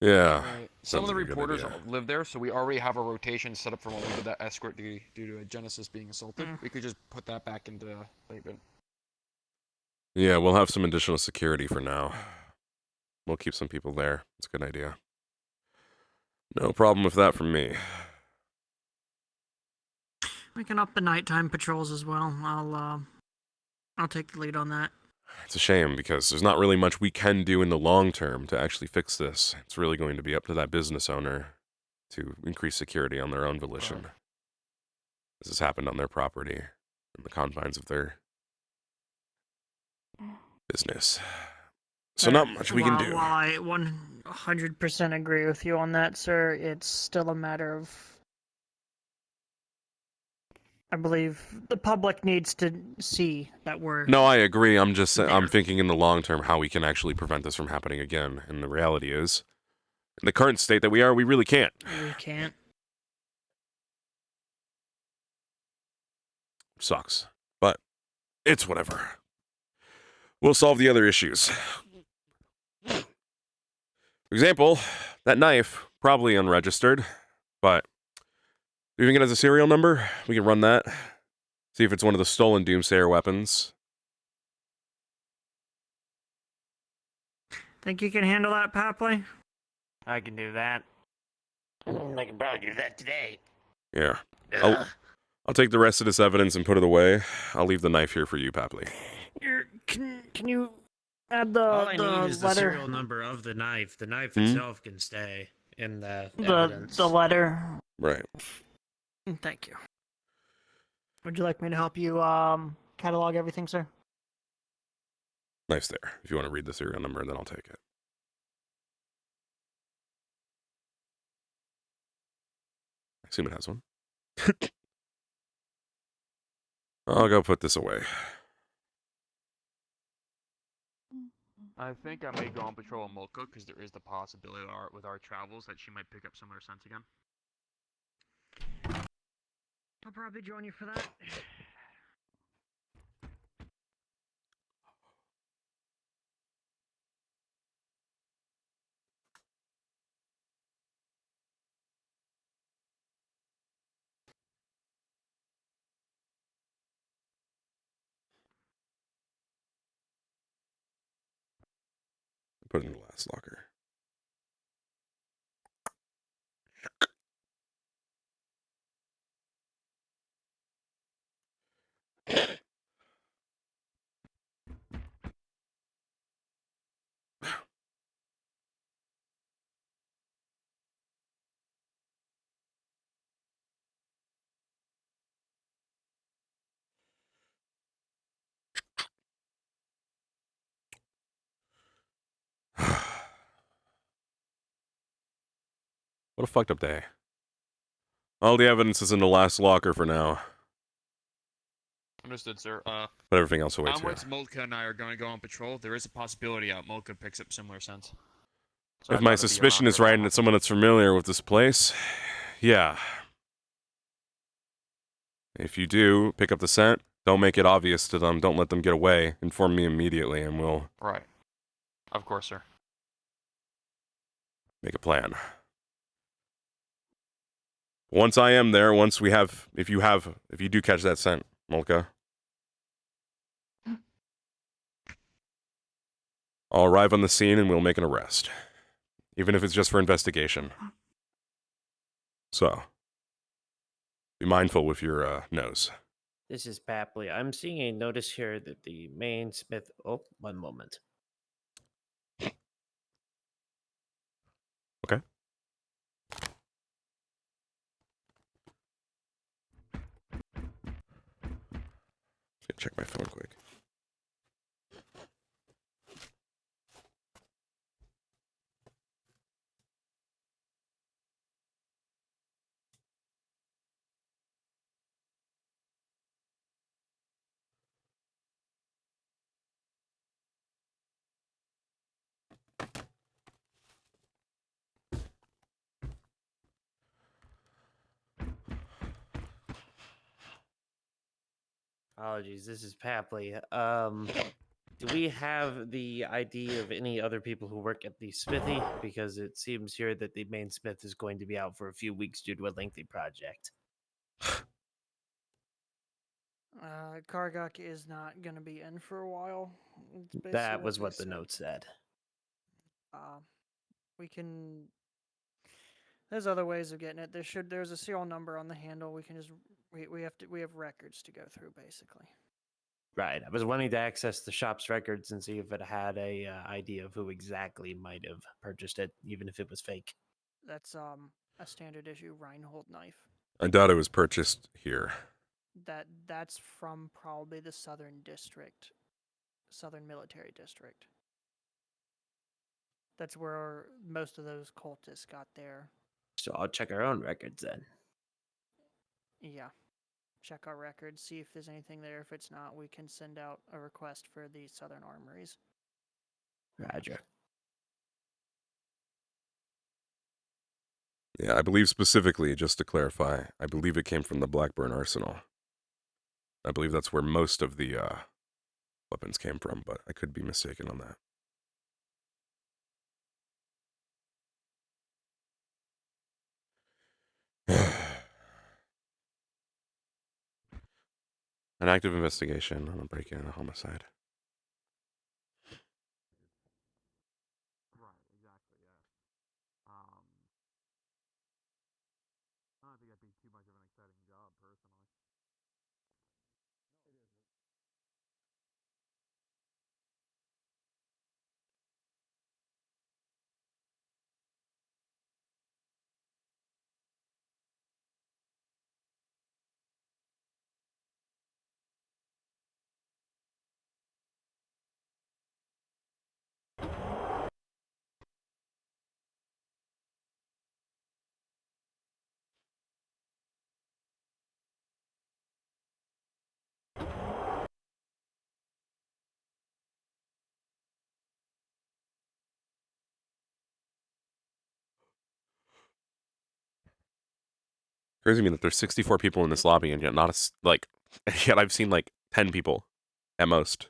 Yeah. Right. Some of the reporters live there, so we already have a rotation set up for when we did that escort duty due to a Genesis being assaulted. We could just put that back into Laban. Yeah, we'll have some additional security for now. We'll keep some people there. It's a good idea. No problem with that from me. We can up the nighttime patrols as well. I'll take the lead on that. It's a shame because there's not really much we can do in the long term to actually fix this. It's really going to be up to that business owner to increase security on their own volition. This has happened on their property, in the confines of their business. So not much we can do. While 100% agree with you on that, sir. It's still a matter of, I believe the public needs to see that we're... No, I agree. I'm just I'm thinking in the long term how we can actually prevent this from happening again. And the reality is, in the current state that we are, we really can't. We can't. Sucks. But it's whatever. We'll solve the other issues. For example, that knife, probably unregistered, but do you think it has a serial number? We can run that. See if it's one of the stolen Doomsayer weapons. Think you can handle that, Papley? I can do that. I can probably do that today. Yeah. I'll take the rest of this evidence and put it away. I'll leave the knife here for you, Papley. Can you add the All I the need is the letter? serial number of the knife. The knife itself can stay in the The evidence. letter. Right. Thank you. Would you like me to help you catalog everything, sir? Knife's there. If you want to read the serial number, then I'll take it. I assume it has one. I'll go put this away. I think I may go on patrol with Molka because there is the possibility with our travels that she might pick up similar scents again. I'll probably join you for that. Put it in the last locker. What a fucked up day. All the evidence is in the last locker for now. Understood, sir. But everything else awaits here. Onwards, Molka and I are going to go on patrol. There is a possibility Molka picks up similar scents. So If I'd my rather be suspicion around is her right while and it's someone that's familiar with this place, yeah. If you do pick up the scent, don't make it obvious to them. Don't let them get away. Inform me immediately and we'll Right. Of course, sir. make a plan. Once I am there, once we have, if you do catch that scent, Molka, I'll arrive on the scene and we'll make an arrest. Even if it's just for investigation. So, be mindful with your nose. This is Papley. I'm seeing a notice here that the main smith. Oh, one moment. Okay. Check my phone quick. Apologies, this is Papley. Do we have the ID of any other people who work at the smithy? Because it seems here that the main smith is going to be out for a few weeks due to a lengthy project. Kargok is not going to be in for a while. It's That basically was they what the said. note said. We can. There's other ways of getting it. There's a serial number on the handle. We can just we have records to go through basically. Right. I was wanting to access the shop's records and see if it had a idea of who exactly might have purchased it, even if it was fake. That's a standard issue Reinhold knife. I doubt it was purchased here. That's from probably the Southern Military District. That's where most of those cultists got there. So I'll check our own records then. Yeah. Check our records, see if there's anything there. If it's not, we can send out a request for the Southern Armories. Roger. Yeah, I believe specifically, just to clarify, I believe it came from the Blackburn Arsenal. I believe that's where most of the weapons came from, but I could be mistaken on that. An active investigation on a break-in and a homicide. Right, exactly, yeah. I don't think that'd be too much of an exciting job, personally. Crazy to me that there's 64 people in this lobby and yet not yet I've seen like 10 people at most.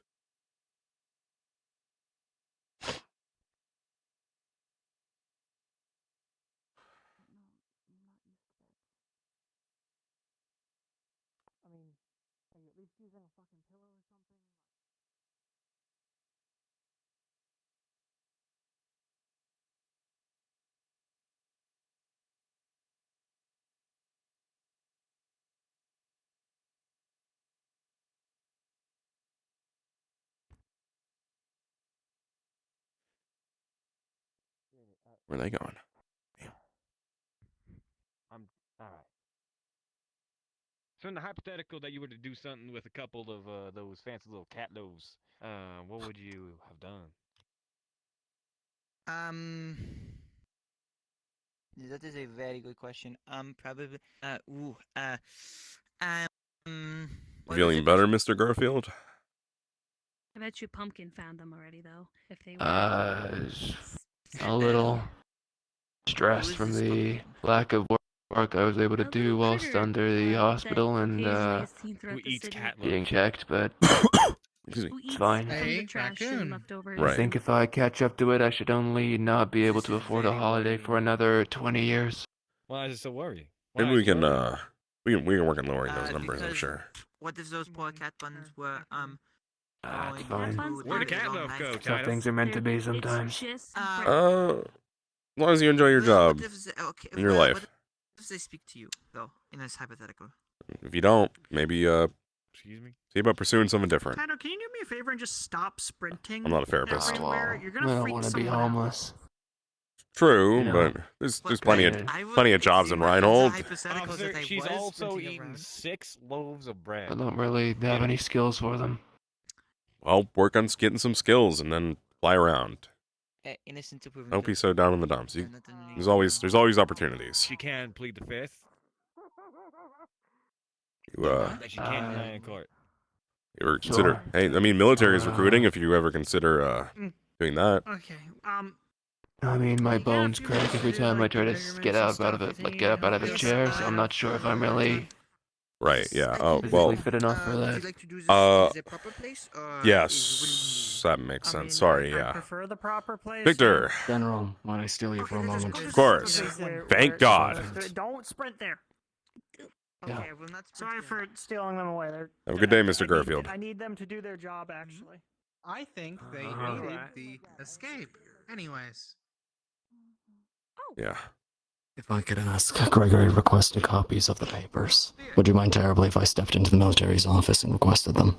I mean, are you at least using a fucking pillow or something? Where are they going? I'm all right. So in the hypothetical that you were to do something with a couple of those fancy little cat nose, what would you have done? That is a very good question. Probably. What was Feeling it? better, Mr. Garfield? I bet you Pumpkin found them already, though. If they were. A little stressed from the lack of work I was able to do whilst under the hospital and Who eats cat being lips? checked, but Excuse me. it's fine. Hey, raccoon. I think if I catch up to it, I should only not be able to afford a holiday for another 20 years. Why is it so worried? Maybe we can work on lowering those numbers, I'm because sure. What if those poor cat buns were That's going fine. to Where'd the the cat wrong love go, knife? So things are meant to be sometimes. As long as you enjoy your job and your What life. if they speak to you though in this hypothetical? If you don't, maybe Excuse me? see about pursuing something different. Tyler, can you do me a favor and just stop sprinting? I'm not a therapist. Everywhere? You're I gonna don't freak want to be someone out. homeless. True, You know. but there's Well, plenty of jobs in Reinhold. Officer, she's also eating 6 loaves of bread. I don't really have any skills for them. Well, work on getting some skills and then fly around. Innocent to proven Don't be guilty. so down in the dumps. There's always opportunities. She can plead the fifth. You That she can't deny in court. you ever consider? Hey, I mean, military is recruiting. If you ever consider doing that. Okay. I mean, my bones crack every time I try to get up out of a chair, so I'm not sure if I'm really Right. Yeah. Oh physically well. fit enough for that. Yes, that makes sense. Sorry. I Yeah. prefer the proper place. Victor. General, might I steal you for a moment? Of course. Thank God. Don't sprint there. Yeah. Okay, well, not Sorry for stealing them away. Have a good day, Mr. Garfield. I need them to do their job, actually. I think they Uh-huh. aided the escape. Anyways. Yeah. If I could ask, Gregory requested copies of the papers. Would you mind terribly if I stepped into the military's office and requested them?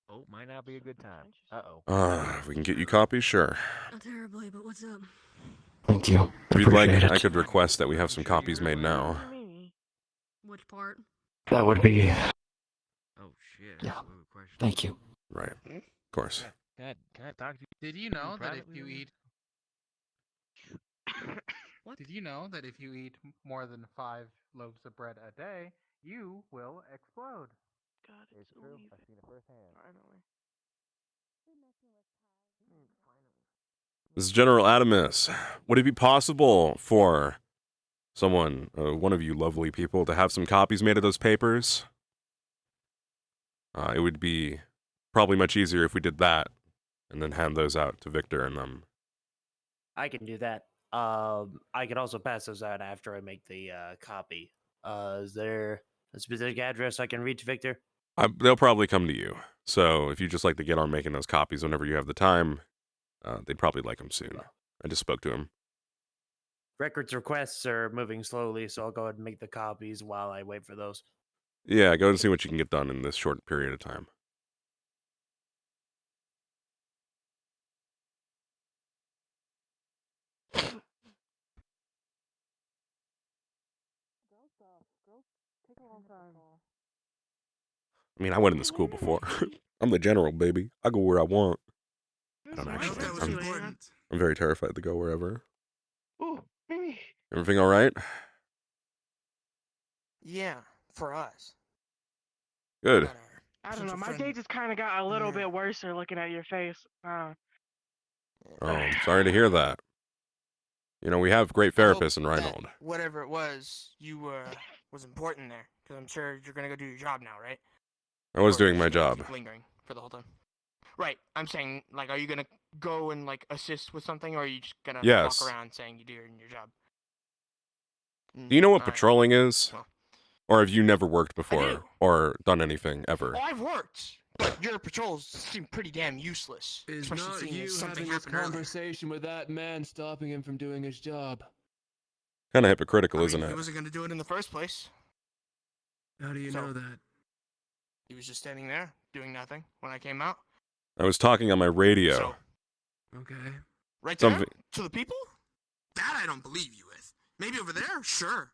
Oh, might not be a good time. Uh-oh. If we can get you copies, sure. Not terribly, but what's up? Thank you. If you'd like, Appreciate I it. could request that we have some copies made now. Which part? That would be... Oh, shit. Yeah. Ooh, question. Thank you. Right. Of course. Can I talk to you? Did you know that if privately you or- eat Did you know that if you eat more than 5 loaves of bread a day, you will explode? God, It's true. I've seen it firsthand. Finally. This is General Adamas. Would it be possible for someone, one of you lovely people, to have some copies made of those papers? It would be probably much easier if we did that and then hand those out to Victor and them. I can do that. I can also pass those out after I make the copy. Is there a specific address I can reach Victor? They'll probably come to you. So if you just like to get on making those copies whenever you have the time, they'd probably like them soon. I just spoke to him. Records requests are moving slowly, so I'll go ahead and make the copies while I wait for those. Yeah, go and see what you can get done in this short period of time. I mean, I went into school before. I'm the general, baby. I go where I want. I don't actually. I'm very terrified to go wherever. Ooh, me. Everything all right? Yeah, for us. Good. I don't know. My day just kind of got a little bit worse looking at your face. Oh, I'm sorry to hear that. You know, we have great therapists in Reinhold. Whatever it was, you was important there. Because I'm sure you're going to go do your job now, right? I was Or doing you're my just gonna job. keep lingering for the whole time. Right. I'm saying, like, are you going to go and, like, assist with something? Or are you just going to Yes. walk around saying you're doing your job? Do you know what All right. patrolling is? Well, Or have you never worked before do. or done anything ever? Oh, I've worked. But your patrols seem pretty damn useless. Is especially not seeing you as something having this happened earlier. conversation with that man stopping him from doing his job? Kind of hypocritical, I mean, isn't he it? wasn't going to do it in the first place. How do you So- know that? He was just standing there, doing nothing when I came out. I was talking on my radio. So, Okay. right there? Something- To the people? That I don't believe you with. Maybe over there? Sure.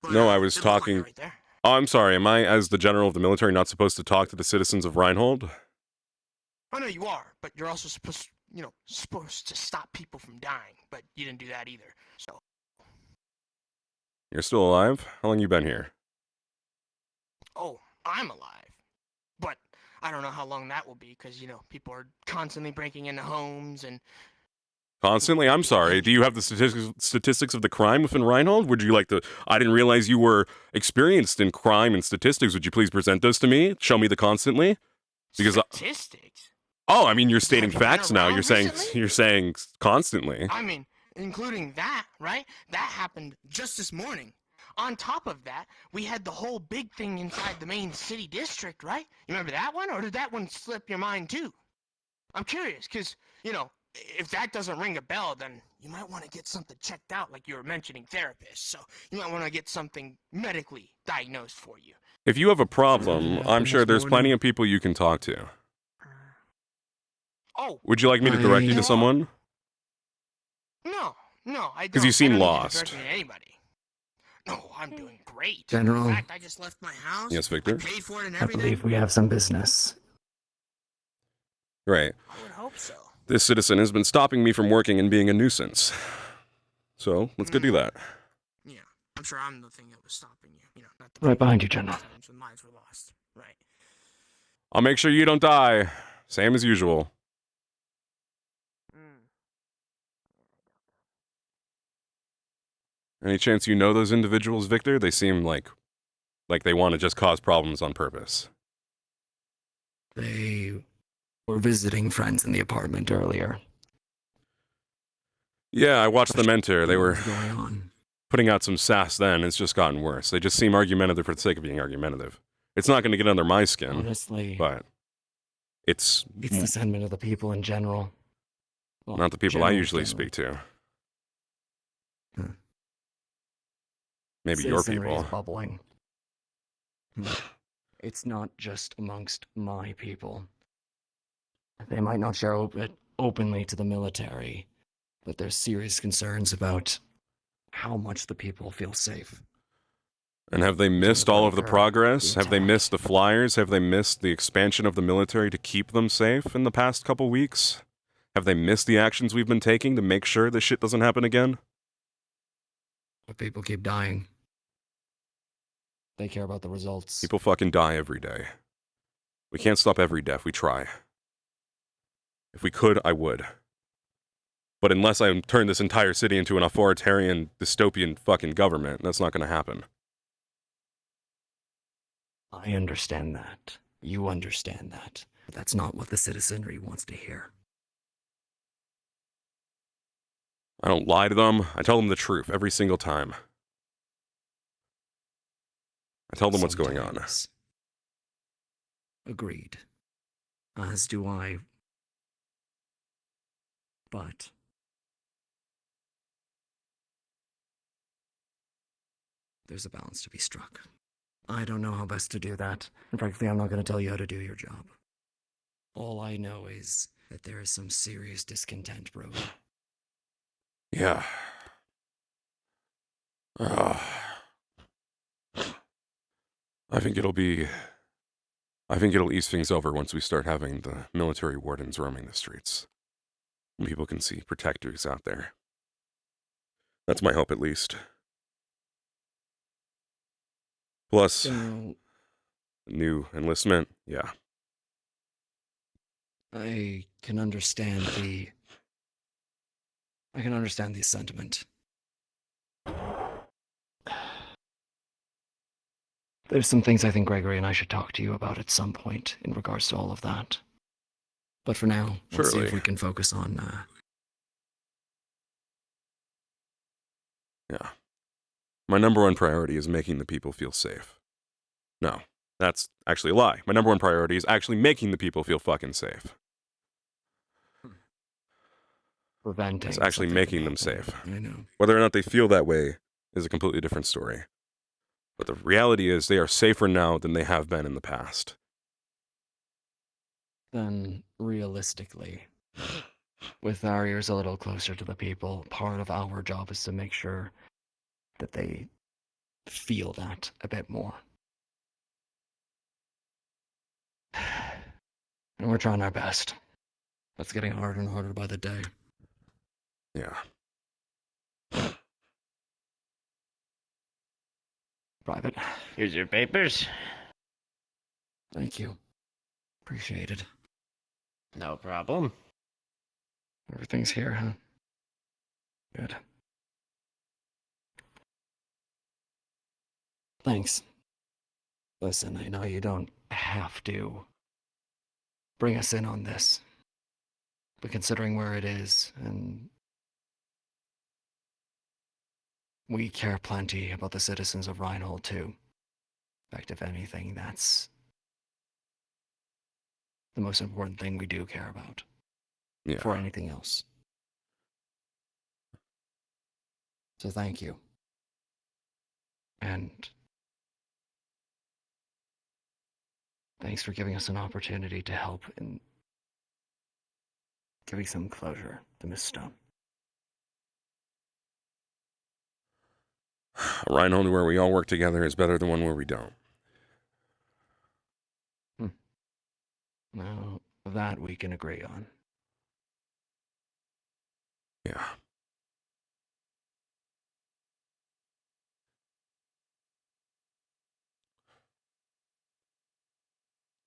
But, No, I was it looked like talking. it right there. Oh, I'm sorry. Am I, as the general of the military, not supposed to talk to the citizens of Reinhold? Oh, no, you are. But you're also supposed, supposed to stop people from dying. But you didn't do that either. So, You're still alive? How long you been here? oh, I'm alive. But I don't know how long that will be because, people are constantly breaking into homes and Constantly? I'm sorry. Do you have the statistics of the crime within Reinhold? Would you like to? I didn't realize you were experienced in crime and statistics. Would you please present those to me? Show me the constantly? Because statistics. oh, I mean, you're stating Have you been facts now. around You're recently? saying constantly. I mean, including that, right? That happened just this morning. On top of that, we had the whole big thing inside the main city district, right? You remember that one? Or did that one slip your mind too? I'm curious, because, if that doesn't ring a bell, then you might want to get something checked out, like you were mentioning therapists. So you might want to get something medically diagnosed for you. If you have a problem, I'm sure there's plenty of people you can talk to. Oh. Would you like me to direct you to someone? No, I don't. 'Cause you seem I don't need lost. to direct me to anybody. No, I'm doing great. General. In fact, I just left my house. Yes, Victor? I paid for it and I everything. believe we have some business. Right. I would hope so. This citizen has been stopping me from working and being a nuisance. So, let's go do that. Yeah, I'm sure I'm the thing that was stopping you. Not the Right behind you, General. times when lives were lost. Right. I'll make sure you don't die. Same as usual. Any chance you know those individuals, Victor? They seem like they want to just cause problems on purpose. They were visiting friends in the apartment earlier. Yeah, I watched them enter. They were What's going on? putting out some sass then. It's just gotten worse. They just seem argumentative for the sake of being argumentative. It's not going to get under my skin. Honestly, But it's the sentiment of the people in general. Well, not the people I general, usually general. speak to. Huh. Maybe your Citizenry is people. bubbling. It's not just amongst my people. They might not share it openly to the military, but there's serious concerns about how much the people feel safe. And have they missed all of the progress? Have they missed the flyers? Have they missed the expansion of the military to keep them safe in the past couple weeks? Have they missed the actions we've been taking to make sure this shit doesn't happen again? But people keep dying. They care about the results. People fucking die every day. We can't stop every death. We try. If we could, I would. But unless I turn this entire city into an authoritarian, dystopian fucking government, that's not going to happen. I understand that. You understand that. But that's not what the citizenry wants to hear. I don't lie to them. I tell them the truth every single time. I tell them what's going on. Sometimes. Agreed. As do I. But there's a balance to be struck. I don't know how best to do that. And frankly, I'm not going to tell you how to do your job. All I know is that there is some serious discontent brewing. Yeah. I think it'll ease things over once we start having the military wardens roaming the streets. And people can see protectors out there. That's my hope, at least. Plus, new enlistment, yeah. I can understand the sentiment. There's some things I think Gregory and I should talk to you about at some point in regards to all of that. But for now, let's see if we can focus on, Yeah. My number one priority is making the people feel safe. No, that's actually a lie. My number one priority is actually making the people feel fucking safe. preventing. It's actually making them safe. I know. Whether or not they feel that way is a completely different story. But the reality is they are safer now than they have been in the past. Then, realistically, with our ears a little closer to the people, part of our job is to make sure that they feel that a bit more. And we're trying our best. That's getting harder and harder by the day. Yeah. Private. Here's your papers. Thank you. Appreciate it. No problem. Everything's here, huh? Good. Thanks. Listen, I know you don't have to bring us in on this. But considering where it is, and we care plenty about the citizens of Reinhold too. In fact, if anything, that's the most important thing we do care about. Yeah. Before anything else. So thank you. And thanks for giving us an opportunity to help in giving some closure to Miss Stone. A Reinhold where we all work together is better than one where we don't. Now, that we can agree on. Yeah.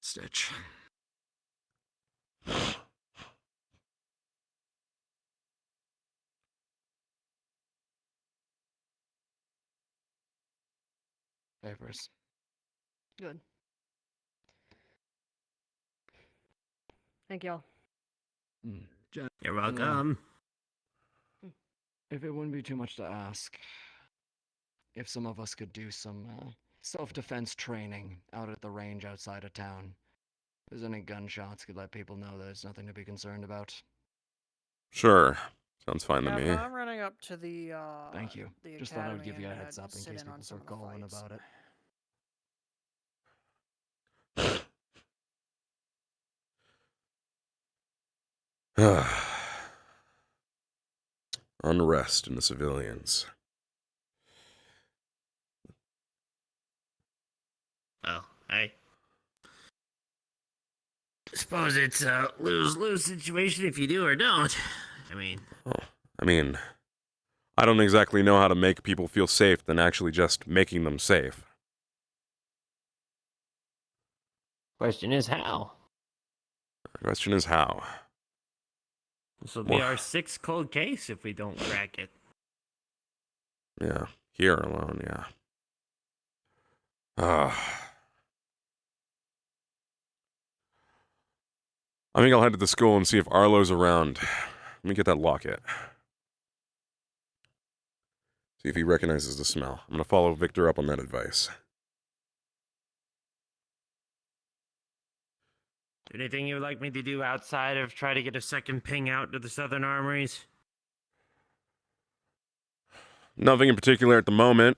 Stitch. Papers. Good. Thank y'all. You're welcome. If it wouldn't be too much to ask, if some of us could do some self-defense training out at the range outside of town. If there's any gunshots, could let people know that there's nothing to be concerned about. Sure. Sounds fine to me. I'm running up to the Thank you. the Just thought I would academy give you a and heads up in sit case in on people some start of the calling fights. about it. Unrest in the civilians. Well, I suppose it's a lose-lose situation if you do or don't. I mean, I don't exactly know how to make people feel safe than actually just making them safe. Question is how? The question is how. This will be Well, our 6th cold case if we don't crack it. yeah, here alone, yeah. I think I'll head to the school and see if Arlo's around. Let me get that locket. See if he recognizes the smell. I'm gonna follow Victor up on that advice. Anything you would like me to do outside of try to get a second ping out to the southern armories? Nothing in particular at the moment.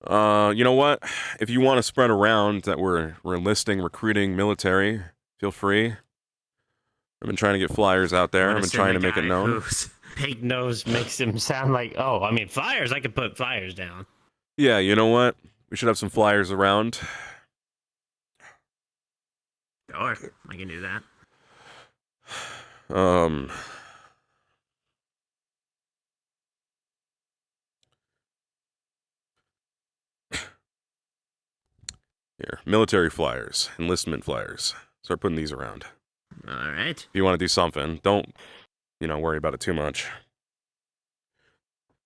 You know what? If you want to spread around that we're enlisting, recruiting military, feel free. I've been trying to get flyers out there. I've been trying to make it known. Whose pig nose makes him sound like, oh, I mean, flyers. I could put flyers down. Yeah, you know what? We should have some flyers around. Sure, I can do that. Here, military flyers, enlistment flyers. Start putting these around. All right. If you want to do something, don't, worry about it too much.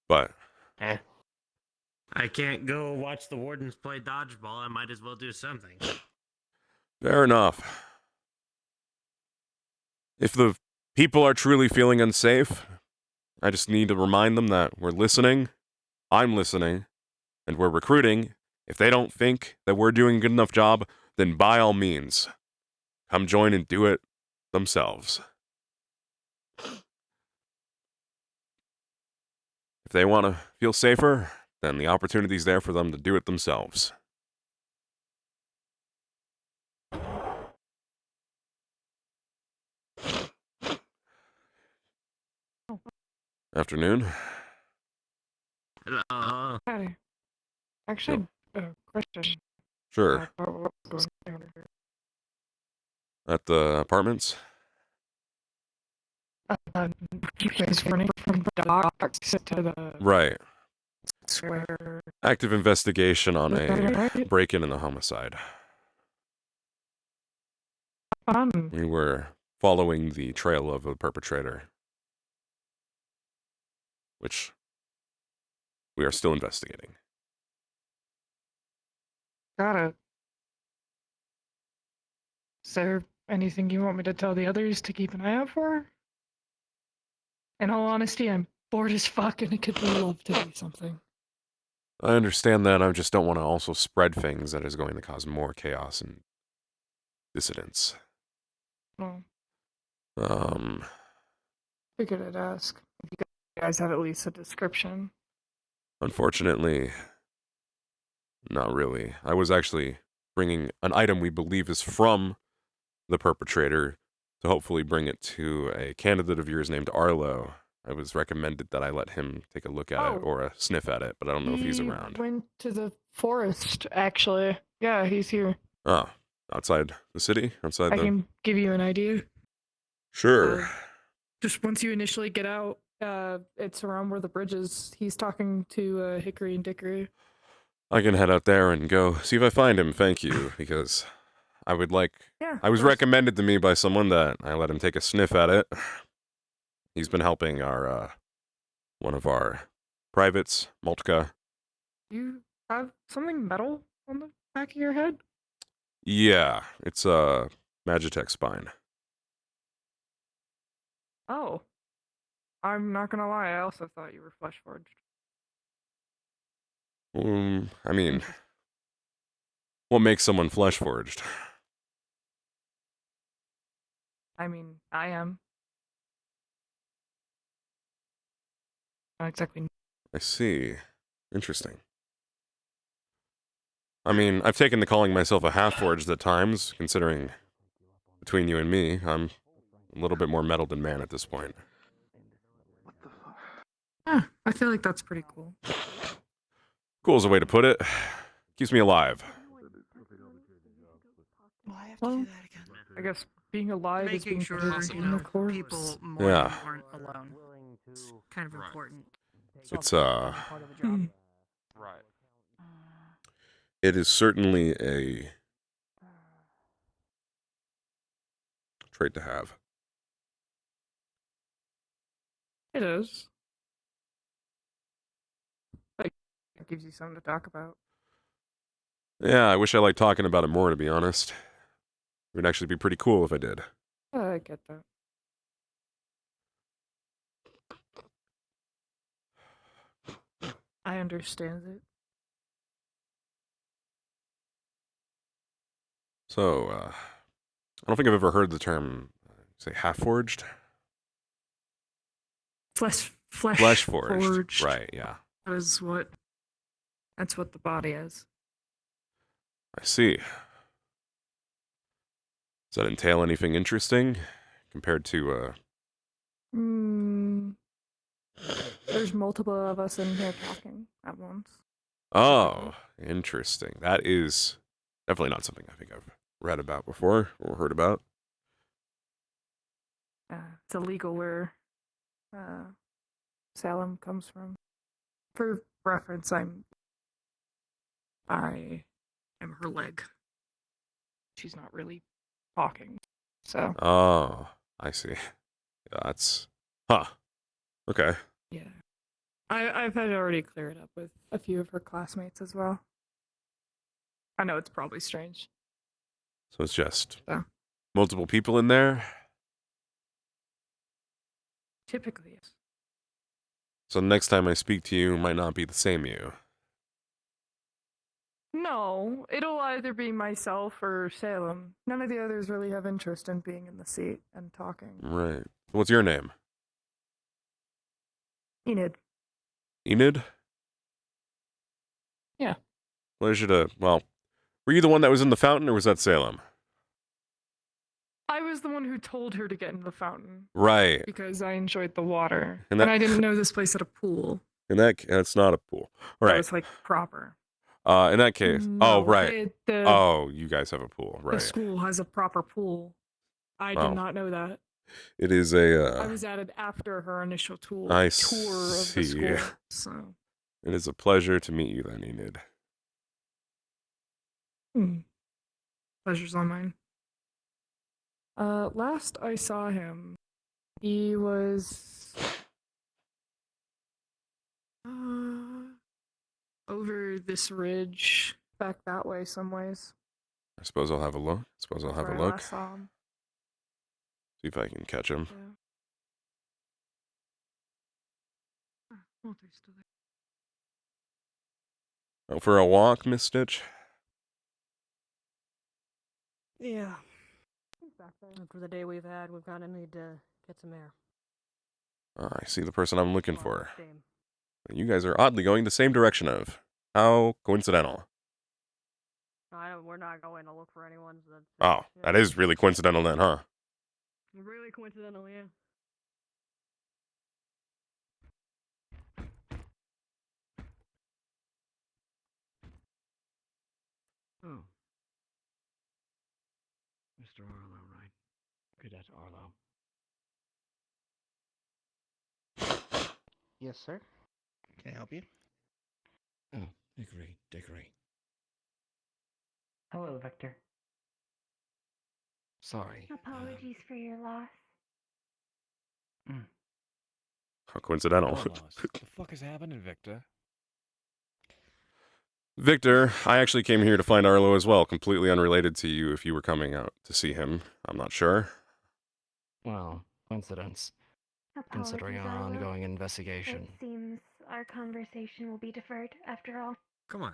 But I can't go watch the wardens play dodgeball. I might as well do something. fair enough. If the people are truly feeling unsafe, I just need to remind them that we're listening, I'm listening, and we're recruiting. If they don't think that we're doing a good enough job, then by all means, come join and do it themselves. If they want to feel safer, then the opportunity's there for them to do it themselves. Afternoon. Hello. Hi. Actually, question. Sure. What's going on here? At the apartments? You guys running from docks to the Right. square. Active investigation on a Right. break-in and a homicide. Fun. We were following the trail of a perpetrator, which we are still investigating. Got it. Is there anything you want me to tell the others to keep an eye out for? In all honesty, I'm bored as fuck and it could be love to do something. I understand that. I just don't want to also spread things that is going to cause more chaos and dissidents. Well, Um, figured I'd ask. If you guys have at least a description. Unfortunately, not really. I was actually bringing an item we believe is from the perpetrator to hopefully bring it to a candidate of yours named Arlo. I was recommended that I let him take a look at it or a sniff at it, but I don't know if he's around. Went to the forest, actually. Yeah, he's here. Oh, outside the city? Outside I the... can give you an idea. Sure. Just once you initially get out, it's around where the bridge is. He's talking to Hickory and Dickory. I can head out there and go see if I find him, thank you, because I would like... Yeah, I was of course. recommended to me by someone that I let him take a sniff at it. He's been helping our, one of our privates, Moltka. You have something metal on the back of your head? Yeah, it's a Magitech spine. Oh. I'm not gonna lie, I also thought you were flesh forged. I mean, what makes someone flesh forged? I mean, I am. Not exactly. I see. Interesting. I mean, I've taken to calling myself a half-forged at times, considering between you and me, I'm a little bit more metal than man at this point. Yeah, I feel like that's pretty cool. Cool is a way to put it. Keeps me alive. Well, I guess being alive is Making being sure better in the core. people mourning Yeah. aren't alone. It's kind of important. It's part of the job. Right. it is certainly a trait to have. It is. Like, it gives you something to talk about. Yeah, I wish I liked talking about it more, to be honest. It would actually be pretty cool if I did. I get that. I understand it. So, I don't think I've ever heard the term, say, half-forged? Flesh Flesh-forged. Right, yeah. That's what the body is. I see. Does that entail anything interesting compared to, There's multiple of us in here talking at once. Oh, interesting. That is definitely not something I think I've read about before or heard about. It's illegal where Salem comes from. For reference, I am her leg. She's not really talking, so Oh, I see. Yeah, that's... Huh. Okay. yeah. I've had to already clear it up with a few of her classmates as well. I know it's probably strange. So it's just So. multiple people in there? Typically, yes. So the next time I speak to you might not be the same you. No, it'll either be myself or Salem. None of the others really have interest in being in the seat and talking. Right. What's your name? Enid. Enid? Yeah. Pleasure to... Well, were you the one that was in the fountain, or was that Salem? I was the one who told her to get in the fountain. Right. Because I enjoyed the water. And And, that- I didn't know this place had a pool. In that's not a pool. All That right. was like proper. In that case... No, oh, right. the you guys have a pool. The Right. school has a proper pool. I Oh. did not know that. It is a... I was added after her initial tour I of the see. school. So It is a pleasure to meet you then, Enid. pleasure's all mine. Last I saw him, he was over this ridge, back that way some ways. I suppose I'll have a look. Where I last saw him. See if I can catch him. Yeah. Oh, they're still there. Out for a walk, Miss Stitch? Yeah. After the day we've had, we've kind of need to get some air. I see the person I'm looking for. Damn. You guys are oddly going the same direction of. How coincidental. We're not going to look for anyone. So Oh, that is really coincidental then, huh? really coincidental, yeah. Oh. Mr. Arlo, right? Cadet Arlo. Yes, sir. Can I help you? Oh, Dickory. Hello, Victor. Sorry. Apologies for your loss. How coincidental. What the fuck is happening, Victor? Victor, I actually came here to find Arlo as well, completely unrelated to you if you were coming out to see him. I'm not sure. Well, coincidence. Considering our Arlo. ongoing investigation. It seems our conversation will be deferred after all. Come on.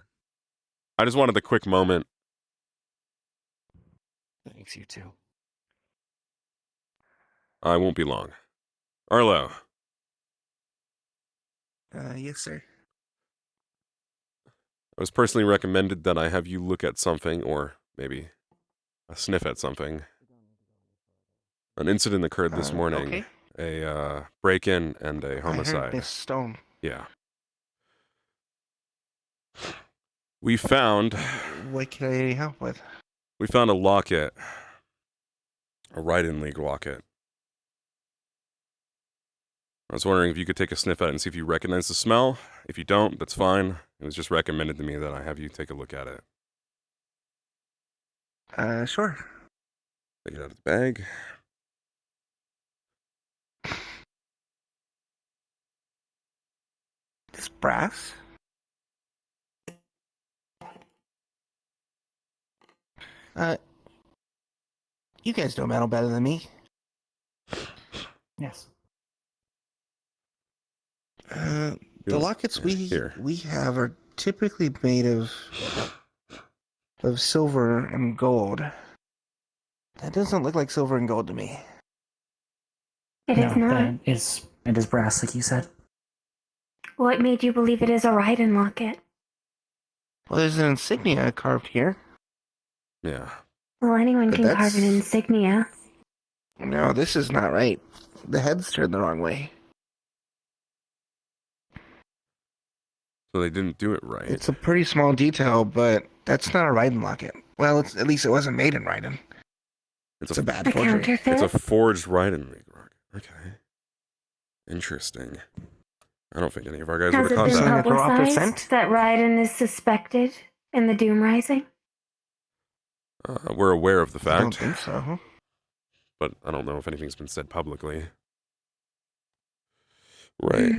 I just wanted the quick moment. Thanks, you too. I won't be long. Arlo, Yes, sir. I was personally recommended that I have you look at something, or maybe a sniff at something. An incident occurred this morning. Okay. A break-in and a I homicide. heard Miss Stone. Yeah. We found... What can I help with? We found a locket. A Ride-in League locket. I was wondering if you could take a sniff at it and see if you recognize the smell. If you don't, that's fine. It was just recommended to me that I have you take a look at it. Sure. Take it out of the bag. This brass? You guys know metal better than me. Yes. The lockets we have are typically made of silver and gold. That doesn't look like silver and gold to me. It is not. It is brass, like you said. What made you believe it is a Raiden locket? Well, there's an insignia carved here. Yeah. Well, anyone But can carve an that's- insignia. No, this is not right. The head's turned the wrong way. So they didn't do it right. It's a pretty small detail, but that's not a Raiden locket. Well, at least it wasn't made in Raiden. It's a bad forgery. It's a forged Raiden rocket. Okay. Interesting. I don't think any of our guys Has would it have been caught that. publicized that Raiden is suspected in the Doom Rising? We're aware of the fact. I don't think so. But I don't know if anything's been said publicly. Right.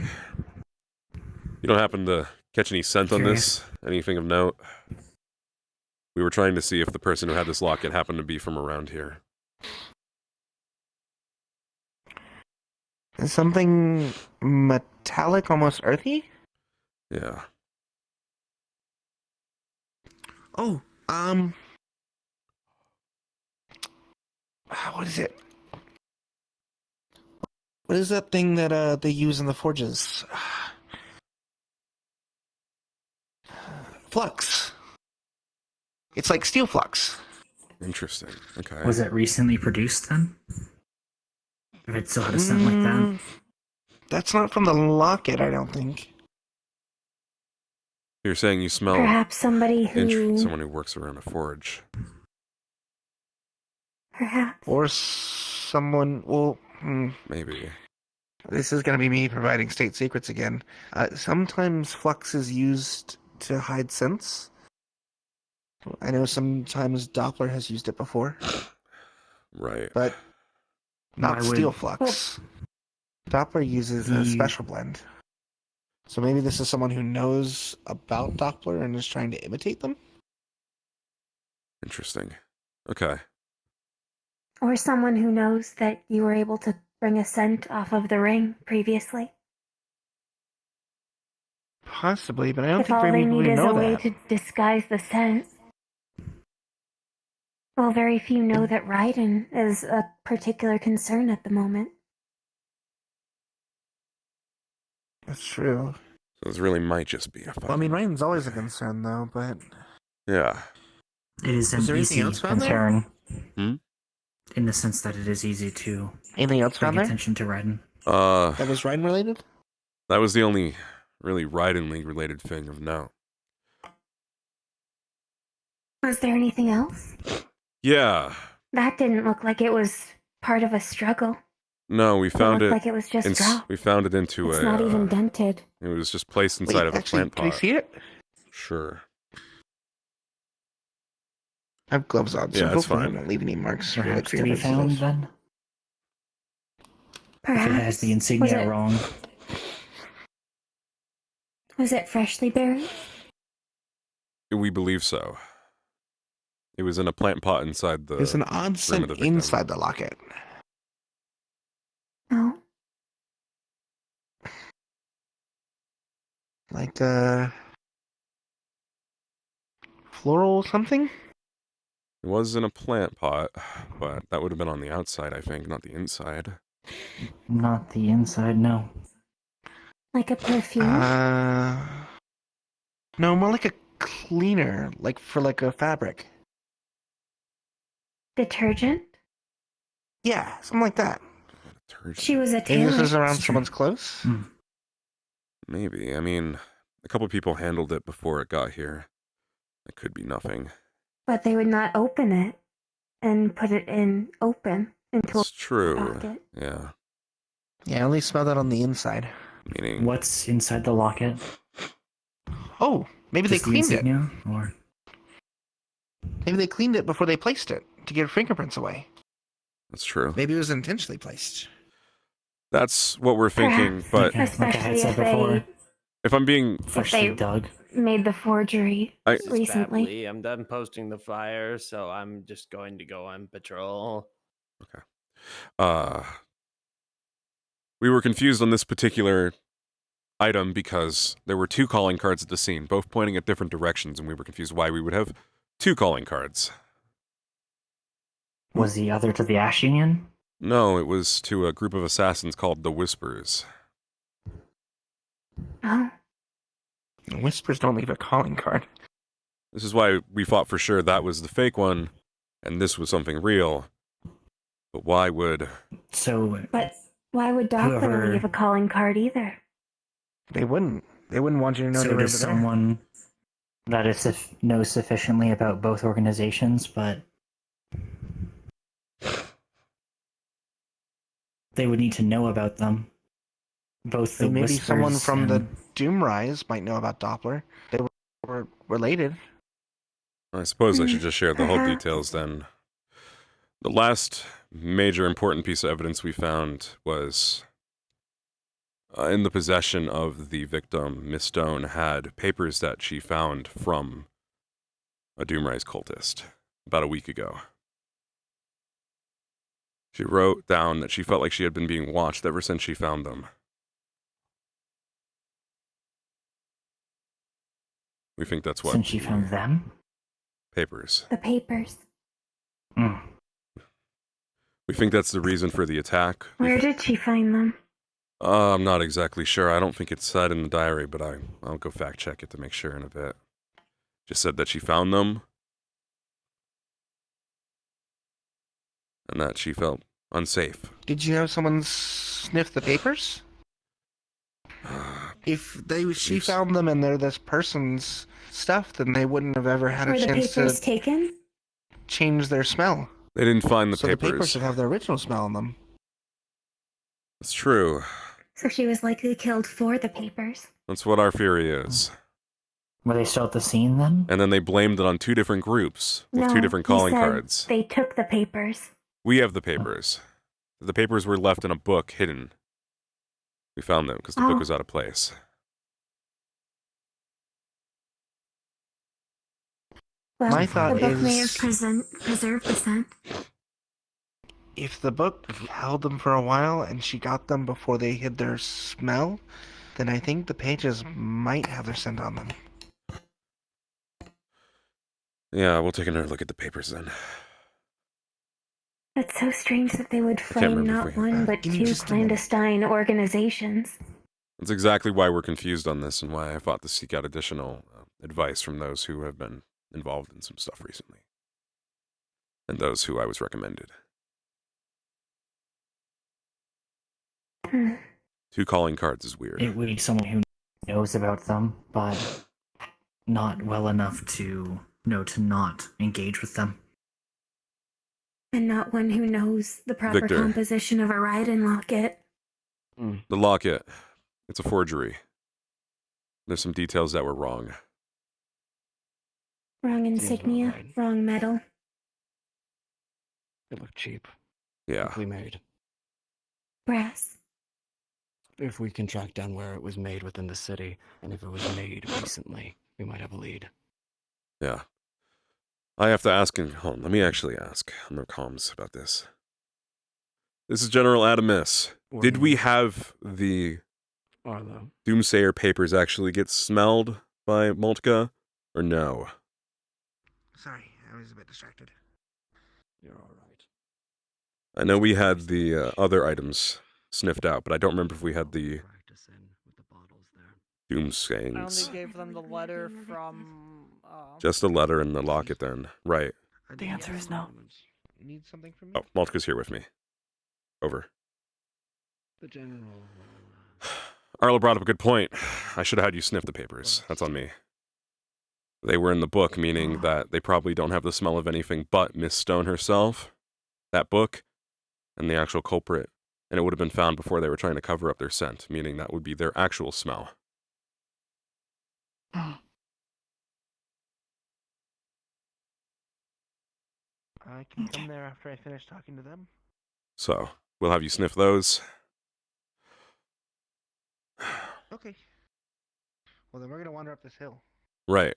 You don't happen to catch any scent on this? Anything of note? We were trying to see if the person who had this locket happened to be from around here. Something metallic, almost earthy? Yeah. Oh, what is it? What is that thing that they use in the forges? Flux. It's like steel flux. Interesting. Okay. Was it recently produced then? If it still had a scent like that? That's not from the locket, I don't think. You're saying you smell Perhaps somebody who... someone who works around a forge. Perhaps. Or someone, well... Maybe. This is going to be me providing state secrets again. Sometimes flux is used to hide scents. I know sometimes Doppler has used it before. Right. But not Why would- steel flux. Doppler uses a special blend. So maybe this is someone who knows about Doppler and is trying to imitate them? Interesting. Okay. Or someone who knows that you were able to bring a scent off of the ring previously. Possibly, but I don't If think all very they many need people is a know way that. to disguise the scent. Well, very few know that Raiden is a particular concern at the moment. That's true. So this really might just be a Well, I mean, Raiden's always a concern, though, but... Yeah. It is an Is there anything easy else found there? concern. Hmm? In the sense that it is easy to Anything else bring found there? attention to Raiden. That was Raiden related? That was the only really Raiden League related thing of note. Was there anything else? Yeah. That didn't look like it was part of a struggle. No, we found looked it. like it was just dropped. We found it into It's a. not even dented. It was just placed inside of a plant pot. Can we see it? Sure. I have gloves on, so Yeah, it's hopefully I fine. won't leave any marks for like Perhaps to be fingerprints. found then? Perhaps. If it has the insignia wrong. Was it freshly buried? We believe so. It was in a plant pot inside the. There's an odd room of scent the victim. inside the locket. No. Like, floral something? It was in a plant pot, but that would have been on the outside, I think, not the inside. Not the inside, no. Like a perfume? No, more like a cleaner, like for like a fabric. Detergent? Yeah, something like that. She was a Maybe this tailor. is around someone's clothes? Maybe. I mean, a couple people handled it before it got here. It could be nothing. But they would not open it and put it in open into It's true. a pocket. Yeah. Yeah, I only smell that on the inside. Meaning, What's inside the locket? Oh, maybe Just they the cleaned it. insignia, or Maybe they cleaned it before they placed it to get fingerprints away. that's true. Maybe it was intentionally placed. That's what we're thinking, but Especially if they if I'm being made the forgery This is recently. Bapley. I'm done posting the fire, so I'm just going to go on patrol. we were confused on this particular item because there were 2 calling cards at the scene, both pointing at different directions, and we were confused why we would have 2 calling cards. was the other to the Ash Union? No, it was to a group of assassins called the Whispers. Oh. Whispers don't leave a calling card. This is why we thought for sure that was the fake one, and this was something real. But why would... But why would Doppler whoever- leave a calling card either? They wouldn't. They wouldn't want you to know they So were does there. someone that is knows sufficiently about both organizations, but they would need to know about them. Both the And maybe Whispers someone from the and- Doomrise might know about Doppler. They were related. I suppose I should just share the whole details then. The last major important piece of evidence we found was in the possession of the victim. Miss Stone had papers that she found from a Doomrise cultist about a week ago. She wrote down that she felt like she had been being watched ever since she found them. We think that's what... Since she found them? Papers. The papers. We think that's the reason for the attack. Where did she find them? I'm not exactly sure. I don't think it's said in the diary, but I'll go fact check it to make sure in a bit. Just said that she found them. And that she felt unsafe. Did you have someone sniff the papers? If she found them and they're this person's stuff, then they wouldn't have ever had Were a the chance papers to taken? change their smell. They didn't find the So papers. the papers should have the original smell on them. It's true. So she was likely killed for the papers. That's what our theory is. Were they still at the scene then? And then they blamed it on 2 different groups with No, 2 different he calling said cards. They took the papers. We have the papers. The papers were left in a book hidden. We found them because the book was out of place. Well, My thought the book may have is- preserved the scent. If the book held them for a while and she got them before they hid their smell, then I think the pages might have their scent on them. Yeah, we'll take another look at the papers then. It's so strange that they would frame remember not if we had one that. but Give me 2 just a moment. clandestine organizations. That's exactly why we're confused on this and why I thought to seek out additional advice from those who have been involved in some stuff recently. And those who I was recommended. 2 calling cards is weird. It would be someone who knows about them, but not well enough to know to not engage with them. And not one who knows the proper Victor. composition of a Raiden locket. The locket. It's a forgery. There's some details that were wrong. Wrong insignia, wrong metal. It looked cheap. Yeah. Quickly made. Brass. If we can track down where it was made within the city, and if it was made recently, we might have a lead. Yeah. I have to ask, hold on, let me actually ask on the comms about this. This is General Adamas. Did we have the Arlo. Doomsayer papers actually get smelled by Moltke, or no? Sorry, I was a bit distracted. You're all right. I know we had the other items sniffed out, but I don't remember if we had the I Doomsayings. only gave them the letter from. Just a letter and the locket then. Right. The answer is no. You need something from me? Oh, Moltke's here with me. Over. The general. Arlo brought up a good point. I should have had you sniff the papers. That's on me. They were in the book, meaning that they probably don't have the smell of anything but Miss Stone herself, that book, and the actual culprit and it would have been found before they were trying to cover up their scent, meaning that would be their actual smell. I can come there after I finish talking to them. So, we'll have you sniff those. Okay. Well, then we're gonna wander up this hill. Right.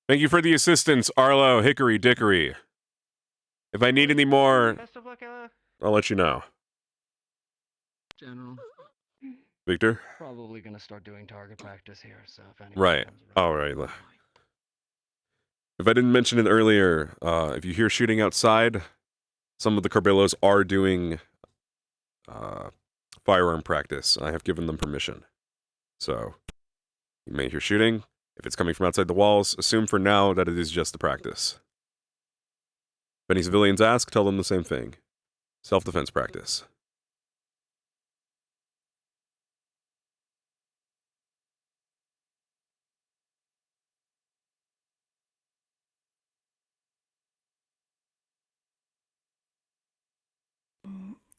Thank you for the assistance, Arlo, Hickory, Dickory. If I need any more, Best of luck, Ella. I'll let you know. General. Victor? Probably gonna start doing target practice here, so if anyone Right. All right. If I didn't mention it earlier, if you hear shooting outside, some of the Carbillos are doing firearm practice. I have given them permission. So, you may hear shooting. If it's coming from outside the walls, assume for now that it is just the practice. If any civilians ask, tell them the same thing. Self-defense practice.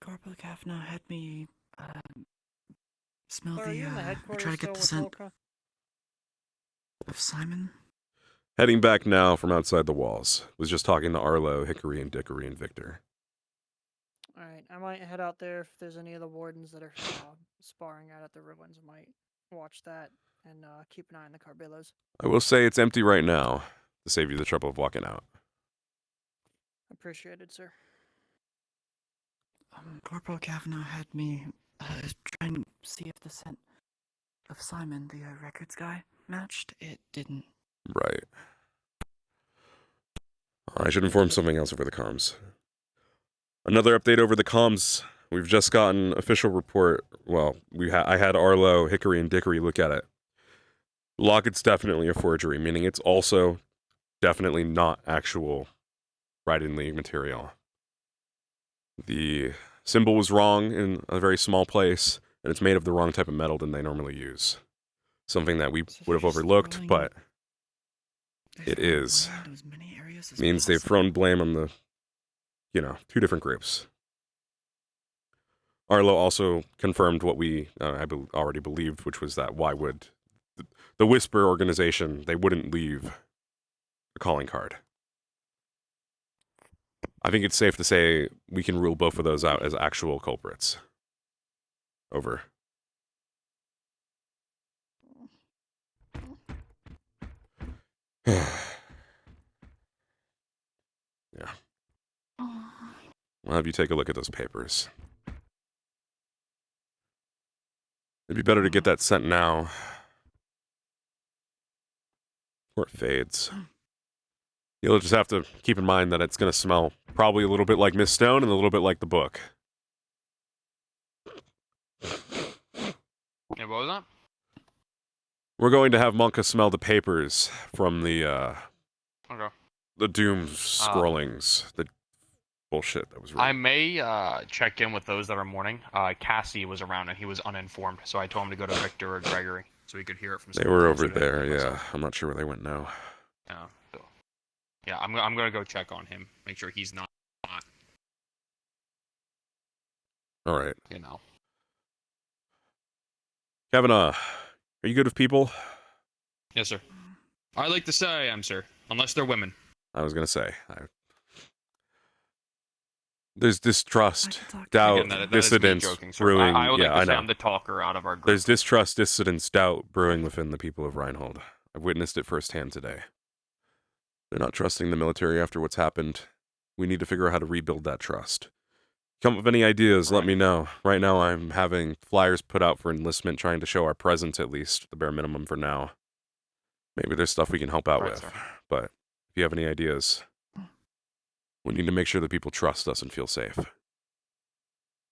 Corporal Kavanaugh had me smell Are you in the headquarters try to get the still with scent Volka? of Simon. Heading back now from outside the walls. Was just talking to Arlo, Hickory, and Dickory, and Victor. Alright, I might head out there if there's any of the wardens that are sparring out at the ruins. I might watch that and keep an eye on the Carbillos. I will say it's empty right now, to save you the trouble of walking out. Appreciated, sir. Corporal Kavanaugh had me try and see if the scent of Simon, the records guy, matched. It didn't. Right. I should inform something else over the comms. Another update over the comms. We've just gotten official report. Well, I had Arlo, Hickory, and Dickory look at it. Locket's definitely a forgery, meaning it's also definitely not actual Riding League material. The symbol was wrong in a very small place, and it's made of the wrong type of metal than they normally use. Something that we would have overlooked, but it is. Means they've thrown blame on the, two different groups. Arlo also confirmed what we already believed, which was that why would the Whisper organization, they wouldn't leave a calling card. I think it's safe to say we can rule both of those out as actual culprits. Over. Yeah. I'll have you take a look at those papers. It'd be better to get that sent now. Or it fades. You'll just have to keep in mind that it's going to smell probably a little bit like Miss Stone and a little bit like the book. Yeah, what was that? We're going to have Monka smell the papers from the Okay. the doom scrollings, the bullshit that was written. I may check in with those that are mourning. Cassie was around and he was uninformed, so I told him to go to Victor or Gregory so he could hear it from. They were over there, yeah. I'm not sure where they went now. Yeah. So, yeah, I'm gonna go check on him, make sure he's not. All right. You know. Kavanaugh, are you good with people? Yes, sir. I like to say I am, sir, unless they're women. I was gonna say. There's distrust, doubt, Again, that is me dissidence joking, sir. brewing. I would yeah, like to I say know. I'm the talker out of our group. There's distrust, dissidence, doubt brewing within the people of Reinhold. I've witnessed it firsthand today. They're not trusting the military after what's happened. We need to figure out how to rebuild that trust. Come up with any ideas, let me know. Right now I'm having flyers put out for enlistment, trying to show our presence at least, the bare minimum for now. Maybe there's stuff we can help out with. Sir. But if you have any ideas, we need to make sure that people trust us and feel safe.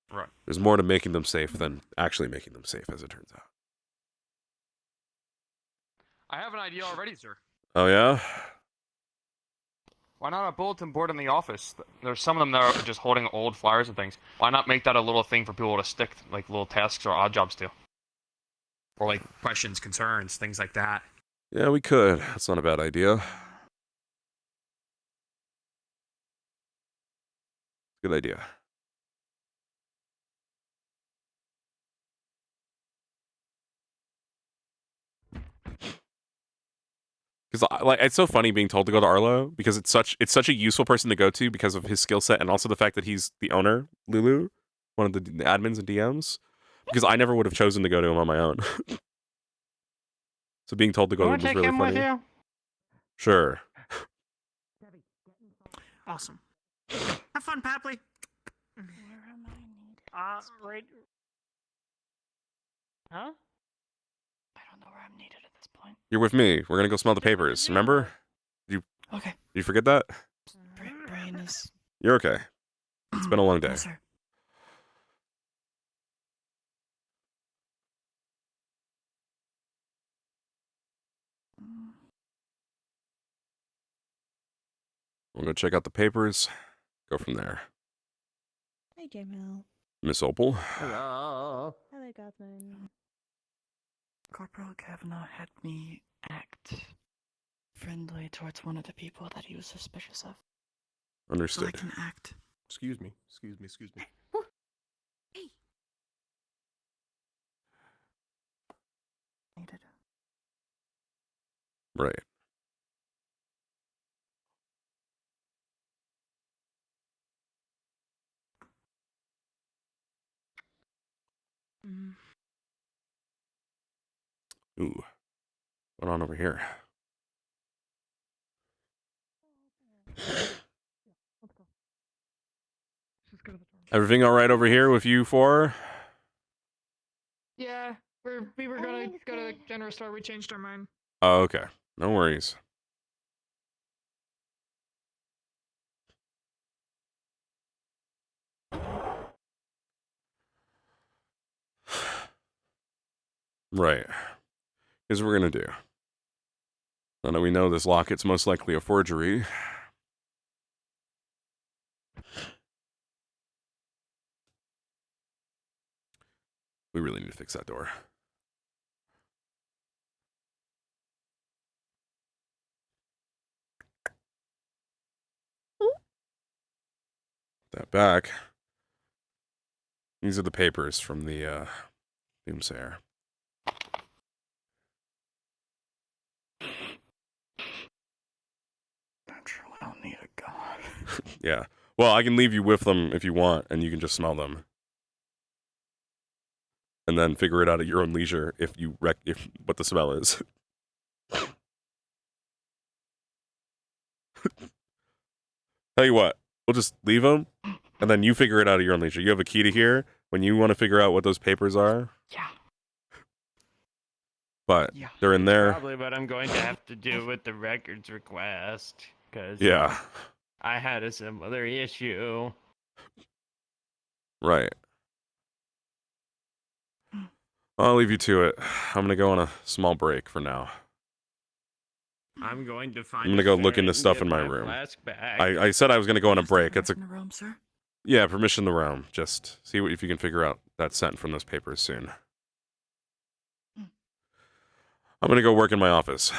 Right. There's more to making them safe than actually making them safe, as it turns out. I have an idea already, sir. Oh, yeah? Why not a bulletin board in the office? There's some of them that are just holding old flyers and things. Why not make that a little thing for people to stick, like little tasks or odd jobs to? Or like questions, concerns, things like that. Yeah, we could. That's not a bad idea. Good idea. Because like it's so funny being told to go to Arlo because it's such a useful person to go to because of his skill set and also the fact that he's the owner, Lulu, one of the admins and DMs. Because I never would have chosen to go to him on my own. So being told to You go want was to take really him funny. with you? Sure. Awesome. Have fun, Papley. Right. Huh? I don't know where I'm needed at this point. You're with me. We're gonna go smell the papers. Remember? You Okay. you forget that? Brain is. You're okay. It's been a long day. Yes, sir. We'll go check out the papers. Go from there. Hey, J-Mel. Miss Opal. Hello. Hello, Gotham. Corporal Kavanaugh had me act friendly towards one of the people that he was suspicious of. So I Understood. can act. Excuse me. Excuse me. Excuse me. Needed. Right. Mm. Ooh. What's on over here? Everything all right over here with you four? Yeah, we were gonna go to the general store. We changed our mind. Oh, okay. No worries. Right. Here's what we're gonna do. Now that we know this locket's most likely a forgery. We really need to fix that door. That back. These are the papers from the doomsayer. Naturally, I'll need a gun. Yeah. Well, I can leave you with them if you want, and you can just smell them. And then figure it out at your own leisure if what the smell is. Tell you what, we'll just leave them, and then you figure it out at your own leisure. You have a key to here when you want to figure out what those papers are. Yeah. But they're in there. Probably what I'm going to have to do with the records request, because Yeah. I had a similar issue. Right. I'll leave you to it. I'm gonna go on a small break for now. I'm going to find. I'm gonna go look into stuff in my room. Flask back. I said I was gonna go on a break. That's a In the room, sir. yeah, permission in the realm. Just see if you can figure out that scent from those papers soon. I'm gonna go work in my office.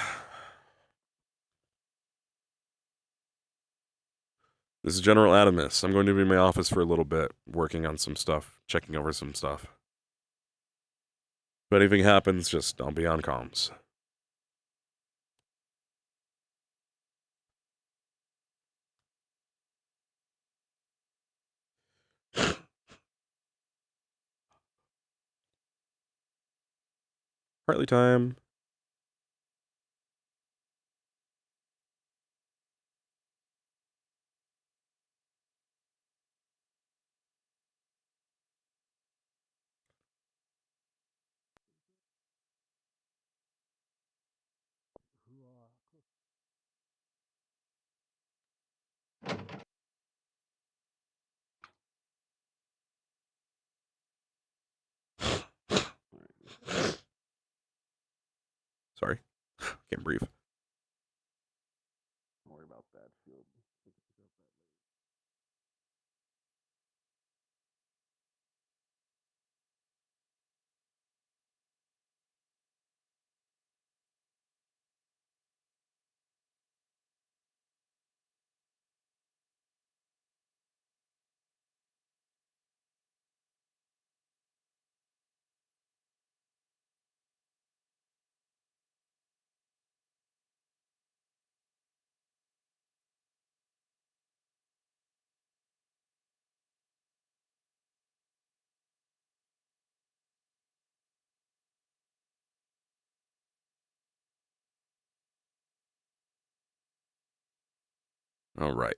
This is General Adamas. I'm going to be in my office for a little bit, working on some stuff, checking over some stuff. If anything happens, just I'll be on comms. Hartley time. Sorry, can't breathe. Don't worry about that. All right.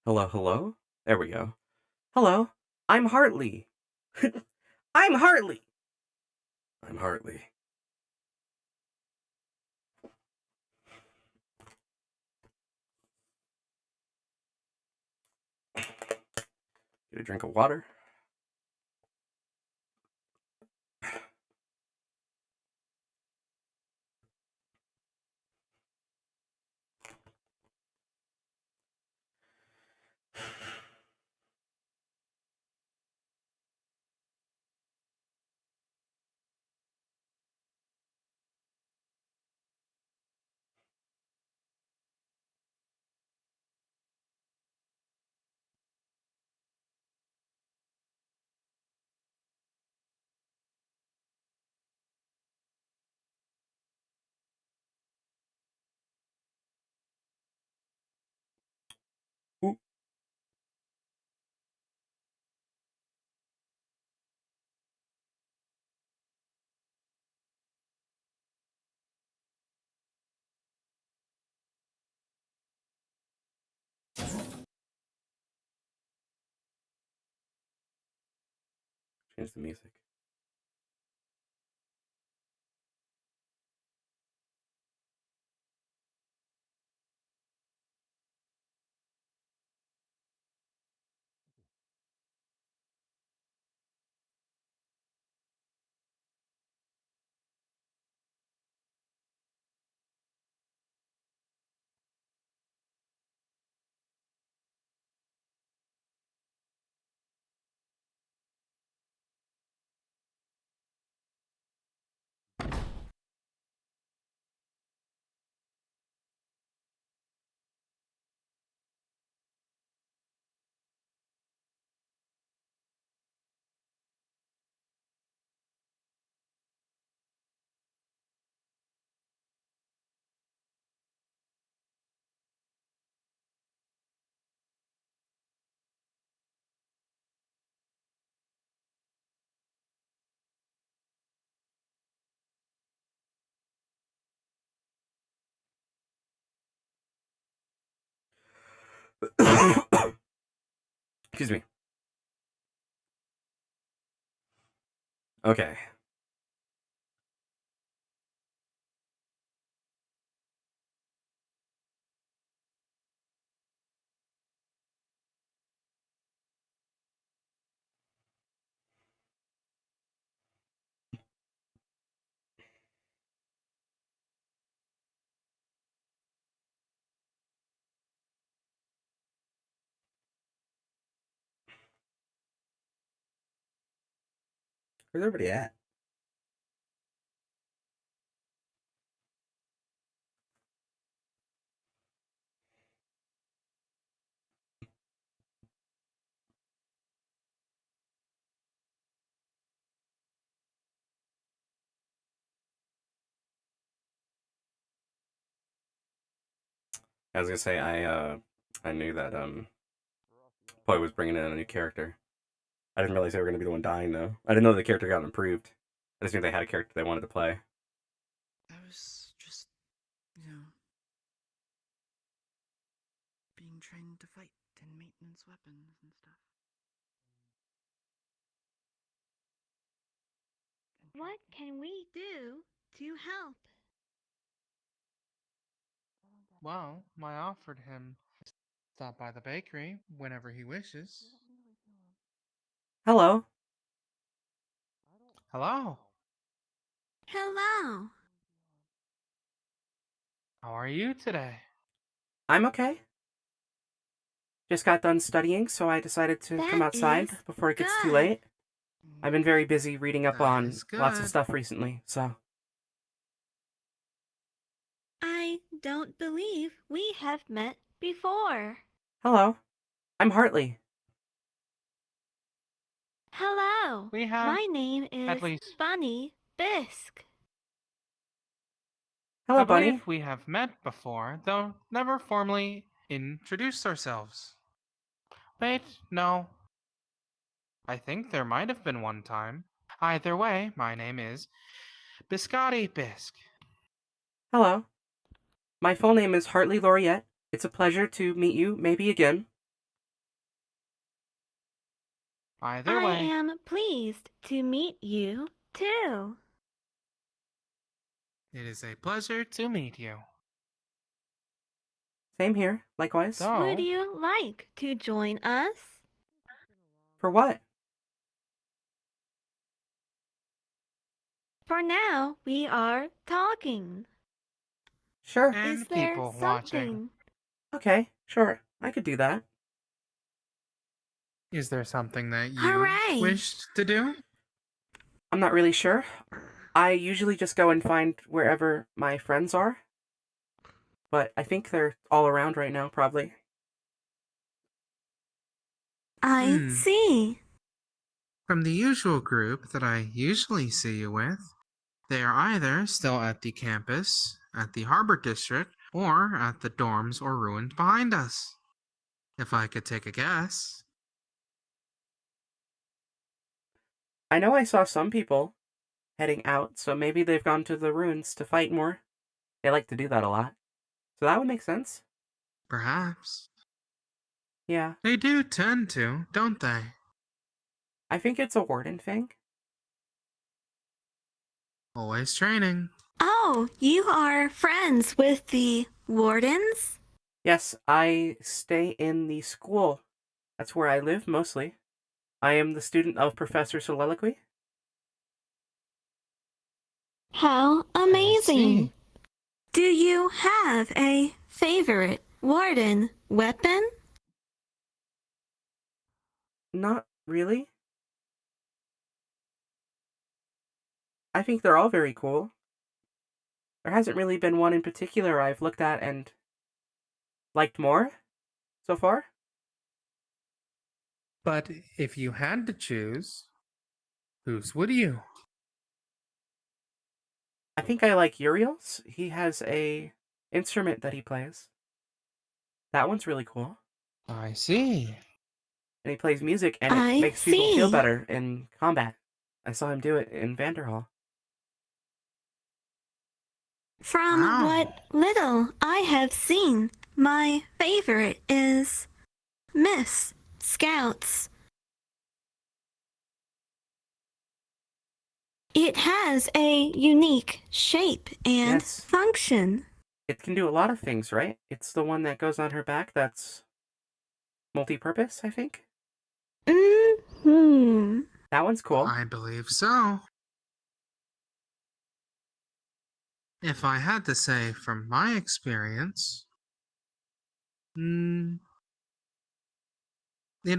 Hello, hello? There we go. Hello, I'm Hartley. I'm Hartley! I'm Hartley. Get a drink of water. Change the music. Excuse me. Okay. Where's everybody at? I was gonna say I knew that Poi was bringing in a new character. I didn't realize they were gonna be the one dying though. I didn't know the character got improved. I just knew they had a character they wanted to play. I was just, being trained to fight and maintenance weapons and stuff. What can we do to help? Well, I offered him to stop by the bakery whenever he wishes. Hello. Hello. Hello. How are you today? I'm okay. Just got done studying, so I decided to come That outside is before it gets too good. late. I've been very busy reading up That on is lots of good. stuff recently, so. I don't believe we have met before. Hello. I'm Hartley. Hello. We have My name at is least Bunny Bisque. Hello, I believe Bunny. we have met before, though never formally introduced ourselves. Wait, no. I think there might have been one time. Either way, my name is Biscotti Bisque. Hello. My full name is Hartley Laureate. It's a pleasure to meet you, maybe again. Either I way. am pleased to meet you, too. It is a pleasure to meet you. Same here, likewise. Would you like to join us? For what? For now, we are talking. Sure. Is there something? Okay, sure. I could do that. Is there something that you Hooray! wish to do? I'm not really sure. I usually just go and find wherever my friends are. But I think they're all around right now, probably. I see. From the usual group that I usually see you with, they are either still at the campus, at the Harbor District, or at the dorms or ruins behind us. If I could take a guess. I know I saw some people heading out, so maybe they've gone to the ruins to fight more. They like to do that a lot. So that would make sense. Perhaps. Yeah. They do tend to, don't they? I think it's a warden thing. Always training. Oh, you are friends with the wardens? Yes, I stay in the school. That's where I live, mostly. I am the student of Professor Soliloquy. How amazing! Do you have a favorite warden weapon? Not really. I think they're all very cool. There hasn't really been one in particular I've looked at and liked more so far. But if you had to choose, whose would you? I think I like Uriel's. He has a instrument that he plays. That one's really cool. I see. And he plays music, and it makes people feel better in combat. I saw him do it in Vanderhall. From what little I have seen, my favorite is Miss Scouts. It has a unique shape and function. It can do a lot of things, right? It's the one that goes on her back that's multi-purpose, I think. Mm-hmm. That one's cool. I believe so. If I had to say from my experience, it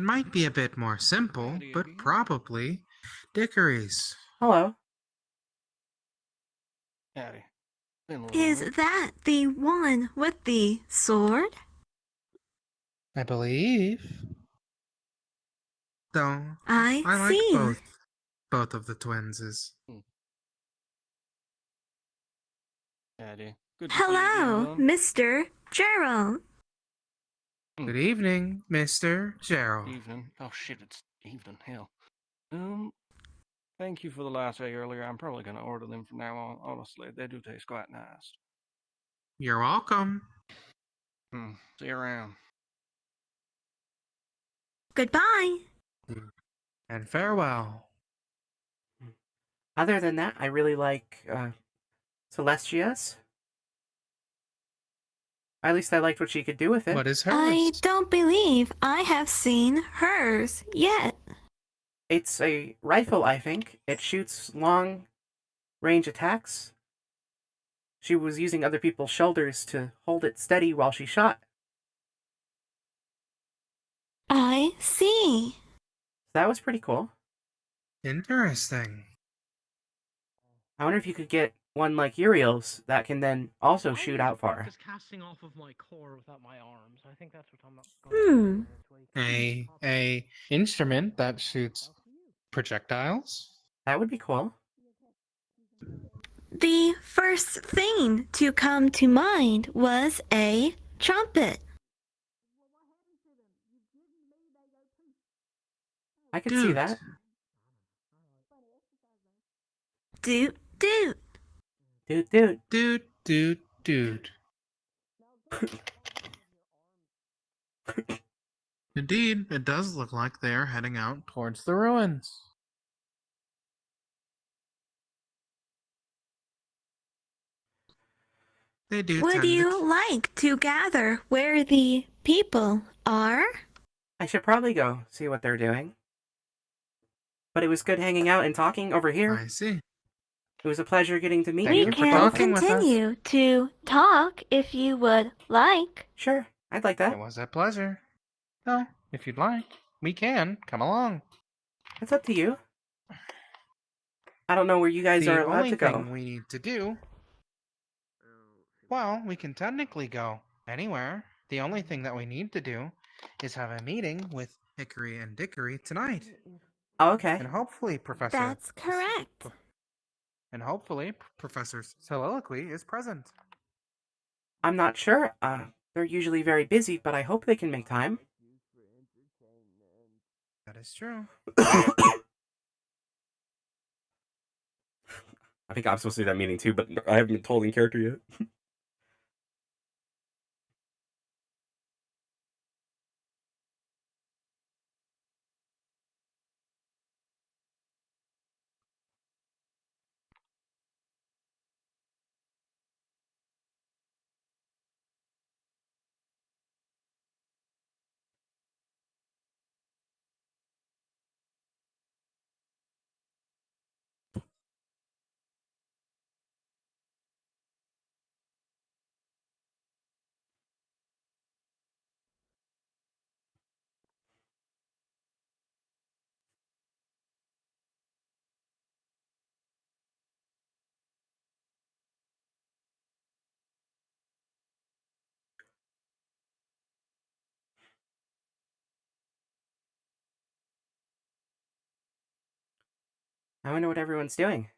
might be a bit more simple, but probably Dickory's. Hello. Howdy. Is that the one with the sword? I believe. Though I like see. both of the twinses. Howdy. Good Hello, Mr. Gerald. Good evening, Mr. Gerald. Evening. Oh shit, it's evening. Hell. Thank you for the latte earlier. I'm probably gonna order them from now on. Honestly, they do taste quite nice. You're welcome. See you around. Goodbye. And farewell. Other than that, I really like Celestia's. At least I liked what she could do with it. What is hers? I don't believe I have seen hers yet. It's a rifle, I think. It shoots long-range attacks. She was using other people's shoulders to hold it steady while she shot. I see. That was pretty cool. Interesting. I wonder if you could get one like Uriel's that can then also shoot out far. Just casting off of my core without my arms. I think that's what I'm not A instrument that shoots projectiles? That would be cool. The first thing to come to mind was a trumpet. I can see Dude. that. Doot doot. Dude, dude. Dude, dude, dude. Indeed, it does look like they are heading out towards the ruins. They do Would tend to you like to gather where the people are? I should probably go see what they're doing. But it was good hanging out and talking over here. I see. It was a pleasure getting to meet Thank you. you for Can talking with us. continue to talk if you would like. Sure, I'd like that. It was a pleasure. No, if you'd like, we can come along. It's up to you. I don't know where you guys The are allowed only to go. thing we need to do. Well, we can technically go anywhere. The only thing that we need to do is have a meeting with Hickory and Dickory tonight. Oh, okay. And hopefully, Professor. That's correct. And hopefully, Professor Soliloquy is present. I'm not sure. They're usually very busy, but I hope they can make time. That is true. I think I'm supposed to do that meeting too, but I haven't been told in character yet. I wonder what everyone's doing.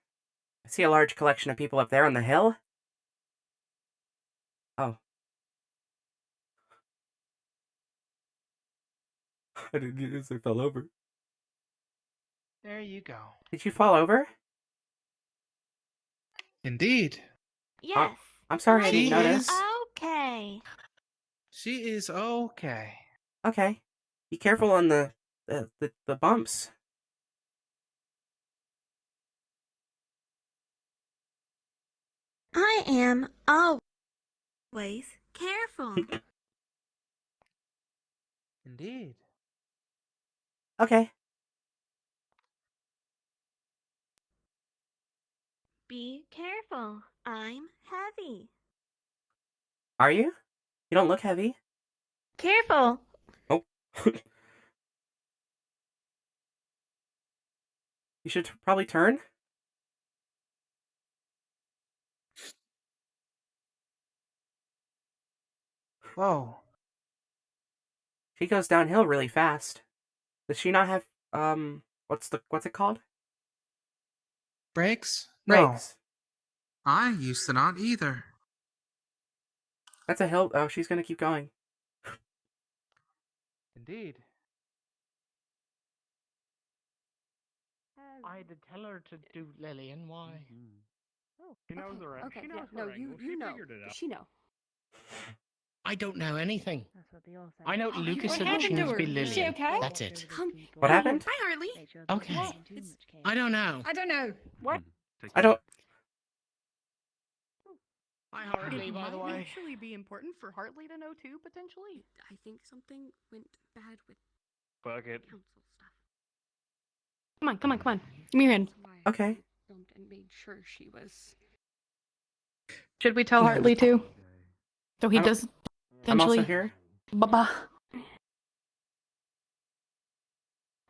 I see a large collection of people up there on the hill. Oh. I didn't get this, I fell over. There you go. Did you fall over? Indeed. Yes. I'm sorry I She didn't notice. is- Okay. She is okay. Okay. Be careful on the bumps. I am always careful. Indeed. Okay. Be careful. I'm heavy. Are you? You don't look heavy. Careful. Oh. You should probably turn. Whoa. She goes downhill really fast. Does she not have what's it called? Brakes? Brakes. No. I used to not either. That's a hill. Oh, she's gonna keep going. Indeed. I had to tell her to do Lillian. Why? Oh, she knows the right. Okay, She yeah, knows no, the you angle. you She know. figured it out. She know. I don't know anything. That's what they all say. I know Oh, Lucas what said happened she to needs to her? be Is Lillian. she okay? That's it. What happened? Hi, Hartley. Okay. I don't know. I don't know. What? I don't. Hi, Hartley, It by the might way. actually be important for Hartley to know too, potentially. I think something went bad with Fuck it. council stuff. Come on, come on, come on. Give me your hand. Okay. Filmed and made sure she was. Should we tell Yeah. Hartley too? So he I'm- does I'm also eventually. here. Baba.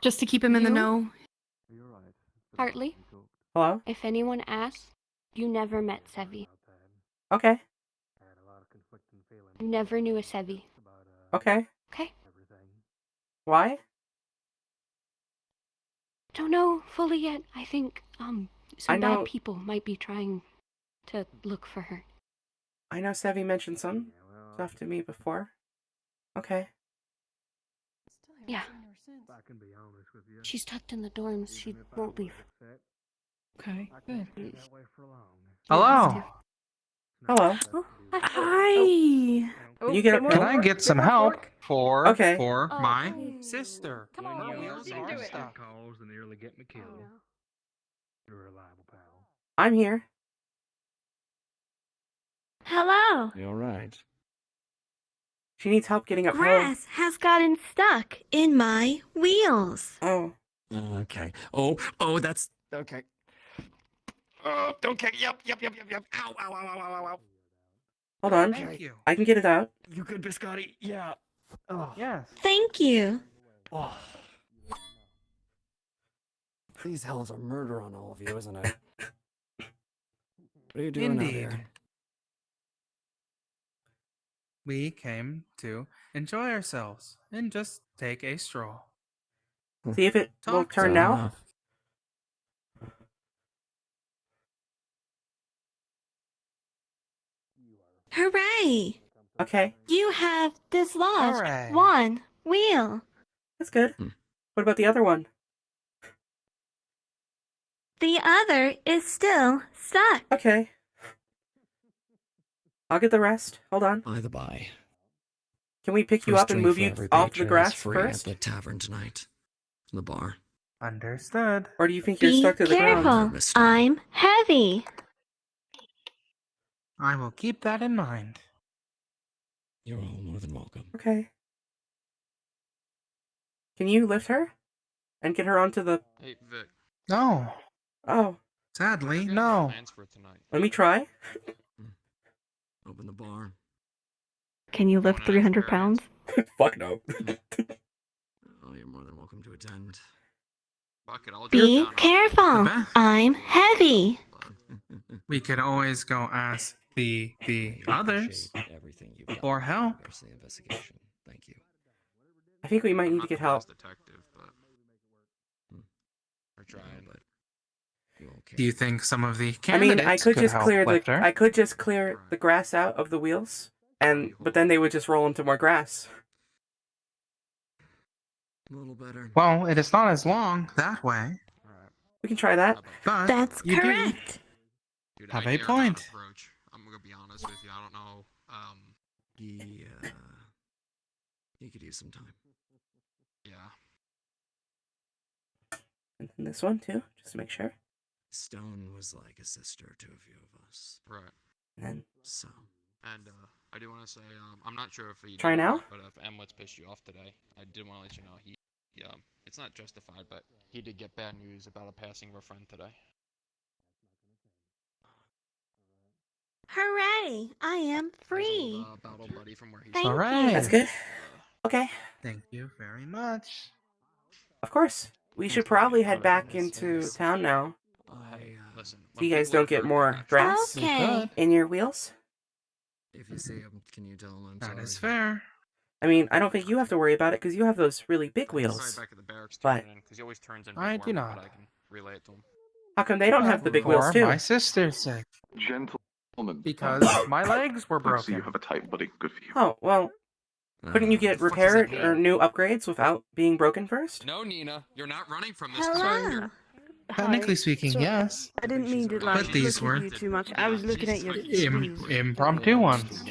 Just to keep him in the You? know. Hartley, Hello. if anyone asks, you never met Sevi. Okay. You never knew a Sevi. Okay. Okay? Why? Don't know fully yet. I think some I know- bad people might be trying to look for her. I know Sevi mentioned some stuff to me before. Okay. Yeah. I can be honest with you. She's tucked in the dorms. She won't leave. Okay, good. That way for long. Hello. Hello. Hi. Can you get up? Can I get some help for Okay. my sister? Come on, When wheels you are do it. stuck. Calls and nearly get me killed. You're a reliable pal. I'm here. Hello. You're right. She needs help getting up. Grass has gotten stuck in my wheels. Oh. Okay. Oh, that's okay. Oh, okay. Yep. Ow, ow, ow, ow, ow, ow. Hold on. Thank you. I can get it out. You good, Biscotti? Yeah. Oh. Yes. Thank you. Oh. These hells are murder on all of you, isn't it? What are you doing out Indeed. here? We came to enjoy ourselves and just take a stroll. See if it will Talk turn to now. enough. Hooray! Okay. You have dislodged Hooray. one wheel. That's good. What about the other one? The other is still stuck. Okay. I'll get the rest. Hold on. By the by. Can we pick you First up and drink move for you every off the patron is grass free first? at the tavern tonight. The bar. Understood. Or do you think you're Be stuck to the careful. ground? I'm heavy. I will keep that in mind. You're all more than welcome. Okay. Can you lift her? And get her onto the... Hey, Vic. No. Oh. Sadly, no. Plans for tonight. Let me try. Open the bar. Can you lift 300 pounds? Fuck no. Oh, you're more than welcome to attend. Fuck it, I'll Be drop down. careful. best. I'm heavy. We could always go ask the others Everything you've done for help. regards to the investigation. Thank you. I think we might need to get help. Detective, but... We're Yeah, trying. but you won't care. Do you think some of the I candidates mean, I could just help clear lift her? I could just clear the grass out of the wheels, but then they would just roll into more grass. A little better. Well, it is not as long that way, We can try that. but That's you correct. Dude, Have I a dare point. not approach. I'm gonna be honest with you. I don't know. Yeah. You could use some time. Yeah. And then this one too, just to make sure. Stone was like a sister to a few of us. Right. And then So. And I do want to say, I'm not sure if he Try did or now? not, but if Emlet's pissed you off today, I did want to let you know he, it's not justified, but he did get bad news about a passing of a friend today. Hooray! I am free. Battle buddy from where he's Thank all you. right. that's good. Okay. Thank you very much. Of course. We should probably head back into town now. Listen, So you guys don't get more grass Okay. in your wheels. If you see him, can you tell him I'm That sorry? is fair. I mean, I don't think you have to worry about it because you have those really big wheels. Sorry, back at the barracks But because he always turns in I before do me, not. but I can relay it to him. how come they don't have the big wheels For too? my sister's sake, Gentlemen. because my legs were I see broken. you have a type, buddy. Good for you. Oh, well, couldn't you get the fuck does that repaired or mean? new upgrades without being broken first? No, Nina, you're not running from this. Hello. Technically speaking, yes. I didn't mean to But these look at were you too much. I was looking at your impromptu ones.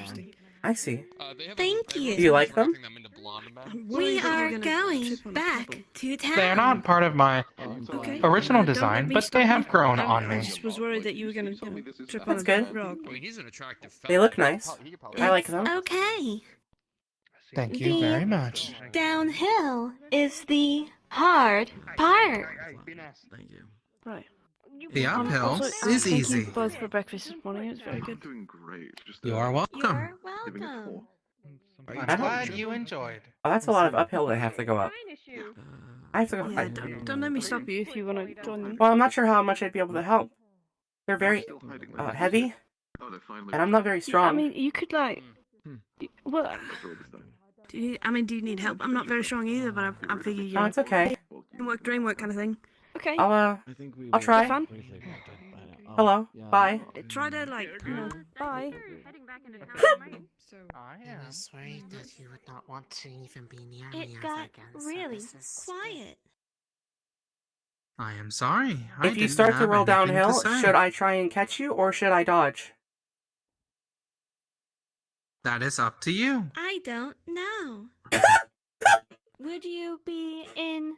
I see. Thank you. Do you like them? We are going back to town. They are not part of my original design, but they have grown on I me. just was worried that you were gonna trip That's on good. a rock. I mean, he's an attractive They look nice. I like them. Okay. Thank you very much. Downhill is the hard part. Thank you. Right. The uphill Also, is thank easy. you both for breakfast this morning. It was very good. Doing great. Just You are welcome. You're welcome. I'm glad you enjoyed. Oh, that's a lot of uphill that I have to go up. I have to go. Yeah, don't let me stop you if you want to join them. Well, I'm not sure how much I'd be able to help. They're very heavy, and I'm not very strong. I mean, you could like. Well, do you need help? I'm not very strong either, but I figure you. No, it's okay. Teamwork, dreamwork kind of thing. Okay. I'll try. Fun. Hello. Bye. Try to bye. So I was worried that you would not want to even be near me It as got our guest really services. quiet. I am sorry. I If you didn't start to have roll anything to downhill, say. should I try and catch you or should I dodge? That is up to you. I don't know. Would you be in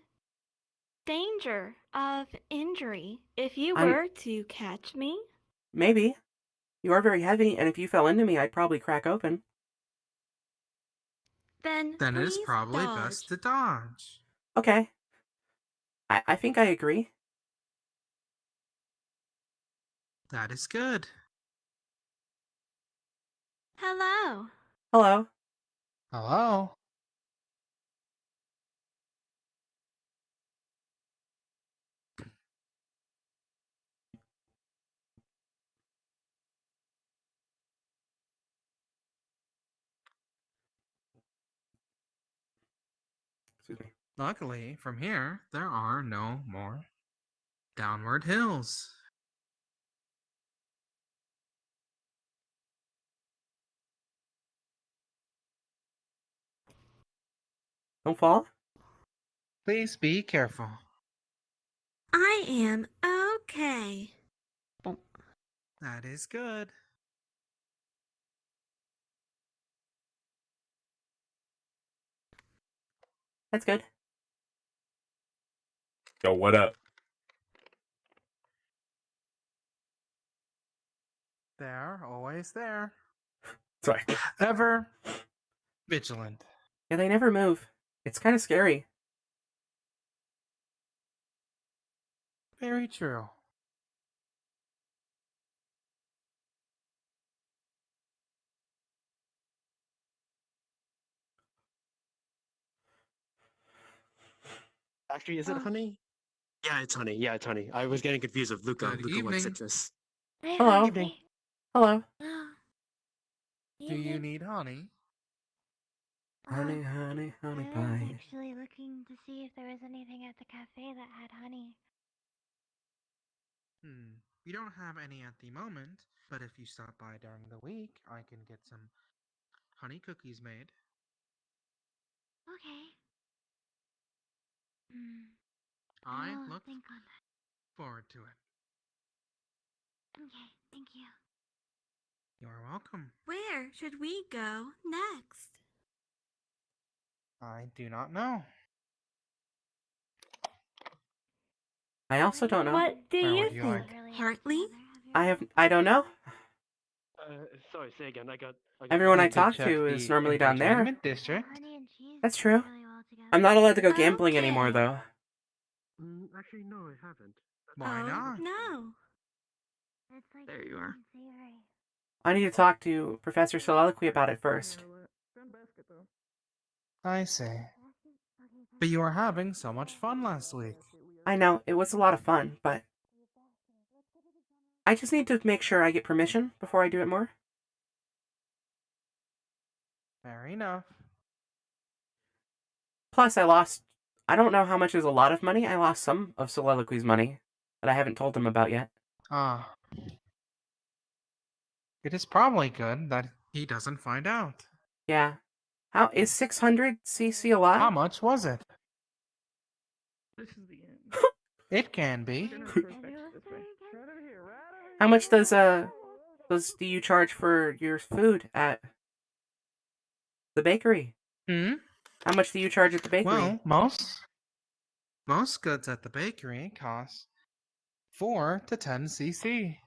danger of injury if you I'm- were to catch me? Maybe. You are very heavy, and if you fell into me, I'd probably crack open. Then Then it is please probably dodge. best to dodge. Okay. I think I agree. That is good. Hello. Hello. Hello? Excuse me. Luckily, from here, there are no more downward hills. Don't fall? Please be careful. I am okay. That is good. That's good. Yo, what up? They're always there. Sorry. Ever vigilant. Yeah, they never move. It's kind of scary. Very true. Actually, is it honey? Yeah, it's honey. Yeah, it's honey. I was getting confused with Luca. Good Luca likes evening. citrus. Hello. Evening. Hello. Do you need honey? Honey, honey, honey I was pie. actually looking to see if there was anything at the cafe that had honey. We don't have any at the moment, but if you stop by during the week, I can get some honey cookies made. Okay. I I'll look think on that. forward to it. Okay, thank you. You are welcome. Where should we go next? I do not know. I also don't know. What do Where you would you think, like? Hartley? I don't know. Sorry, say again. I got Everyone I You could talk check to is the normally down there. entertainment district. Honey and cheese That's go true. really well together. I'm not allowed to go gambling anymore, Okay. though. Actually, no, I haven't. Why Oh, not? no. It's like There you sweet are. and savory. I need to talk to Professor Soliloquy about it first. I see. But you were having so much fun last week. I know, it was a lot of fun, but I just need to make sure I get permission before I do it more. Fair enough. Plus, I don't know how much is a lot of money. I lost some of Soliloquy's money that I haven't told him about yet. Ah. It is probably good that he doesn't find out. Yeah. How is 600 CC a lot? How much was it? This is the end. It can be. How much do you charge for your food at the bakery? How much do you charge at the bakery? Well, most goods at the bakery cost 4 to 10 cc.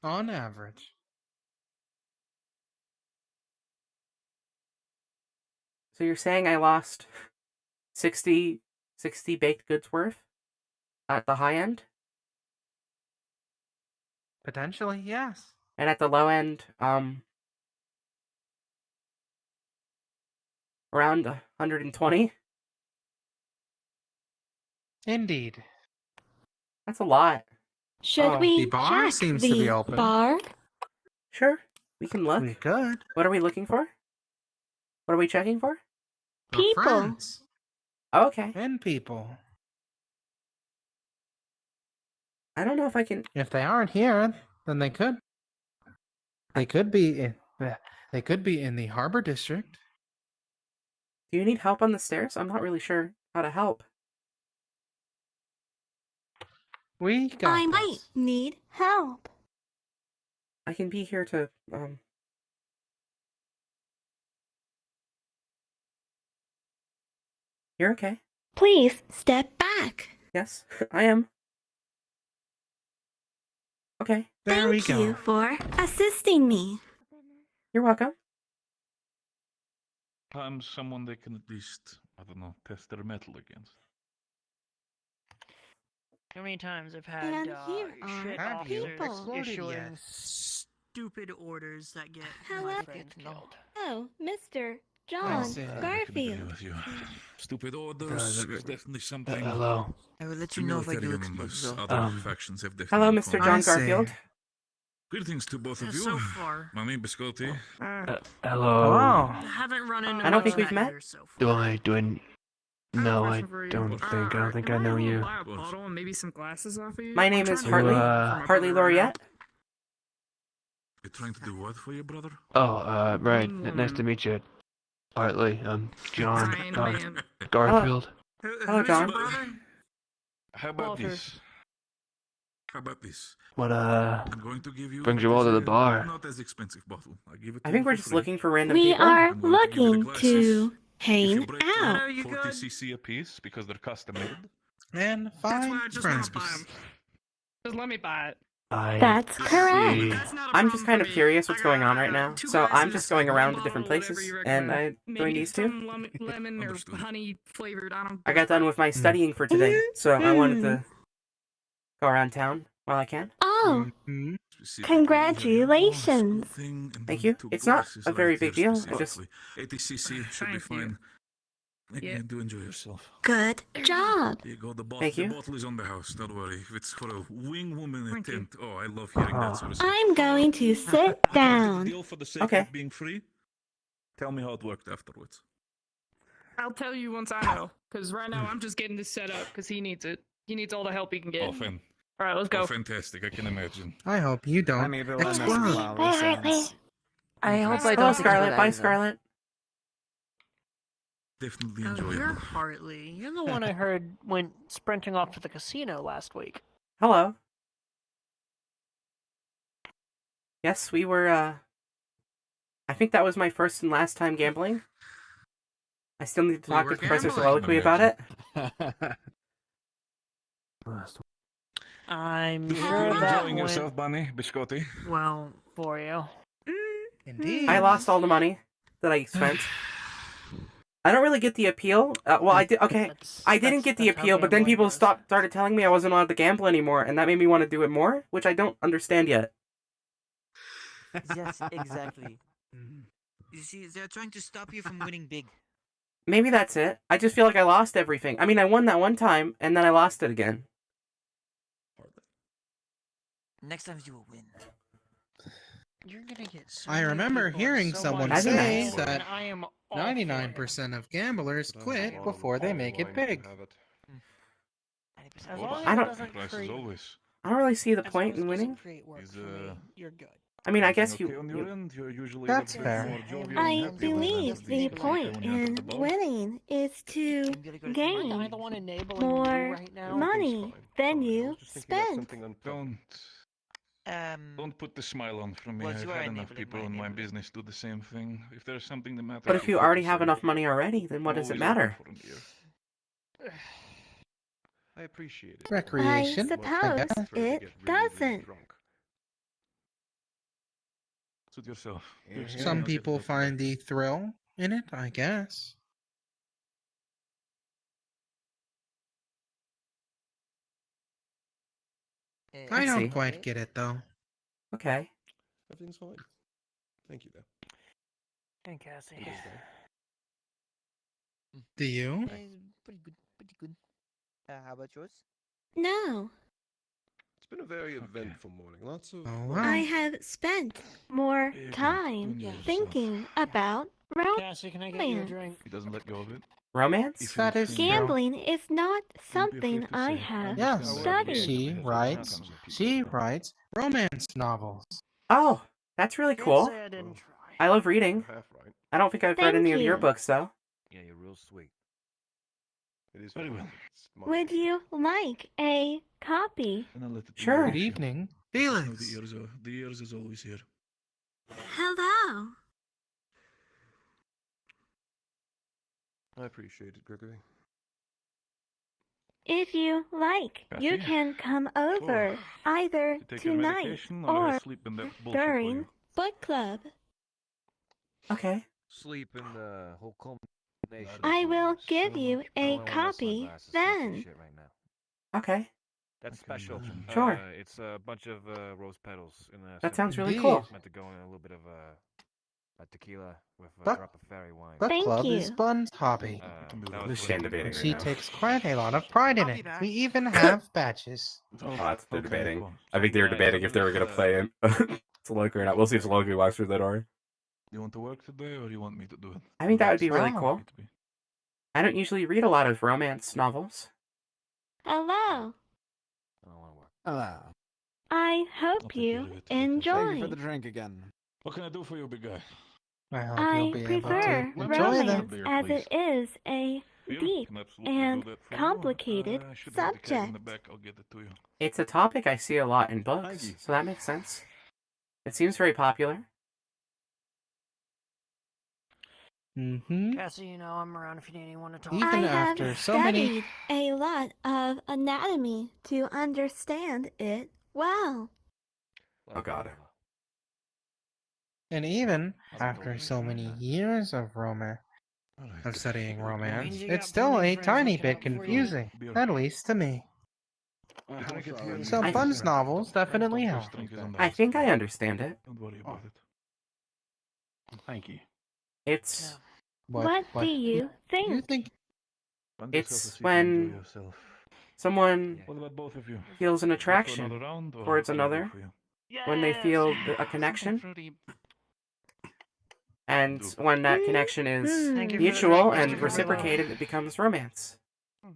On average. So you're saying I lost 60 baked goods worth at the high end? Potentially, yes. And at the low end, around 120? Indeed. That's a lot. Should we The bar check seems the to be open. bar? Sure, we can look. We could. What are we looking for? What are we checking for? Your People. friends Oh, okay. and people. I don't know if I can. If they aren't here, then they could. They could be in. They could be in the harbor district. Do you need help on the stairs? I'm not really sure how to help. We got I might need help. I can be here to, You're okay. Please step back. Yes, I am. Okay. There we Thank you go. for assisting me. You're welcome. I'm someone they can at least, I don't know, test their metal against. How many times I've had And here are shit Have you officers exploded issuing yet? stupid orders that get Hello. my friend killed. Oh, Mr. John I can agree Garfield. with you. Stupid orders is definitely something. hello. I will let The you know if I do military and explode, those though. other factions have definitely. Hello, Mr. John Garfield. Greetings to both of you. So far. My name is Biscotti. Hello. I haven't run into I don't much think we've that met. year so Do I? No, I question for you. don't think. I don't think I know you. Buy a bottle and maybe some glasses off of you. My I'm name trying is to Hartley. learn from my Hartley brother right now. Laureate. You're trying to do what for your brother? Oh, right. Nice to meet you, Hartley. I'm John Fine, man. Garfield. Hello, John. How about Walter. this? How about this? What, I'm going to give you brings you all to the bar? Not as expensive bottle. I give it. I to think you we're for just free. looking for random We people. are I'm going to give you the looking glasses. to If you hang break out. them, 40 cc a piece because they're custom made. And That's why fine I just want to buy friends. them. Just let me buy it. That's correct. That's not a I'm problem just kind for of me. curious I what's going got, on right now. two So I'm glasses, just going one around to bottle, different whatever places, you and recommend. I'm doing Maybe these two. some lemon or honey flavored. I don't. I got done with my studying for today, so I wanted to go around town while I can. Oh, Specifically, congratulations. thing, and Thank then you. 2 It's not glasses a very right big here deal. I just specifically. 80 cc should be Thank you. fine. Yeah. Do enjoy yourself. Good job. Here you go. Thank The you. bottle is on the house. Don't worry. If it's for a wing woman in a tent, oh, I love hearing that sort of stuff. I'm going to sit If you did the down. deal for the sake Okay. of being free, tell me how it worked afterwards. I'll tell you once I know. Because right now I'm just getting this set up because he needs it. He needs all the help he can get. Oh, fan. All right, let's go. Oh, fantastic. I can imagine. I hope you don't explode. Bye, Hartley. I hope I Hello, don't Scarlet. Bye, explode. Scarlet. Definitely Oh, enjoyable. you're Hartley. You're the one I heard went sprinting off to the casino last week. Hello. Yes, we were, I think that was my first and last time gambling. I still need to We talk were to Professor gambling. Soliloquy about it. I'm You're sure that enjoying went yourself, Bunny, Biscotti. well for you. Indeed. I lost all the money that I spent. I don't really get the appeal. Well, I did. Okay, I didn't get the that's how appeal, but then gambling people goes. started telling me I wasn't allowed to gamble anymore, and that made me want to do it more, which I don't understand yet. Yes, exactly. You see, they're trying to stop you from winning big. Maybe that's it. I just feel like I lost everything. I mean, I won that one time, and then I lost it again. Next time you will win. You're gonna get so I many remember people hearing so someone much say nice. that I am all 99% of gamblers quit before they make it big. As long as I it don't- doesn't Price create, is always. I don't really see the as long point as in it doesn't winning. create work Is, for me, you're good. I mean, I Everything guess okay you. on your end? You're usually That's a bit fair. more jovial and I happy when it believe happens. the Like point when you enter the in bar. winning is to I'm gonna go to gain Am I the one enabling you more right now? money than you spend. Don't put the smile on from me. Well, I've you are had enough enabling people my in my enabling. business do the same thing. If there's something that matters, But if you already have enough money already, then what does it matter? I appreciate it. Recreation, I suppose guess. it doesn't. Suit yourself. Some people find the thrill in it, I guess. I I don't see. quite get it though. Okay. Everything's fine. Thank you, though. Hey, Cassie. Do you? Pretty good, pretty good. How about yours? No, It's been a very eventful morning. Lots of. Oh, I wow. have spent more time thinking about Cassie, can I get you a romance. drink? He doesn't let go of it. Romance? That is true. Gambling is not something I have Yes, studied. she writes romance novels. Oh, That's really Can't cool. say I didn't try. I love reading. Half right. I don't think I've read Thank any of your you. books, though. Yeah, you're real sweet. It is Very well. Would you like a copy? And I'll let it be Sure. your Good show. evening. Just know Felix. the ears is always here. Hello. I appreciate it, Gregory. If you like, you Cassie? can come over either You take your tonight medication or I or sleep in that bullshit for during you? book club. Okay. Sleep in the whole culmination. I will give So you much- a I don't wanna wear copy sunglasses to see then. shit right now. Okay. That's special. Sure. It's a bunch of rose petals in a. That sounds really Indeed. cool. It's meant to go in a little bit of a tequila with a Book- drop of fairy wine. Book Thank club you. is Bun's hobby. That was Shame debating She right now. takes quite a lot of pride in it. We even have badges. Oh, that's they're Okay, debating. cool. I think they were Yeah, debating if they were gonna play in Loki or not. We'll see if Loki walks through that door. You want to work today or you want me to do it? I think that would be really Wow. cool. I don't usually read a lot of romance novels. Hello. I don't want to work. Hello. I hope take care you of it. Thank you enjoy. for the drink again. What can I do for you, big guy? I hope I you'll be able prefer to enjoy them. romance as it is a Here, deep can absolutely and do that for you. complicated I should have the keg in the subject. back. I'll get it to you. It's a topic I see a lot in books, Thank you. so that makes sense. It seems very popular. Mm-hmm. Cassie, you know I'm around if you need anyone to talk. Even I after have so many- studied a lot of anatomy to understand it well. Oh God. And even after so many years of studying romance, you got it's still plenty a of friends tiny looking bit out for you. confusing, at least to me. So I- Bun's novels definitely help. First drink is on the I house, think I please. understand it. Don't worry about it. Thank you. It's What do you think? You think Find yourself a it's seat and enjoy when yourself. someone What about both of you? feels an Go for another attraction round, or towards can I do another, for you? when they feel a connection, and when that connection is Thank you for the mutual drink, and Mr. reciprocated, it becomes romance.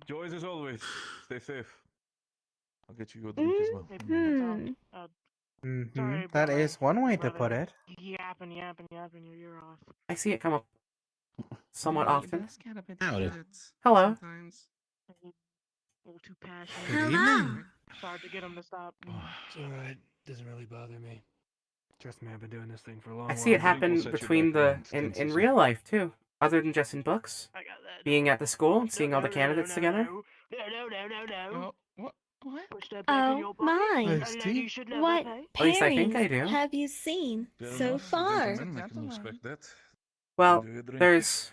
Joys as always. Stay safe. I'll get you your drink as well. Mm-hmm. That is one way to put it. Yapping your ear off. I see it come up somewhat often. Howdy. Hello. A little too passionate. Good evening. It's hard to get him to stop. It's alright. Doesn't really bother me. Trust me, I've been doing this thing for a long I see it Well, I think we'll happen set you between back the on in Stances. real life too, other than just in books. I got that. Being at the school and seeing all the candidates together. No. What? Push that back in Oh your pocket. my! Nice And tea. you should never What pay. At least I think I pairings do. have you seen Fair so enough, far? gentlemen, I can respect that. Well, Enjoy your drink. there's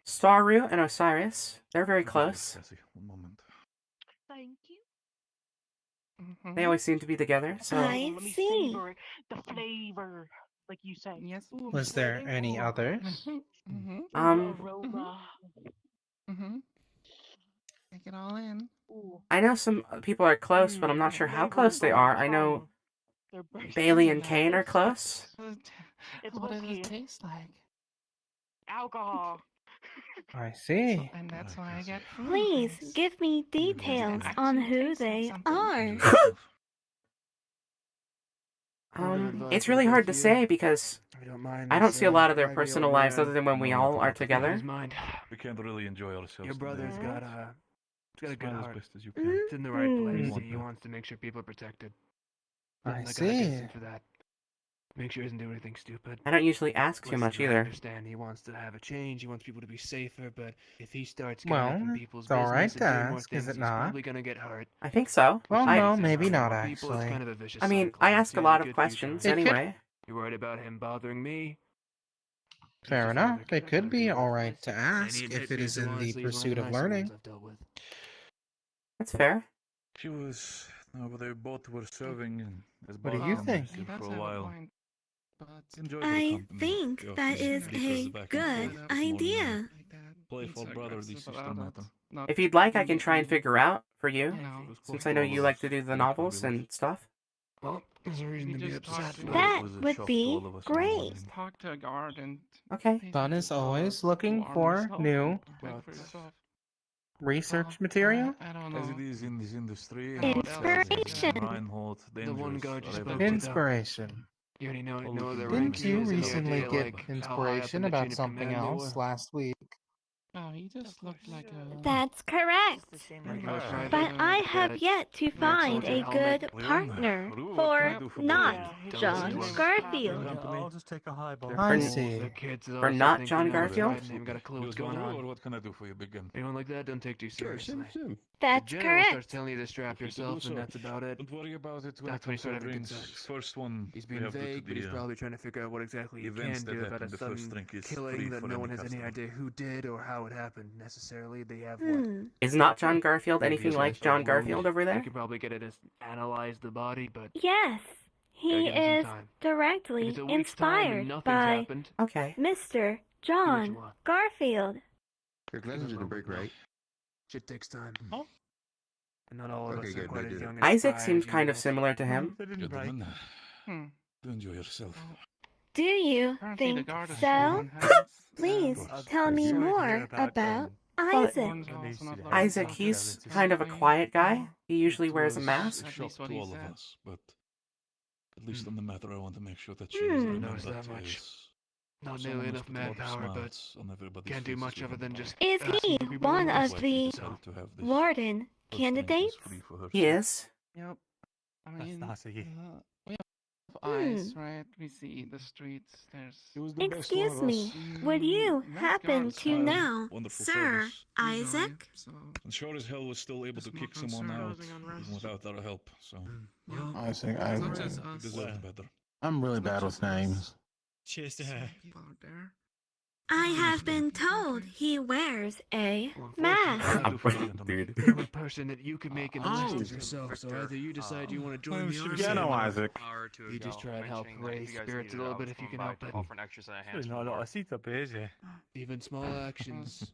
Starru and Osiris. They're very close. Cassie, one moment. Thank you. They always seem to be together. So I Let me see. savor it. The flavor, like you say. Yes. Was there any others? Aroma. Take it all in. Ooh. I know some people are close, but I'm not sure how close they are. I know They're bursting Bailey and in Kane are lips. close. It's What does whiskey. it taste like? Alcohol. I see. And that's why I get Please give me details on who they are. It's really hard to say because I don't see a lot of their personal lives other than when we all are together. We can't really enjoy ourselves. Your brother's today. got a, he's got a good Smile as heart. best as you can. It's in the right place. Mhm. He wants to make sure people are protected. I Nothing like a see. distance for that. Make sure he doesn't do anything stupid. I don't usually ask too Listen, much I either. understand he wants to have a change. He wants people to be safer, but if he starts getting Well, up in people's it's all right business and to doing more ask, things, is it he's not? probably gonna get hurt. I think so. Well, I, no, maybe not People, it's actually. kind of a vicious I mean, cycle. I It's ask a either lot good of for you questions or It could- anyway. You're worried about him bothering me? Fair enough. It could be all right to And ask he if admit it me, is so in the honestly, he's one pursuit of nicer ones learning. I've dealt with. That's fair. She was. No, but they both were serving as What do bar you members think? here for a while. Enjoyed their I company. think The that office is keepers a back and good forth this morning. idea. Playful brother, this is the matter. If you'd like, I can try and figure out for you, was since close I know to all you of like us. to do the Thankfully, novels we and left. stuff. Well, there's a reason to be upset. That was a would shock to be all of us in the great. morning. Talk to a guard and Okay. Bun is always looking for new. fend for yourself. research material? I don't As know. it is in this industry, Inspiration. Reinhold, The one guard you dangerous, spoke or to, though. Inspiration. You already know the rank Didn't he you is, any recently idea, get like, how high up in inspiration the about chain of something command they else were? last week? Oh, he just looked like a... That's correct. regular private. But I have that yet to wears find soldier a helmet. good partner What for can I do for not Bobby? John Garfield. I'll just take a highball. I see. The kids For also not think John they know what's Garfield? right and they ain't got a clue what's You going as well, on. or what can I do for you, big gun? Anyone like that, don't take too seriously. That's the general starts correct. telling you to strap yourself, and that's about it. Don't worry about it when That's it when he comes to started having drinks. sex. First one, He's we being have to do vague, but he's the, probably trying to figure out what exactly he events can that do about happen. a The first sudden drink is killing free that for no any one has any customer. idea who did or how it happened necessarily. They have what? Is not John Garfield anything Previous like John wound. Garfield over You there? could probably get it to analyze the body, but Yes, he Gotta give him is some time. If directly it's a week's time and inspired nothing's by happened, Okay. Mr. John want. Garfield. Your glasses are the break, right? Shit takes time. Oh. And not all of Okay, us are good, quite good, as good. young and Isaac spry seems as kind you of guys. similar to him. They didn't break. Gentlemen, Hmm. do enjoy yourself. Do you Apparently the think guard is so? holding hands. Please I've tell me sorry to more hear about Well, Isaac. One's also not like Isaac, that. he's kind of a quiet guy. He usually It wears a was mask. a At shock least what to he all of said. us, but at least on the matter, I want to make sure that she Hmm. is Knows remembered that much. as Not someone nearly who's enough put a lot of manpower, but smiles on everybody's can't do faces much other during than the just. Is asking he for people one to of rest. the decided to have this warden first drink is candidates? free for her, He so- is. Yep. I That's mean, nice of you. we have Hmm. eyes, right? We see the streets. There's. He was the best one Excuse of me, us. would you Nice happen guards, to man. know Wonderful Sir service. Isaac? So, And sure as hell was still able to Just kick more someone out concern. even without our help, so yeah. I think It's not just he us. deserved better. I'm really It's not bad just with us. names. Cheers to Some her. people out there. I have been told he wears a mask. Dude. The only person that you could make in the list Oh. is yourself. So either you decide you want to join Oh, the shit. army, Yeah, no, or Isaac. you just try and help raise spirits a little bit if you can help it. There's not a lot of seats up here, is there? Even small actions.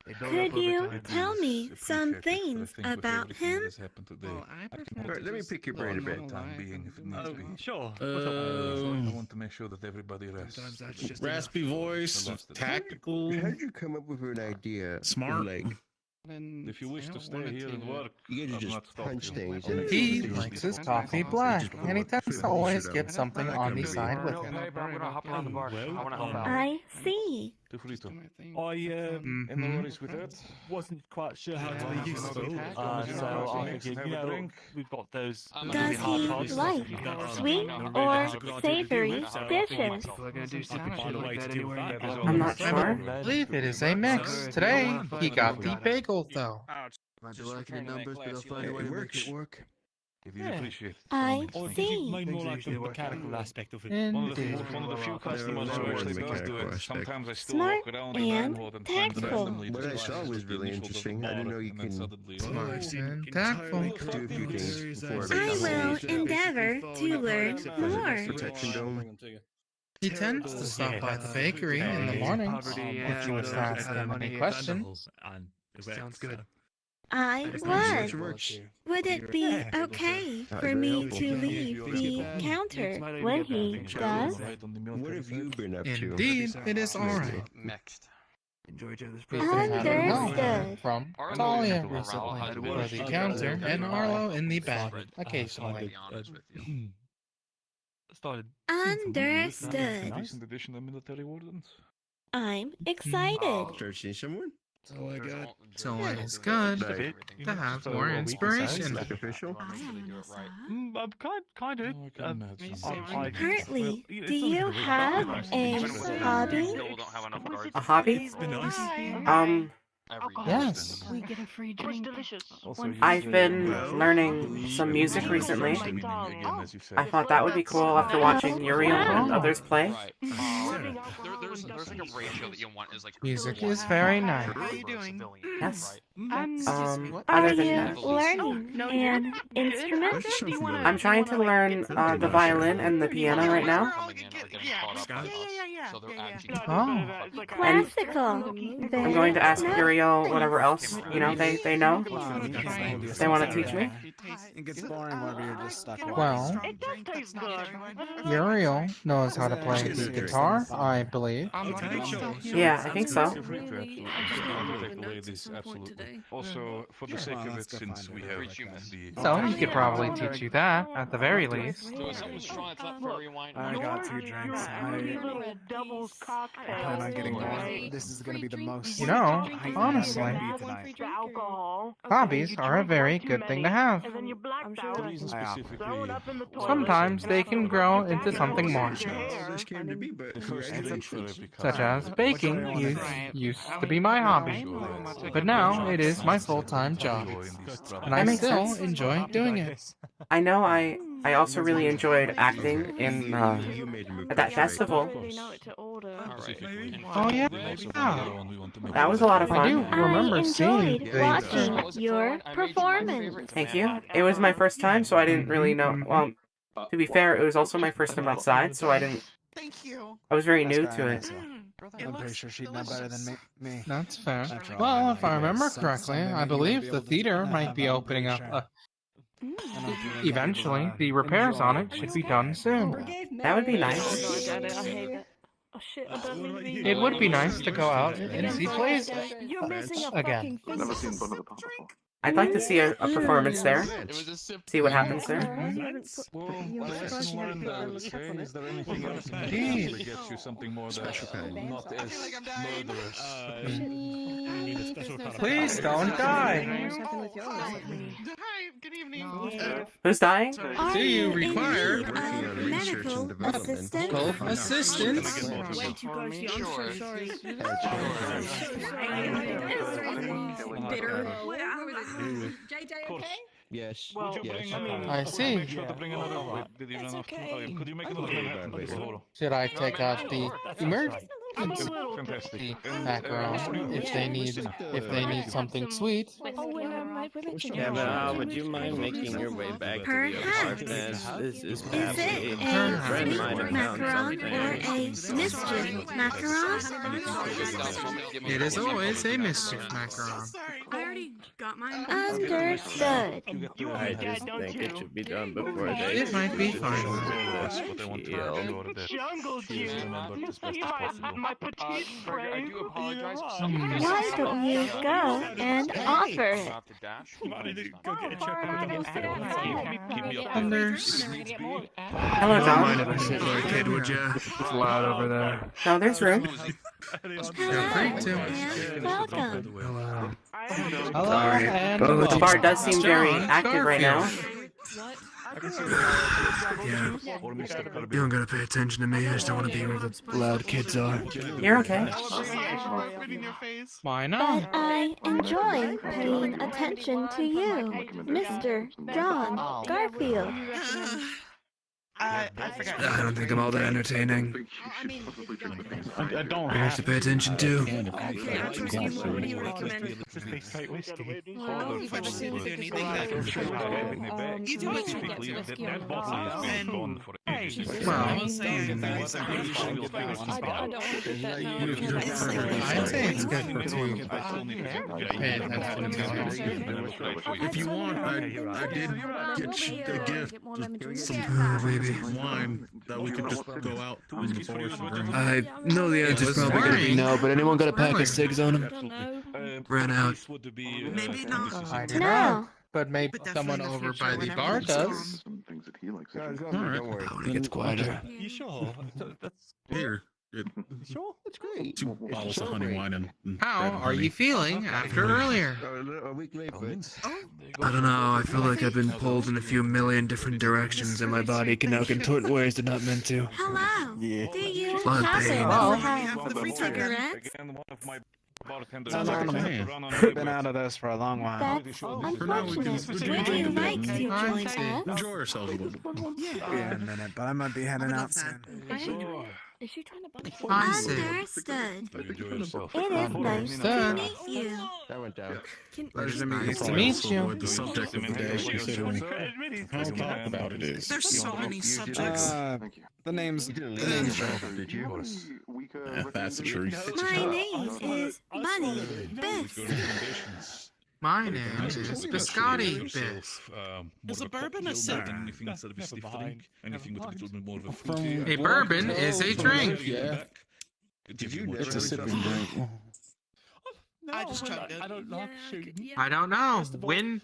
They build Could up over you time. tell me some Appreciate it, but I things think with about everything him? that has happened today, Well, I I prefer can to Alright, let me just pick your live brain a a bit. normal time life being and if it do needs my be. job. Sure. I want to make sure that everybody rests. Sometimes that's just Raspy enough. voice, I lost it. tactical, How did you come up with an idea? smart. Like, And If you wish I to don't stay wanna here and take work, you guys I'll just not stop punch you. things. I'll and make He sure that you likes do his fine. coffee Just black, put and he what- tends to put always shit get out. something That on can the be side it. with Don't him. pay, but I'm gonna hop around the bar. Well, I wanna help out. I see. Feel free to. Do my thing. I And no worries with that. wasn't quite sure how to Yeah, be useful, okay. so I Have figured, a you know, drink. we've got those. Does he like sweet or savory dishes? People are gonna do stupid find shit a way like to that deal with anywhere. that. I'm not I sure. believe it is a mix. Today, he got the bagel, though. Might be lacking in numbers, but they'll find a way to make it work. If you Yeah. appreciate it. I Or did see. you mean more Things are like the usually working. mechanical aspect of it? One of the Indeed. few customers There who was actually a does do mechanical it. aspect. Sometimes I still Smart walk around the and landlord and find tactful. randomly What I just saw flashes was the really initials of the interesting. I didn't bar, know you and then can suddenly- Smart and tactful. do a few things before it I becomes will endeavor to learn more. protection dome. He tends to stop by the bakery in the mornings. Poverty If you and were to those ask that have him any money. questions. Sounds good. I Thanks would. for much. Would it be Yeah. okay for very me helpful. to leave the counter when he does? What have you been up to? Indeed, it is alright. Next. Enjoy each other's We've been having help Understood. from Arlo Talia is the recently one for the counter, and Arlo in the back occasionally. be honest with you. Started. Understood. Decent addition of military wardens. I'm excited. Start seeing someone? That's all I got. It's always good Like, to have So more a week or so. inspiration. like official? I'm kind of. Oh, I can imagine. Hartley, it's do not you gonna be have nice. a hobby? Still don't have enough guards. A hobby? It's been nice. Yes. We get a free drink. I've been learning some music recently. I thought that would be cool after watching Uriel and others play. Right. There's like a ratio that you want is like Music is very nice. How are you doing? Yes. Are Other than you that, learning an instrument? I'm trying to learn the violin and the piano right now. out by Yeah, us, yeah. so they're Yeah, yeah. actually. Oh. Classical. I'm going to ask Uriel whatever else, you know, they know. They want to teach me. Exploring whatever you're just stuck with. Well, It does taste good. Uriel knows how to play the guitar, I believe. Yeah, I think so. Also, for the sake of it, since we have the... So he could probably teach you that, at the very least. So is someone strong at that fairy wine? I got 2 drinks. I plan on getting more. This is going to be the most. You know, honestly, hobbies are a very good thing to have. The reason specifically... Sometimes they can grow into something more. Such as baking used to be my hobby, but now it is my full-time job, and I That makes still sense. enjoy doing it. I know I also really enjoyed acting in at that festival. Oh yeah, That was a lot of I do fun. remember I seeing enjoyed the. watching your performance. Thank you. It was my first time, so I didn't really know. Well, to be fair, it was also my first time outside, so I didn't. Thank you. I was very That's new fair, to I it. think so. I'm pretty sure she'd know better than me. That's fair. After all, Well, I if I remember some- correctly, someday I maybe believe you'll be the able to theater do that, might be but I'm opening pretty up. sure. I don't know if you're Eventually, able to, the repairs enjoy on it. it should be done soon. That would be nice. Oh shit, I don't mean to be It would be nice to go out and see plays You're missing a again. fucking Never seen Bun of the Possible. I'd like to see a performance there. See what happens there. Is there anything else in Indeed. that gets you something more that's not as murderous? Please don't die. Hi, good evening. Who's dying? Do you require medical assistant? both assistants? Way too close. I'm so sorry. Bitter. JJ, okay? Yes. Well, yes. I see. Make sure to bring another. Did you run off? okay. Could you make another one? Should I take out the emergency Fantastic. macaron if they need something sweet? Yeah, but would you mind making your way back to the apartment? This is Is perhaps it your a friend might sweet have found macaron or something. a mischief macaron? It is always a mischief macaron. I already got mine. Understood. I just think it should be done before they. It might be fine. Jungle juice. You see my petite I do apologize. Why don't you go and offer it? Hello, John. if I sit where a kid, would you? It's loud over there. No, there's room. Feel free to. Welcome. Hello, Sorry. and The welcome. bar does seem very John active right now. Yeah. You don't gotta pay attention to me. I just don't want to be where the loud kids are. You're okay. Why not? But I enjoy paying attention to you, Mr. John Garfield. I forgot. I don't think I'm all that entertaining. I don't I have to pay attention to. What do you recommend? Well, you've never seen the anything that can you do it to get whiskey on the bottle. I'd say it's good to pay attention to. If you want, I did get you a gift. Just some maybe wine that we could just go out in the forest and drink. I know the answer's probably gonna be no, but anyone got a pack of cigs on him? Ran out. Maybe not. I don't No. know, but maybe someone over by the bar does. Some things that he likes. When it gets quieter. You sure? That's Here. sure. That's great. 2 bottles of honey wine and How are you feeling after earlier? A week later. I don't know, I feel like I've been pulled in a few million different directions and my body can now contort in ways they're not meant to. Hello. Do you Blood happen pain. to have cigarettes? Been out of this for a long while. That's unfortunate. Would you like to join us? Enjoy ourselves a little bit. Yeah, in a minute, but I might be heading out soon. Is she trying to bump I see. Understood. You enjoy yourself. It is nice to Understood. meet you. That went down. Nice to meet Also you. avoid the subject of the day, considering how talked about it is. There's so many subjects. The name's Did you? That's the truth. My name is Bunny Biff. My name is Biscotti Biff. Is a bourbon a sip? Anything instead of a stiff drink? Anything with a little bit more of a fruit? A bourbon is a drink. Yeah. It's a sipping drink. I just chugged it. I don't know. When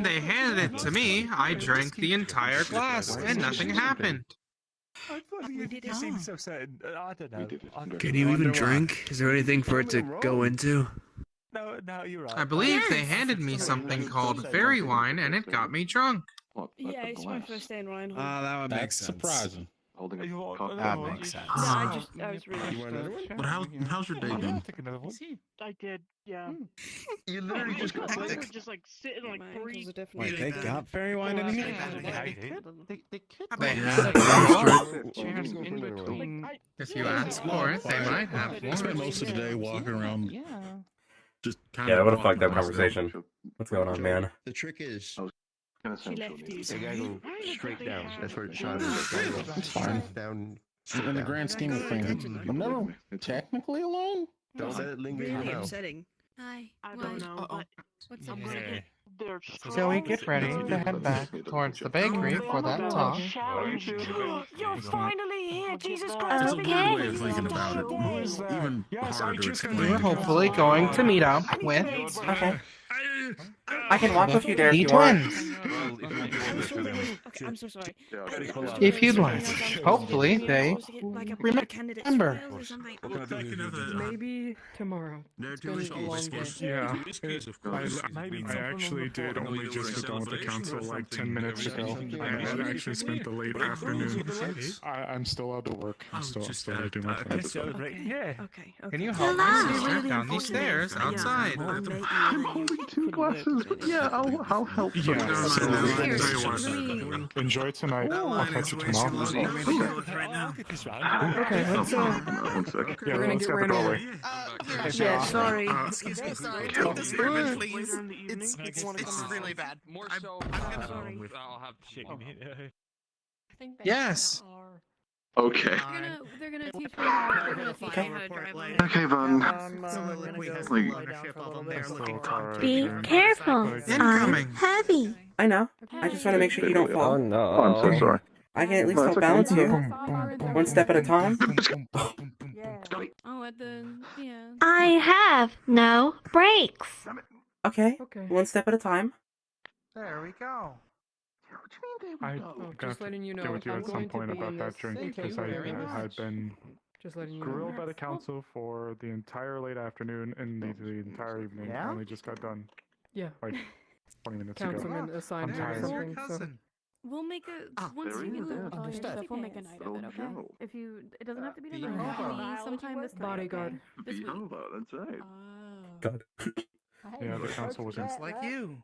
they handed it to me, I drank the entire glass and nothing happened. I thought you seemed so certain. I don't know. Can you even drink? Is there anything for it to go into? No, you're right. I believe they handed me something called fairy wine and it got me drunk. Yeah, it's my first day in Reinhold. That would make sense. Surprising. That makes sense. I was really. You want another one? But how's your day been? I did, yeah. You literally just got They sick. were just like sitting like three. Wait, they got fairy wine in here? They have. If you ask for it, they might have I spent more. most of the day walking around. Just kind Yeah, of. what a fucked up myself. conversation. What's going on, man? The trick is, She left you. they gotta go straight down. That's where it shot is. It's fine. Down. In the grand scheme of things, I'm never technically alone. Don't let it linger in your Really mouth. upsetting. Hi. I don't know, but What's I'm up? gonna get their Joey, get ready to head back towards the bakery for that talk. You're finally here, Jesus Christ! It's a weird way Okay. of thinking about it. Even harder to explain. We're hopefully going to meet up with Okay. I can walk with you there if the you want. twins. Okay, I'm so sorry. If you'd like. Hopefully they remember. Maybe tomorrow. They're It's been delicious. a long day. Yeah. Whiskies, of course. I actually did only just get done with the council like 10 minutes ago. I actually spent the late afternoon. I'm still out to work. I'm still out to do my thing. Yeah. Okay. Can you help my sister down these stairs outside? I'm holding 2 glasses. Yeah, I'll help. Yeah, so, Here, tell you what, enjoy tonight. I'll catch you tomorrow. Okay, let's One sec. Yeah, We're gonna let's get get the ran door over. away. Yeah, sorry. Excuse me, sorry. This bourbon, please. It's really bad. More so, I'll have shit. Yes. Okay. They're gonna teach me how to drive. Okay, then. Be careful. Incoming. I'm heavy. I know. I just want to make sure you don't fall. no. Oh, I'm so sorry. I can at least No, help it's okay. balance you. One step at a time. Oh, at the I have no brakes. Okay. Okay. One step at a time. There we go. I Just got to letting you know, get with you I'm at some going to point be about in that this. drink Thank because you I very had much. been Just letting you grilled know. by the council for the entire late afternoon and the entire evening. Yeah? I only just got done Yeah. like 20 minutes ago. Councilman assigned I'm her tired. something. So. We'll make a once there you he get is. all your Understood. stuff. We'll make a night of it, okay? Joe. If you, it doesn't have to be The tonight. It hobo. can be sometime this night. Bodyguard. Okay? This week. Behover, that's right. God. Yeah, the council was in. Just like you.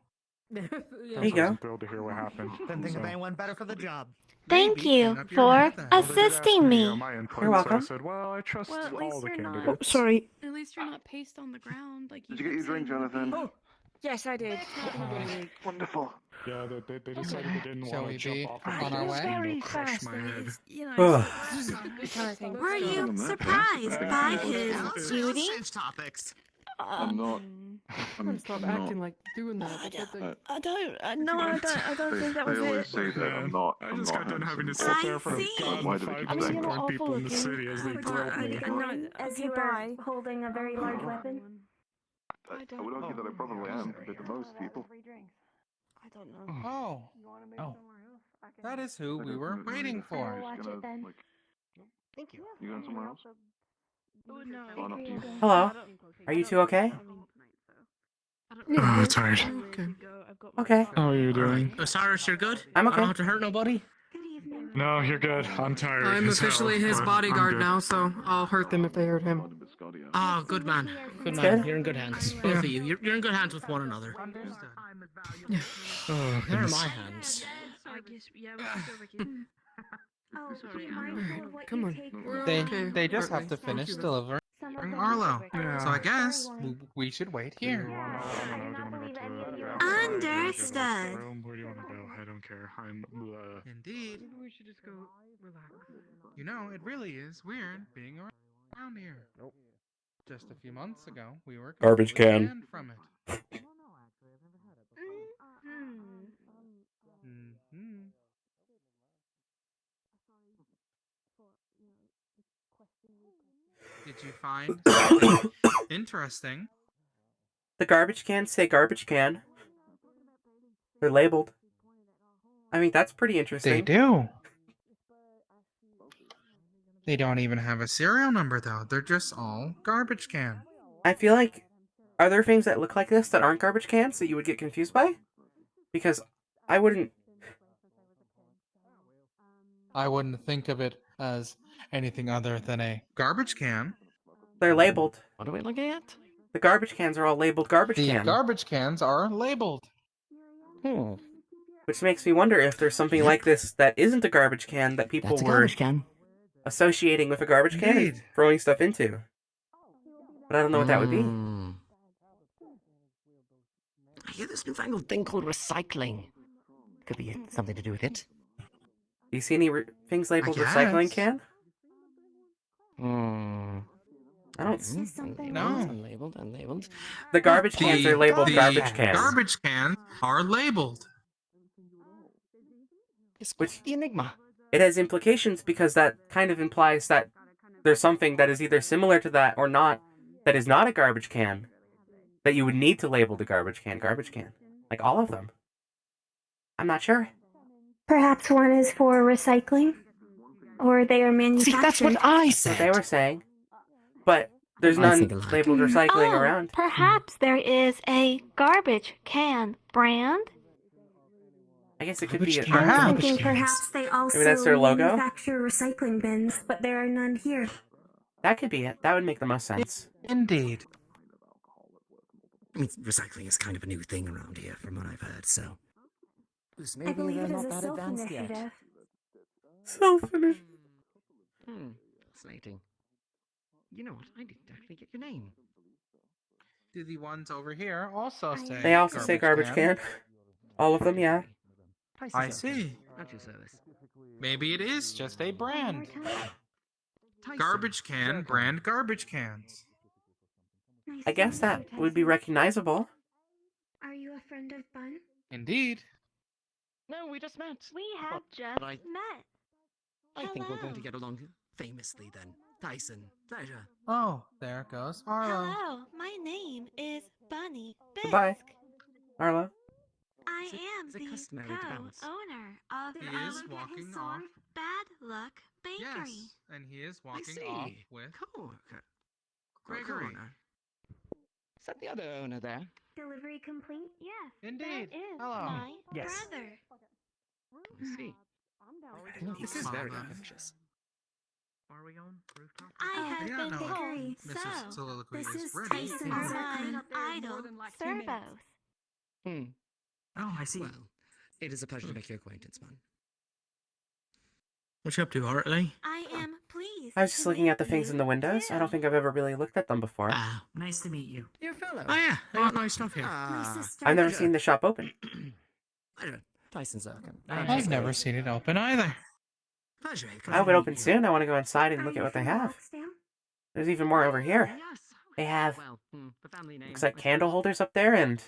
There you Council go. wasn't thrilled to hear what happened. Couldn't think of so- anyone better for the job. Thank Maybe you clean up your for method. Well, they asked assisting me, me. my input, You're so I welcome. said, well, I trust Well, at all least the you're not. candidates. Sorry. At least you're not pasted on the ground. Like Did you get your drink, Jonathan? Oh, yes, I did. Wonderful. Yeah, they decided they didn't Shall want we to jump be off on of our the way? thing, Very they'll crush fast. my head. You know, Ugh. it's just a good kind of thing. Were you on that, surprised by his Let's beauty? change topics. I'm not. I'm Stop not. acting like doing that. That's what I don't. No, I don't think that was They always it. say that I'm not. I I'm just not got done having to handsome. sit there for see. Why do they 5 keep most saying you're not important people in the awful city as they looking. grilled me. As Okay, you bye. are holding a very large weapon. I would argue that I probably am compared to most people. I don't know. Oh. Oh. That is who we were waiting for. Watch it Gonna, then. like, Thank you. you going somewhere else? Oh, no. Fine, up to you. Hello. Are you two okay? Oh, tired. Okay. Okay. How are you doing? Osiris, you're good? I'm I don't okay. have to hurt nobody? No, you're good. I'm tired. I'm as hell, officially his but I'm bodyguard good. now, so I'll hurt them if they hurt him. Oh, good man. Good That's man. good. You're in good hands. Both of you. You're in good hands with one another. Oh, There are goodness. my hands. I guess, yeah, we should go over here. Oh, Sorry, Come on. They just have to finish delivering Arlo. So I guess we should wait here. Understood. Where do you want to go? I don't care. Indeed. Maybe we should just go relax. You know, it really is weird being around here. Nope. Just a few months ago, we were Garbage completely can. banned from it. Mm-hmm. Did you find something interesting? The garbage cans say garbage can. They're labeled. I mean, that's pretty interesting. They do. They don't even have a serial number, though. They're just all garbage can. I feel like, are there things that look like this that aren't garbage cans that you would get confused by? Because I wouldn't. I wouldn't think of it as anything other than a garbage can. They're labeled. What are we looking at? The garbage cans are all labeled garbage The can. garbage cans are labeled. Which makes me wonder if there's something like this that isn't a garbage can that people That's a were garbage can. associating with a garbage can and throwing stuff into. But I don't know what that would be. I hear this newfangled thing called recycling. Could be something to do with it. Do you see any things labeled recycling can? I don't see something. No. Unlabeled. The garbage cans are labeled garbage cans. Garbage cans are labeled. Which the enigma. It has implications because that kind of implies that there's something that is either similar to that or not that is not a garbage can that you would need to label the garbage can. Like all of them. I'm not sure. Perhaps one is for recycling, or they are manufactured. See, that's what I That's said. what they were saying. But there's none labeled recycling around. Perhaps there is a garbage can brand. I guess it could be. I'm thinking perhaps they also Maybe that's their logo? manufacture recycling bins, but there are none here. That could be it. That would make the most sense. Indeed. I mean, recycling is kind of a new thing around here, from what I've heard. So I believe it is a self-initiative. Self-initiative. Fascinating. You know what? I didn't actually get your name. Do the ones over here also say? They also say garbage can. All of them, yeah. I see. At your service. Maybe it is just a brand. Garbage can brand garbage cans. I guess that would be recognizable. Are you a friend of Bun? Indeed. No, we just met. We have just but I- met. I think we're going to Hello. get along famously then. Tyson, pleasure. Oh, there goes Arlo. Hello, my name is Bunny Bisque. Goodbye, Arlo. I Is it- am is it the customary to bounce? co-owner of He the is walking Hissor off. Bad Luck Bakery. Yes, and he is I walking see. off with Co-worker. Gregory. Co-owner. Is that the other owner there? Delivery complete? Yes, Indeed. that is Hello. my Yes. brother. I see. This is very infectious. Are we on rooftop? I have Yeah, been no, told Mrs. so. Soliloquy This is is ready. Tyson's My idol like 2 servos. Oh, I see. Well, it is a pleasure to make your acquaintance, man. What you up to, Hartley? I am pleased. I was just to looking at the meet things you in the windows. I don't too. think I've ever really looked at them before. Ah, nice to meet you. Dear fellow. Oh yeah, they got nice stuff here. I've never seen the shop open. Pleasure. Tyson Zirkin. I've never seen it open either. Pleasure. I hope it opens soon. I want to go inside and look at what they have. There's even more over here. They have, Well, the family name. looks like candle holders up there and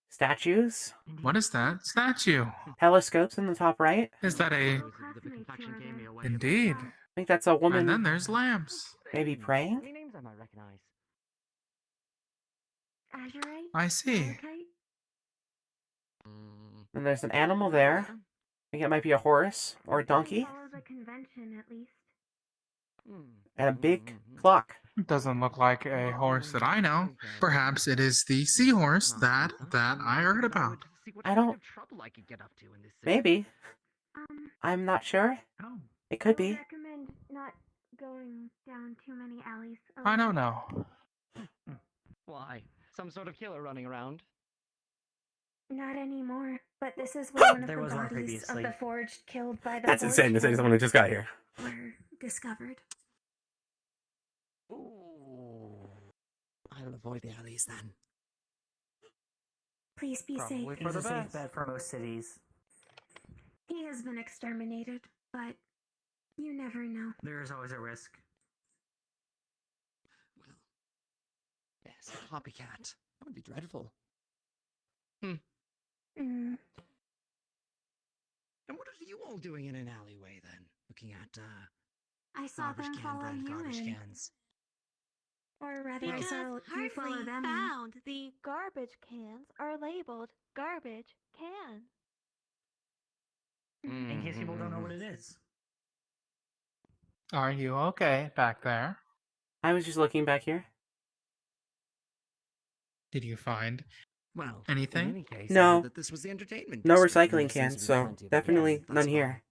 statues. What is that statue? Telescopes in the top right. Is that a... The complexion gave me away. Indeed. I think that's a woman. And then there's lamps. Maybe praying? Three names I might recognize. Azurite? I see. Malachite? And there's an animal there. I think it might be a horse or a donkey. Follow the convention, at least. And a big clock. Doesn't look like a horse that I know. Perhaps it is the seahorse that I heard about. I don't... Trouble I could get up to in this city. Maybe. I'm not sure. Oh. It could I be. recommend not going down too many alleys. I don't know. Why? Some sort of killer running around? Not anymore. But this is where one of There the was one bodies of previously. the forged killed by the That's forged insane to say to someone who just got here. were discovered. I'll avoid the alleys then. Please be Probably safe. for the safe bet for most cities. He has been exterminated, but you never know. There is always a risk. Yes, a copycat. That would be dreadful. Mm. And what are you all doing in an alleyway then? Looking at I saw garbage them can follow brand you garbage in. cans. Or rather, Because I saw you follow Hartley them in. found the garbage cans are labeled garbage can. In case people don't know what it is. Are you okay back there? I was just looking back here. Did you find Well, anything? in any case, No. that this was the entertainment No district, and recycling there seems cans, to be so plenty of definitely them. none That's here.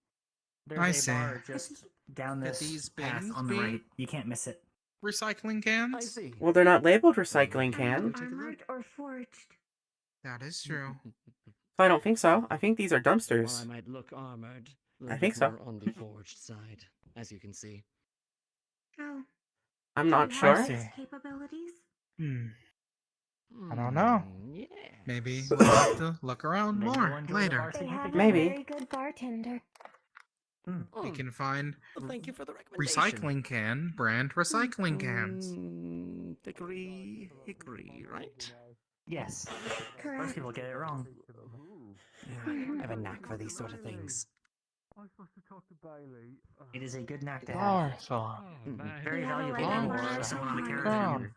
There's I a see. bar just down Could this these path bins on the be right. You can't miss it. recycling cans? I see. Well, they're not labeled recycling can. Armored or forged? That is true. So I don't think so. I think these are While I dumpsters. might look armored, a I little think bit so. more on the forged side, as you can see. Oh. I'm Do not you sure. have these capabilities? I don't know. Yeah. Maybe we'll have to look around Maybe more we'll enjoy the later. bar They have a Maybe. very good bartender. We can find Well, thank you for the recommendation. recycling can brand recycling cans. Hickory, hickory, right? Yes. Correct. Most people get it wrong. Yeah, I have a knack for these sort of things. It is a good knack to have. Darsaw. Very You have a valuable light for someone on the Down.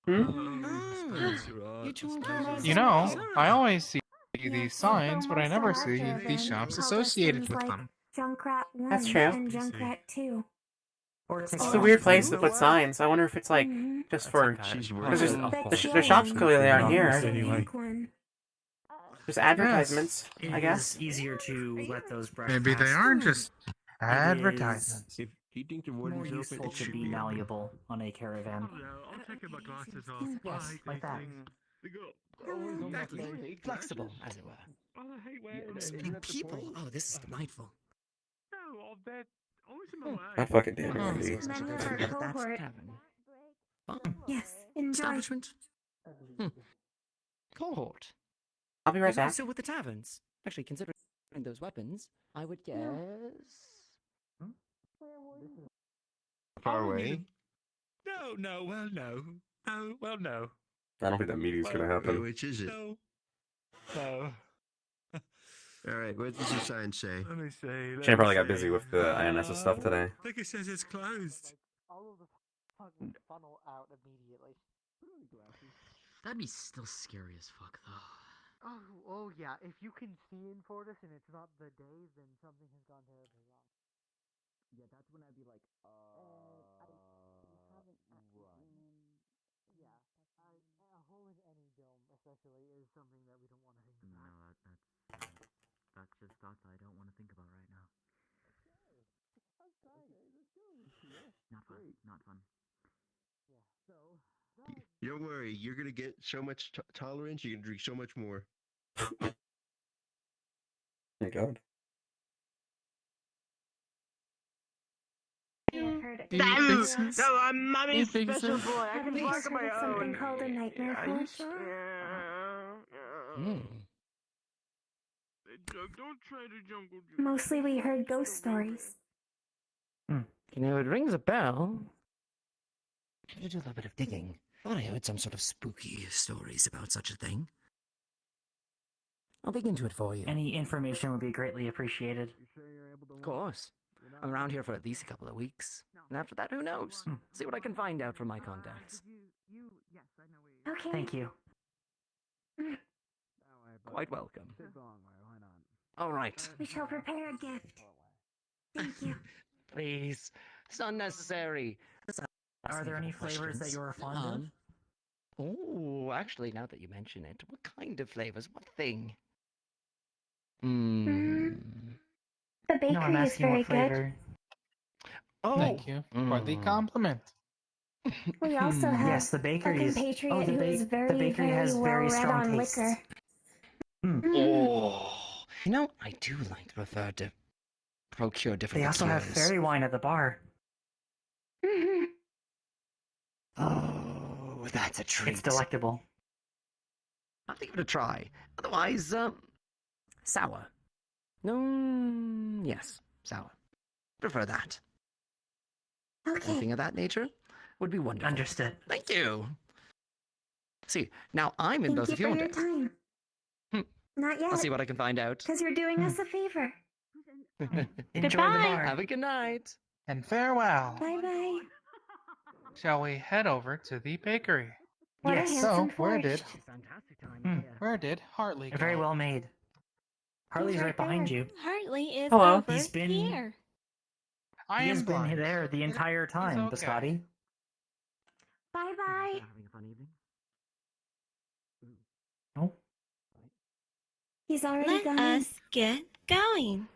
caravan. You two will do You know, I always see Yes, these but signs, but I most never of see our these driven shops called us associated things with like them. Junkrat 1 That's true. and Junkrat 2. Or It's a weird place to put signs. I wonder if it's like just for. Because the shops clearly aren't here. There's advertisements, It I guess. is easier to let those brush Maybe they past. are just It advertisements. If you think the more warden's open, useful it to should be open. malleable on a caravan. I'll take my glasses off. Yes, like that. Exactly. Flexible, as it were. I hate wearing Spitting people. Oh, this is delightful. No, they're always in my way. I fucking damn Oh, it. such a Many good of our feeling. That's cohort. tavern. Yes, enjoy. Establishment. Cohort. I'll be right Who's back. also with the taverns. Actually, considering those weapons, I would guess. Far away. No, well, no. Oh, well, no. I don't think that meeting's gonna happen. Which is it? No. All right, what does the sign say? Let me see. Shane probably got busy with the INS stuff today. I think it says it's closed. All of the funnel out immediately. That'd be still scary as fuck, though. Oh yeah. If you can see in Fortis and it's not the day, then something has gone terribly wrong. Yeah, that's when I'd be like, A hole in any dome, especially, is something that we don't want to think about. No, that's just thoughts I don't want to think about right now. Not fun. Not fun. Don't worry, you're gonna get so much tolerance. You can drink so much more. My God. No, I'm mommy's special boy. I can Haven't talk you on heard my of something own. called a nightmare forge? Don't try to jungle juice. Mostly we heard ghost stories. You know, it rings a bell. I'm gonna do a little bit of digging. Thought I heard some sort of spooky stories about such a thing. I'll dig into it for you. Any information would be greatly appreciated. Of course. I'm around here for at least a couple of weeks. And after that, who knows? See what I can find out from my contacts. Okay. Thank you. Quite welcome. All right. We shall prepare a gift. Thank you. Please. It's unnecessary. Are there any flavors that you're fond of? Oh, actually, now that you mention it, what kind of flavors? What thing? The bakery No, I'm is asking very what flavor. Oh, Thank you for the compliment. good. We also have Yes, the bakery a is. compatriot Oh, who is the very, bakery very has well very read strong on tastes. liquor. Oh, you know, I do like to prefer to procure different They also have liqueurs. fairy wine at the bar. Oh, that's a treat. It's delectable. I'll give it a try. Otherwise, sour. No, yes, sour. Prefer that. Okay. Anything of that nature would be wonderful. Understood. Thank you. See, now I'm in Thank both you if you for want your it. time. Not yet. I'll see what I can find out. Because you're doing us a favor. Enjoy the bar. Have a good night. And farewell. Bye bye. Shall we head over to the bakery? What Yes. a So, handsome where forest. did Hartley go? Very well made. Hartley's right behind you. Hartley is Hello. over He's been- here. I He am has been blind. there the entire time, okay. Biscotti. Bye bye. Having a fun evening? No. He's already Let gone. us get going.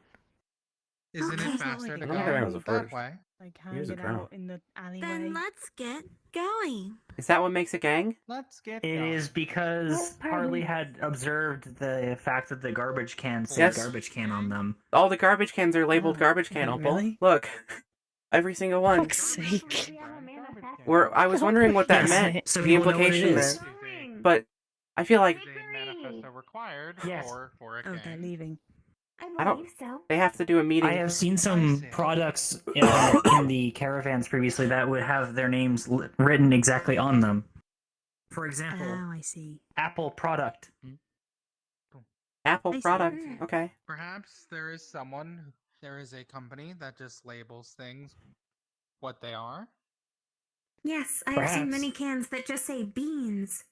Isn't Okay. it faster to I go think I was the that first. way? Like Here's a hanging crown. out in the alleyway. Then let's get going. Is that what makes a gang? Let's get It going. is because Oh, pardon. Hartley had observed the fact that the garbage cans said Yes. garbage can on them. All the garbage cans are labeled Oh, garbage can, Opal. really? Look. Every single one. Fuck's sake. I was wondering what that Yes, meant. so the people know what it implication is. there. But I feel like Is a manifesto required Yes. for a Oh, gang? they're leaving. I don't- believe so. they have to do a meeting. I have seen some see. products in the caravans previously that would have their names written exactly on them. For example, Oh, I see. Apple product. Apple I see. product. Okay. Perhaps there is a company that just labels things what they are. Yes, I have seen Perhaps. many cans that just say beans.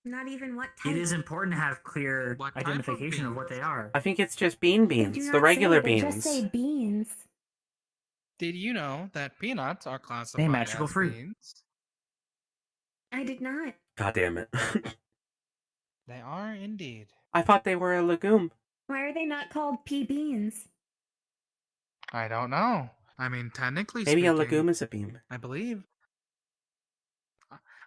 Not even what type. It is important to have clear What type of identification of what they are. I think it's just bean They do beans. not The regular say, they beans. just say beans. Did you know that peanuts are classified magical as fruit. beans? I did not. God damn it. They are indeed. I thought they were a legume. Why are they not called pea beans? I don't know. I mean, technically Maybe a speaking, legume is a bean.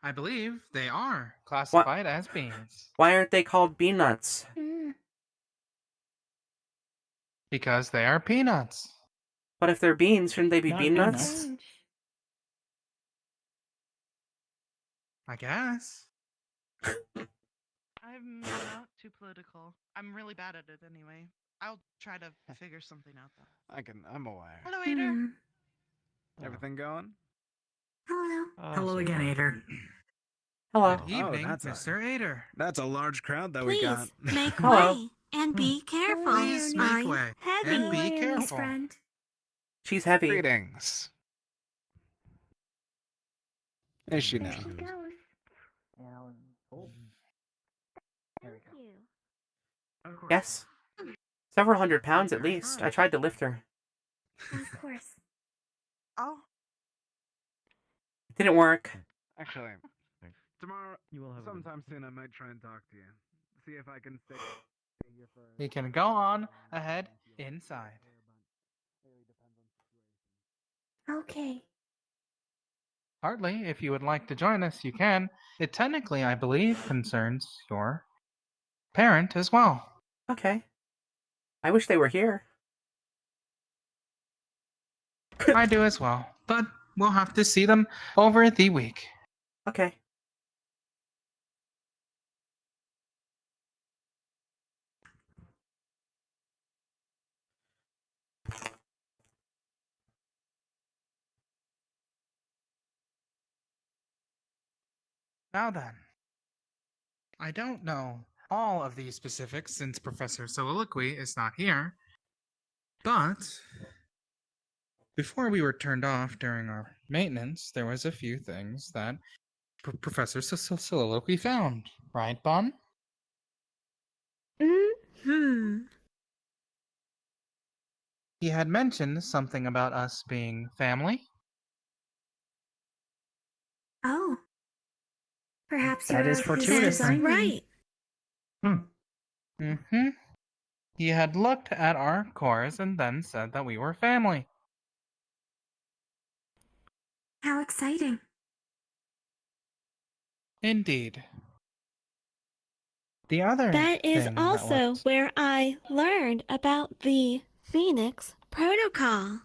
I believe they are classified as beans Why aren't they called bean nuts? because they are peanuts. But if they're beans, shouldn't they be Not bean bean nuts? nuts. I guess. I'm not too political. I'm really bad at it anyway. I'll try to figure something out though. I'm aware. Hello, Ader. Everything going? Hello. Hello again, Ader. Hello. Good evening, that's Mr. Ader. That's a large crowd that we Please got. make Hello. way and be careful. Please make I'm way heavy. and be Yes, careful. friend. She's heavy. Greetings. Is she There now? she goes. Thank you. Yes. Several 100 pounds at least. I tried to lift her. Of course. Oh, It didn't work. Actually, tomorrow, sometime soon, I might try and talk to you. See if I can stay here for. You can go on ahead inside. Okay. Hartley, if you would like to join us, you can. It technically, I believe, concerns your parent as well. Okay. I wish they were here. I do as well, but we'll have to see them over the week. Okay. Now then, I don't know all of the specifics since Professor Soliloquy is not here, but before we were turned off during our maintenance, there was a few things that Professor Soliloquy found, right, Bun? Hmm. He had mentioned something about us being family. Oh. Perhaps That you're is his fortuitous, then. design Right. Mm-hmm. He had looked at our cores and then said that we were family. How exciting. Indeed. The other That is thing also looked... where I learned about the Phoenix Protocol.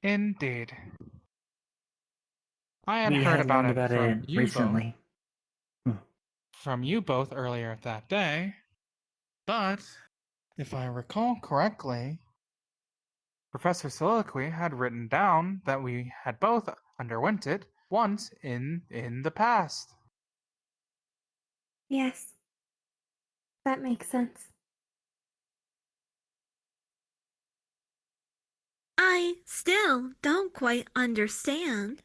Indeed. I had We heard had about learned it about from it you recently. from you both earlier that day. But, if I recall correctly, Professor Soliloquy had written down that we had both underwent it once in the past. Yes. That makes sense. I still don't quite understand.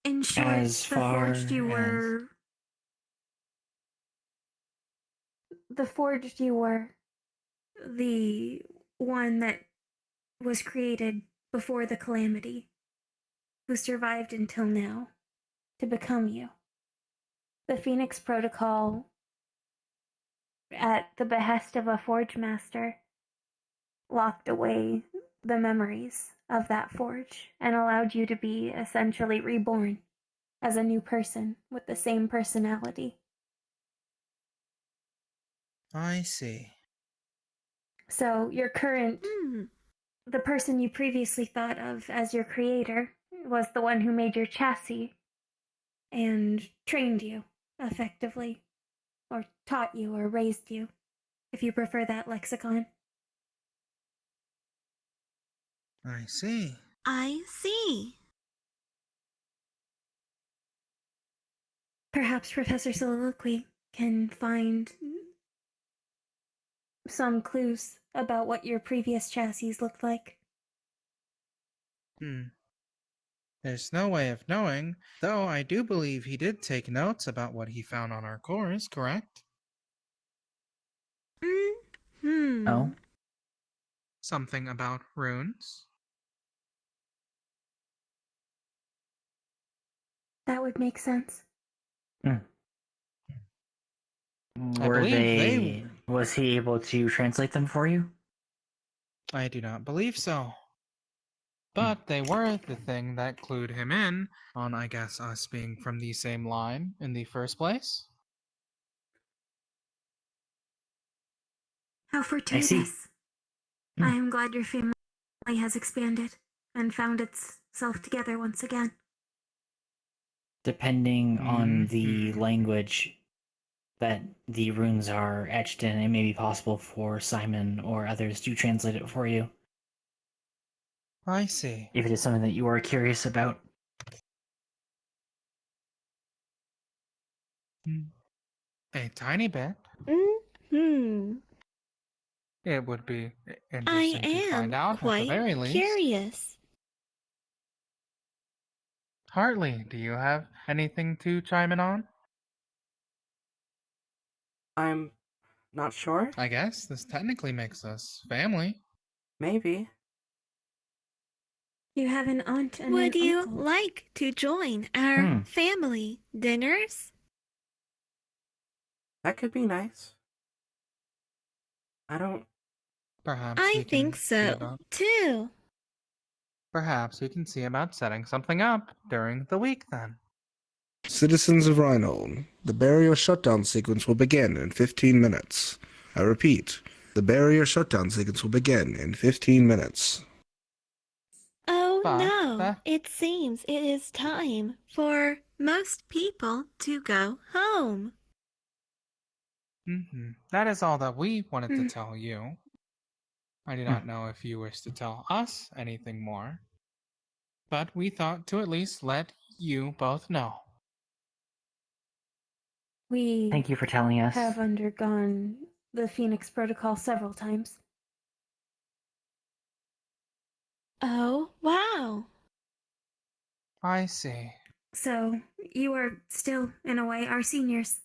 In short, As far the forged you were the one that was created before the calamity, who survived until now to become you. The Phoenix Protocol, at the behest of a forge master, locked away the memories of that forge and allowed you to be essentially reborn as a new person with the same personality. I see. So your current, the person you previously thought of as your creator, was the one who made your chassis and trained you effectively, or taught you or raised you, if you prefer that lexicon. I see. I see. Perhaps Professor Soliloquy can find some clues about what your previous chassis looked like. There's no way of knowing, though I do believe he did take notes about what he found on our cores, correct? Oh? Something about runes? That would make sense. Were they... Was he able to translate them for you? I do not believe so. But they were the thing that clued him in on, I guess, us being from the same line in the first place. How fortuitous. I am glad your family has expanded and found itself together once again. Depending on the language that the runes are etched in, it may be possible for Simon or others to translate it for you. I see. If it is something that you are curious about. A tiny bit. It would be interesting to find out at the very least. Curious. Hartley, do you have anything to chime in on? I'm not sure. I guess this technically makes us family. Maybe. You have an aunt and Would an you uncle. like to join our family dinners? That could be nice. I don't... Perhaps I we can think see so, about... too. Perhaps we can see about setting something up during the week then. Citizens of Reinhold, the barrier shutdown sequence will begin in 15 minutes. I repeat, the barrier shutdown sequence will begin in 15 minutes. Oh But no, it seems it is time for most people to go home. That is all that we wanted to tell you. I do not know if you wish to tell us anything more, but we thought to at least let you both know. We Thank you for telling us. have undergone the Phoenix Protocol several times. Oh, wow. I see. So, you are still, in a way, our seniors.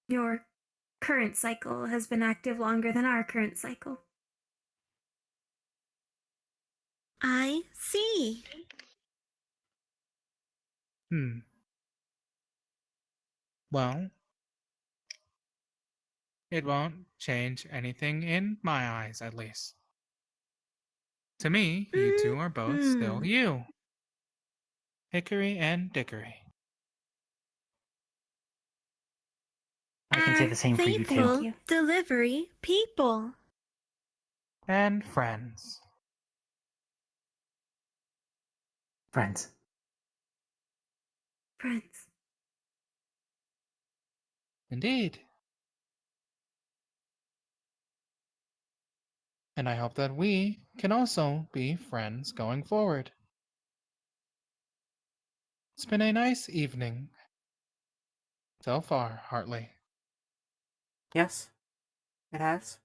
Your current cycle has been active longer than our current cycle. I see. Well, it won't change anything in my eyes, at least. To me, you two are both still you. Hickory and dickory. I can say the same for you too. Faithful delivery people. And friends. Friends. Friends. Indeed. And I hope that we can also be friends going forward. It's been a nice evening so far, Hartley. Yes, it has.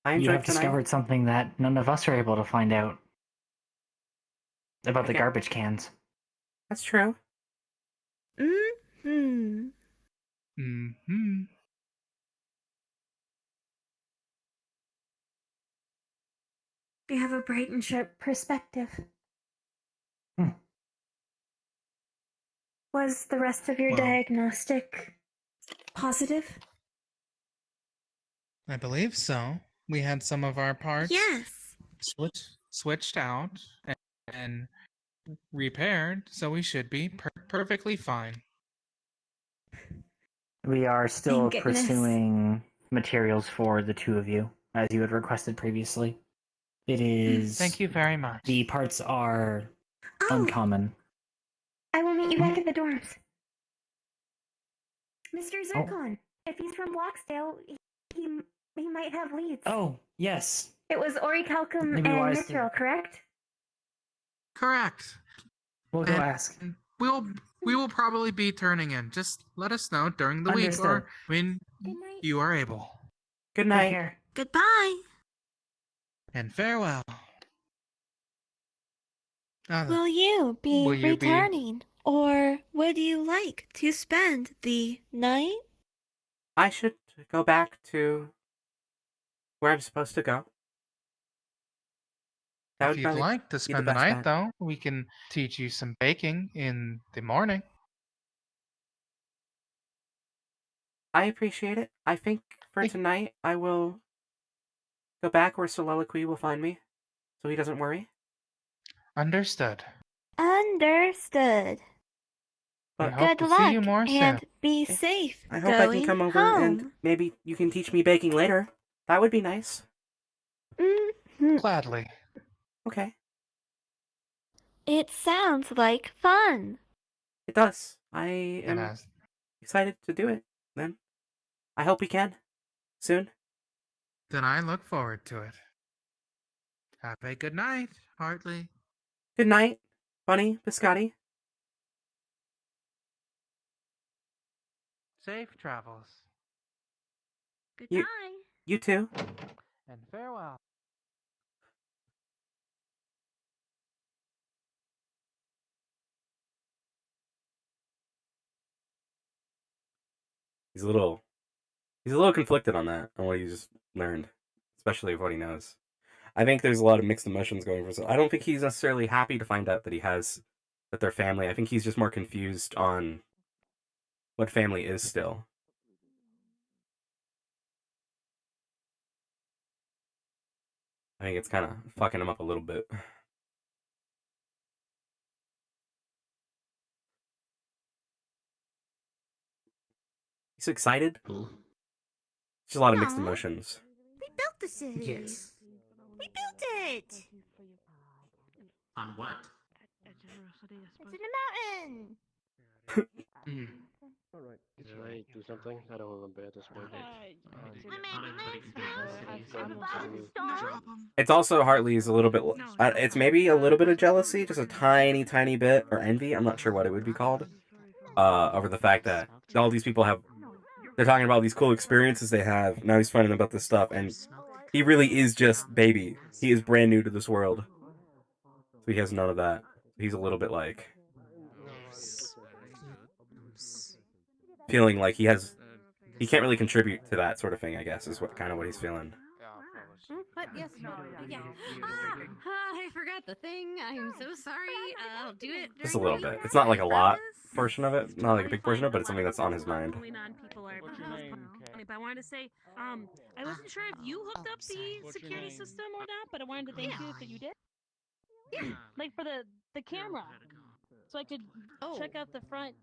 I You enjoyed have tonight. discovered something that none of us are able to find out about the Okay. garbage cans. That's true. Mm-hmm. Mm-hmm. You have a bright and sharp perspective. Was the rest of your Well. diagnostic positive? I believe so. We had some of our parts Yes. switched out and repaired, so we should be perfectly fine. We are still Thank goodness. pursuing materials for the two of you, as you had requested previously. It is. Thank you very much. The parts are uncommon. I will meet you back at the dorms. Mr. Oh. Zircon, if he's from Bloxdale, he might have leads. Oh, yes. It was orichalcum Maybe and wise to- mithril, correct? Correct. We'll go And ask. We will probably be turning in. Just let us know during the week Understood. or when you are able. Good Take night. care. Goodbye. And farewell. Will you be will you be- returning? Or would you like to spend the night? I should go back to where I'm supposed to go. That If would you'd probably like to be the spend the best night, bet. though, we can teach you some baking in the morning. I appreciate it. I think for tonight, I will go back where Soliloquy will find me, so he doesn't worry. Understood. Understood. But I hope Good to luck see you more and soon. be safe I hope I going can come over home. and maybe you can teach me baking later. That would be nice. Gladly. Okay. It sounds like fun. It does. I And am excited to do it, then. I hope we can. Soon. Then I look forward to it. Have a good night, Hartley. Good night, Bunny, Biscotti. Safe travels. You, you too. And farewell. He's a little conflicted on that, on what he just learned, especially of what he knows. I think there's a lot of mixed emotions going for. So I don't think he's necessarily happy to find out that they're family. I think he's just more confused on what family is still. I think it's kind of fucking him up a little bit. He's excited. Just a lot of mixed Aw. emotions. We built the city. Yes. We built it. On what? It's in a mountain. Alright. Can I do something? I don't remember at this point. It's also Hartley's a little bit. It's maybe a little bit of jealousy, just a tiny, tiny bit, or envy. I'm not sure what it would be called. Over the fact that all these people have. They're talking about these cool experiences they have. Now he's finding about this stuff, and he really is just baby. He is brand new to this world, so he has none of that. He's a little bit like feeling like he can't really contribute to that sort of thing. I guess is what he's feeling. But yes, yeah. I forgot the thing. I'm so sorry. I'll do it. Just a little bit. It's not like a lot portion of it, not like a big portion of it, but it's something that's on his mind. But I wanted to say, I wasn't sure if you hooked up the security system or not, but I wanted to thank you if you did. Yeah, like for the camera. so I could check out the front.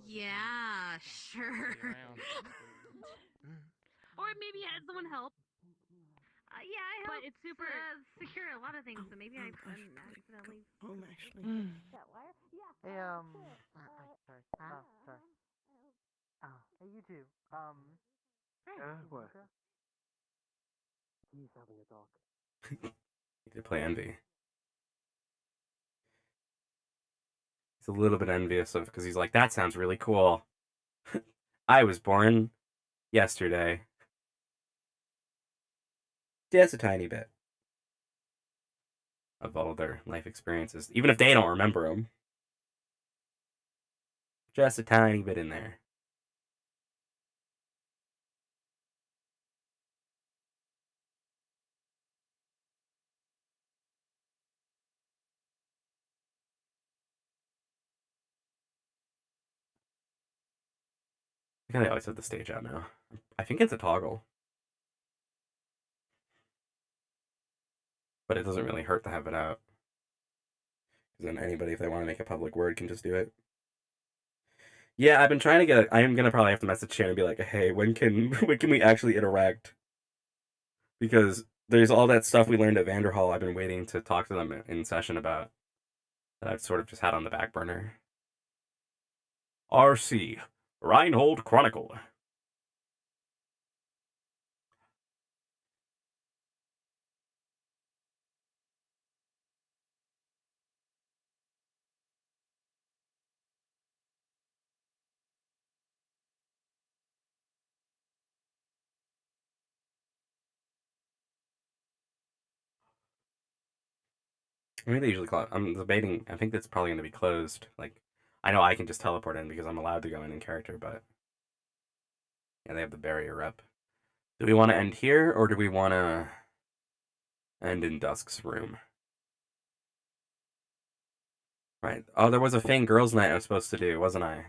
Yeah, sure. Or maybe have someone help. Yeah, I help But it's super. secure a lot of things, so maybe I accidentally. Home actually. That wire? Yeah. Hey, sorry. Sorry. Hey, you two. What? He's having a dog. He did play Envy. He's a little bit envious of because he's like, that sounds really cool. I was born yesterday. Just a tiny bit of all their life experiences, even if they don't remember them. Just a tiny bit in there. I think they always have the stage out now. I think it's a toggle. But it doesn't really hurt to have it out. Because then anybody, if they want to make a public word, can just do it. Yeah, I've been trying to get. I am gonna probably have to message Shannon and be like, "Hey, when can we actually interact?" Because there's all that stuff we learned at Vanderhall. I've been waiting to talk to them in session about that. I've sort of just had on the back burner. RC Reinhold Chronicle. I mean, they usually call it. I'm debating. I think that's probably going to be closed. Like, I know I can just teleport in because I'm allowed to go in character, but yeah, they have the barrier up. Do we want to end here or do we want to end in Dusk's room? Right. Oh, there was a Fang Girls Night I was supposed to do, wasn't I?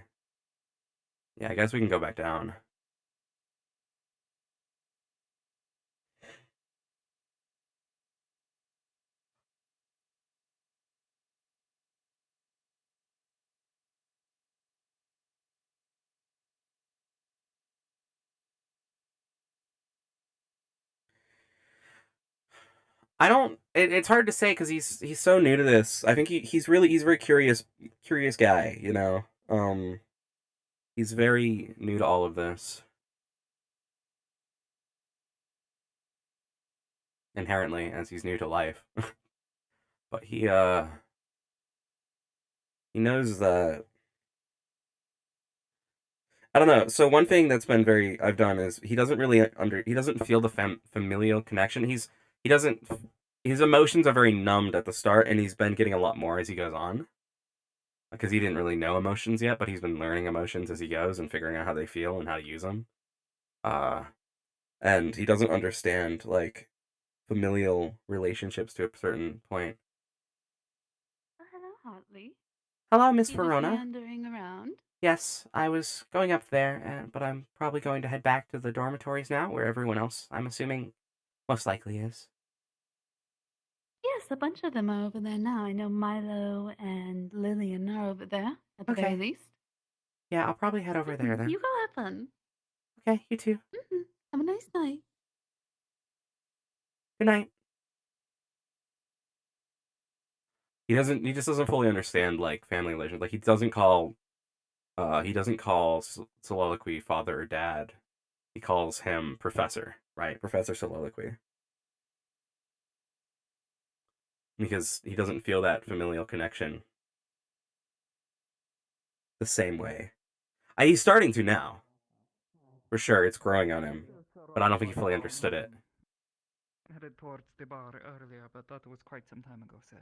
Yeah, I guess we can go back down. I don't. It's hard to say because he's so new to this. I think he's a very curious guy. You know. He's very new to all of this. Inherently, as he's new to life. But he knows that. I don't know. So one thing that's been I've done is he doesn't feel the familial connection. He doesn't. His emotions are very numbed at the start, and he's been getting a lot more as he goes on. Because he didn't really know emotions yet, but he's been learning emotions as he goes and figuring out how they feel and how to use them. And he doesn't understand like familial relationships to a certain point. Oh, hello, Hartley. Hello, Miss You Verona. just meandering around. Yes, I was going up there, but I'm probably going to head back to the dormitories now, where everyone else, I'm assuming, most likely is. Yes, a bunch of them are over there now. I know Milo and Lillian are over there, at the very least. Yeah, I'll probably head over there then. You go have fun. Okay, you too. Have a nice night. Good night. He just doesn't fully understand like family relations. Like he doesn't call Soliloquy father or dad. He calls him Professor, right? Professor Soliloquy. Because he doesn't feel that familial connection the same way. He's starting to now. For sure, it's growing on him. But I don't think he fully understood it. Headed towards the bar earlier, but that was quite some time ago, sir.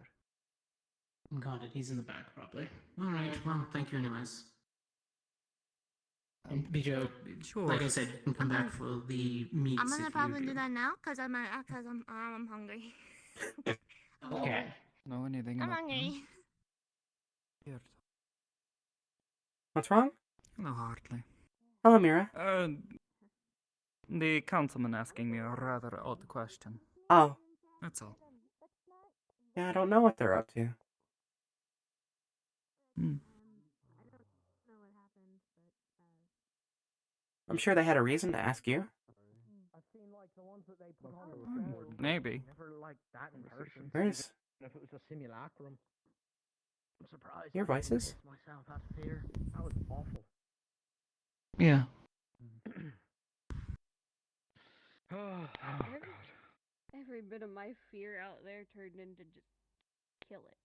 Got it. He's in the back, probably. All right. Well, thank you, anyways. Bijo, sure. like I said, you can come back for the meats. I'm gonna probably do that now because I'm hungry. Okay. Know anything I'm about hungry. Here. What's wrong? Hello, Hartley. Hello, Mira. The councilman asking me a rather odd question. Oh. That's all. Yeah, I don't know what they're up to. I'm sure they had a reason to ask you. Maybe. Never like that in person. Where's If it was a simulacrum. I'm surprised. your voices? Myself out of fear. That was awful. Yeah. Every bit of my fear out there turned into just kill it.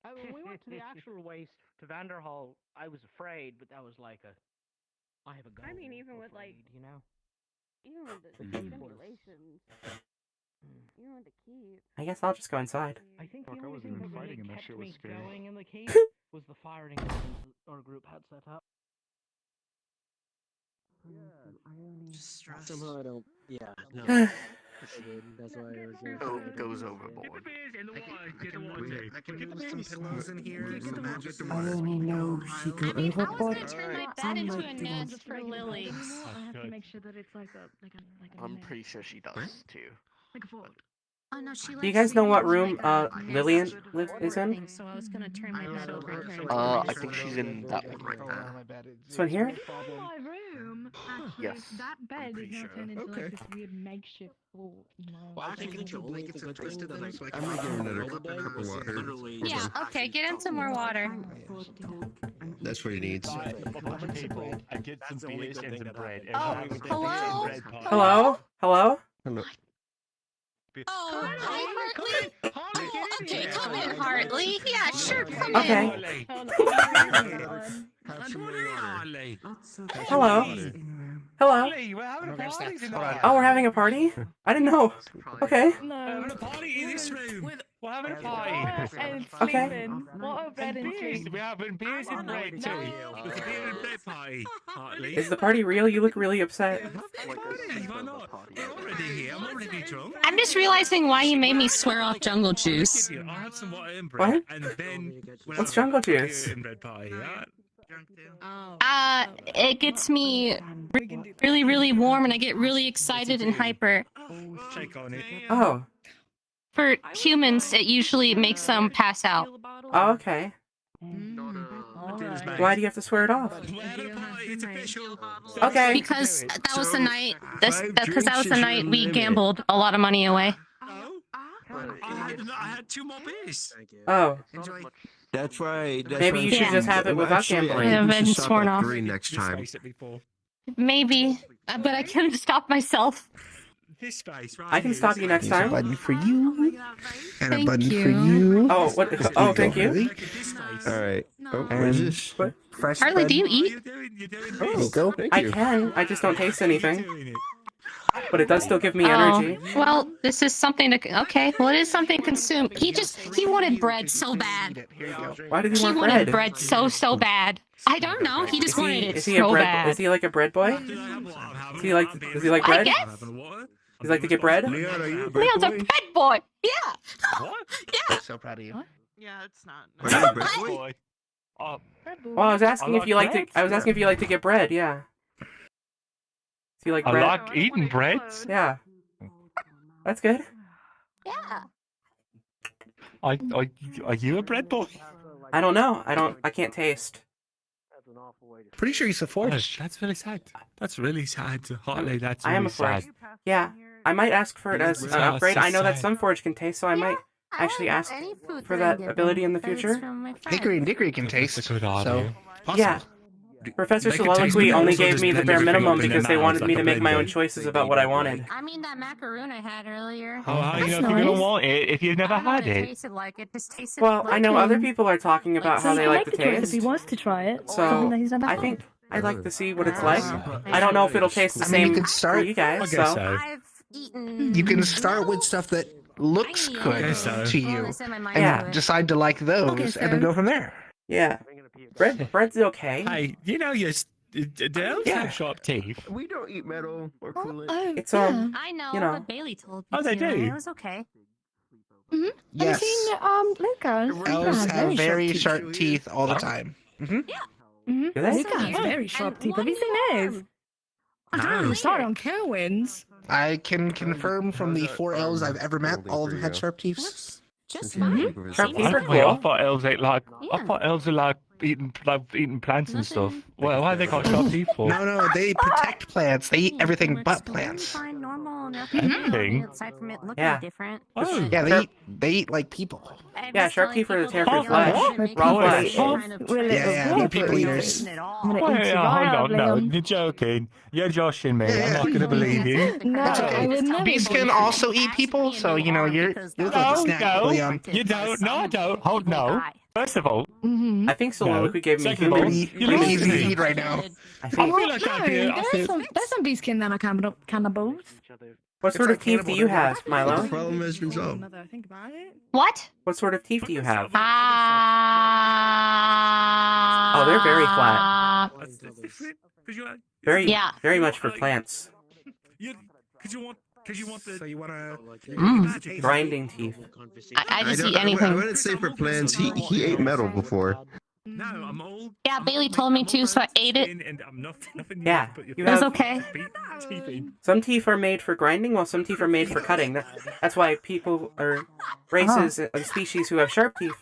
When we went to the actual waste to Vanderhall, I was afraid, but that was like I have a gun. I mean, even with like, you know, even with the The keep was- simulations, even with the keep. I guess I'll just go inside. I think Fuck, the I only wasn't thing even that really fighting and that kept shit was me scary. going in the cave was the firing lines that our group had set up. Somehow I don't. Yeah, no. That's why I was gonna say. Goes overboard. I can move some pillows in here. Some matches. I only know he go I mean, I was overboard. gonna turn my bed into a nest for Lily. I have to make sure that it's like a I'm net. pretty sure she does too. Like a fort. Oh no, she Do you guys know what room Lillian is in? So I was gonna turn my bed over and turn it I think she's in that one right there. This one here? my room. Actually, Yes, that bed pretty is now sure. turned into Okay. like this weird makeshift fort. You know? Well, I can get two blankets and twist it up so I can. I'm gonna give her another cup of water. Yeah, okay, get him some more water. That's what he needs. I get some beers and some bread. Oh, hello? Hello? Hello? Hello. Oh, hi, Hartley. Oh, okay, come in, Hartley. Yeah, sure, come Okay. in. Hello? Hello? We're having a party Oh, we're having a party? I didn't know. Okay. We're having a party in this room. We're having a Water party. and Okay. sleeping. Water, bread, and Beers. sleep. We're having beers and bread too. There's a beer and bread party, Hartley. Is the party real? You look really upset. Party, why not? We're already here. I'm already drunk. I'm just realizing why you made me swear off jungle juice. I'll have some water and bread. What? And then we'll What's have jungle a beer juice? and bread party, right? It gets me really, really warm and I get really excited and hyper. Check on it. Oh. For humans, it usually makes them pass out. Oh, okay. Why do you have to swear it off? We're having a party. It's official. Okay. Because that was the night. Because that was the night we gambled a lot of money away. I had 2 more beers. Oh. That's right. That's Maybe right. you should just have it without gambling. Yeah, We I've should been stop sworn at off. 3 next time. Maybe, but I couldn't stop myself. This space, right? I can stop you next There's a time. button for you. And a Thank button for you. you. Oh, what? Oh, thank you. All right. Oh, And where's this? What? fresh Hartley, bed. do you eat? There you go. Thank I you. can. I just don't taste anything. But it does still give me Oh, energy. well, this is something to. Okay, well, it is something to consume. He wanted bread so bad. Here you go. Why did he He want wanted bread? bread so bad. I don't know. He just wanted it Is he a so bread? bad. Is he like a bread boy? Does he like? Does he like I bread? guess. Does he like to get bread? Leon, are you a bread Leon's a boy? bread boy. Yeah. What? Yeah. So proud of you. Yeah, it's not. Are you a bread boy? Boy. Oh, Well, I was asking I if you like like to. bread. I was asking if you like to get bread. Yeah. Do you like I bread? like eating bread. Yeah. That's good. Yeah. Are you a bread boy? I don't know. I can't taste. Pretty sure he's a forge. That's really sad. That's really sad. Hartley, that's I really am a forge. sad. Yeah. I might ask for it as an Yeah, upgrade. so I know that sad. some forge can taste, so I might actually ask for that ability in the future. Hickory and Dickory can taste. That's a good So, idea. possible. Yeah. Professor They can taste Soliloquy it, only also gave just me the blend bare everything minimum up in because their they wanted mouths me like to a make my own blender. choices about what I wanted. I mean that macaroon I had earlier. Oh, how do you know That's if you're gonna nice. want it if you've never I don't know had what it it? tasted like. It just tasted Well, like I know other people are talking about So how he they can like make the the choice if taste. he wants to try it. Something that So he's never I had. think I'd like to see what it's like. I don't know if it'll taste the I mean, you same could for start. you guys. I guess So so. I've eaten. You can start with stuff that looks I good guess so. to Well, you, I set my mind Yeah. to it. decide to like those, Okay, and then fair. go from there. yeah, bread's okay. Hey, you know your the elves Yeah. have sharp teeth. We don't eat metal or Oh, coolant. oh, It's yeah. I know, you know. but Bailey told me Oh, they to, and do? it was okay. Mm-hmm. Have Yes. you seen Luca? Elves Luca have very teeth. sharp teeth all the time. Mm-hmm. Do they? Luca has very sharp teeth. Have you seen his? I don't know. Sorry on Kerwin's. I can confirm from the 4 elves I've ever met, all of them There had you sharp teeth. Just fine. Sharp teeth are Wait, I cool. thought elves ate like. I Yeah. thought elves are like eating plants and stuff. Well, why they got sharp teeth for? No, they protect plants. They eat everything but plants. Fine, normal, Everything? aside from it looking Yeah. different. Oh. Yeah, Sharp- they eat like people. Yeah, sharp teeth are the tear Oh, for flesh. what? Raw Wait, flesh. Yeah, they're people eaters. Wait, hold on, no, you're joking. You're joshing me. I'm not gonna believe you. That's okay. Beasts can also eat people, so you know you're the snack, Leon. You don't. No, I don't. Hold no. First of all, I think Soliloquy gave me Second of all, human. you're Pretty lying easy to to me. eat right now. I I think. feel like I'd be. I feel, There's some beastkin that are cannibals. What sort of teeth do you have, The Milo? problem has been solved. Now that I think about it. What? What sort of teeth do you have? Oh, they're very flat. Very, Yeah. very much for plants. Because you want the. So you wanna Grinding teeth. I just eat I anything. wouldn't say for plants. He ate metal before. No, I'm old. Yeah, Bailey told me to, so I ate it. And I'm nothing. Yeah, you It was have. okay. Some teeth are made for grinding, while some teeth are made for cutting. That's why people or races, species who have sharp teeth,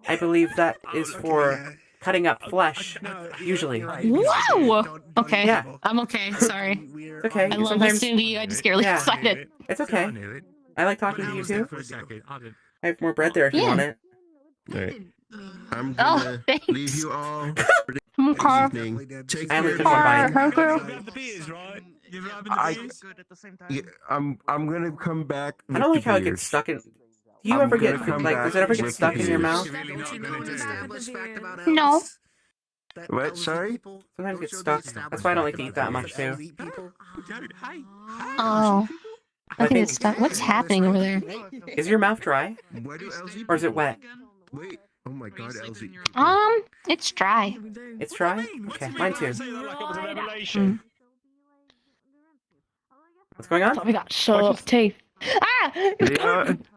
I believe that is for cutting up flesh, usually. Whoa! Okay. Yeah. I'm okay. Sorry. It's okay. I love listening to you. I just get really Yeah. excited. It's okay. I like talking to you too. For a second. I didn't. I have more bread there if you Yeah. want it. Alright. I'm Oh, gonna thanks. leave you all for the Okay. evening. Take I only care. took one bite. Thank you. You have the beers, right? You're having the I- beers? Yeah, I'm gonna come back. I with don't like the how it beers. gets stuck in. Do you I'm ever get gonna come like? back Does it ever get with stuck the in your beers. mouth? No. What? Sorry? Sometimes it gets stuck. That's why I don't like to eat that much too. Oh. I think it's stuck. What's happening over there? Is your mouth dry, Why do LZ or is it wet? Wait. Oh my god, LZ. It's dry. It's dry. Okay, mine too. Say that like it was a revelation. What's going on? We got sharp teeth. Ah!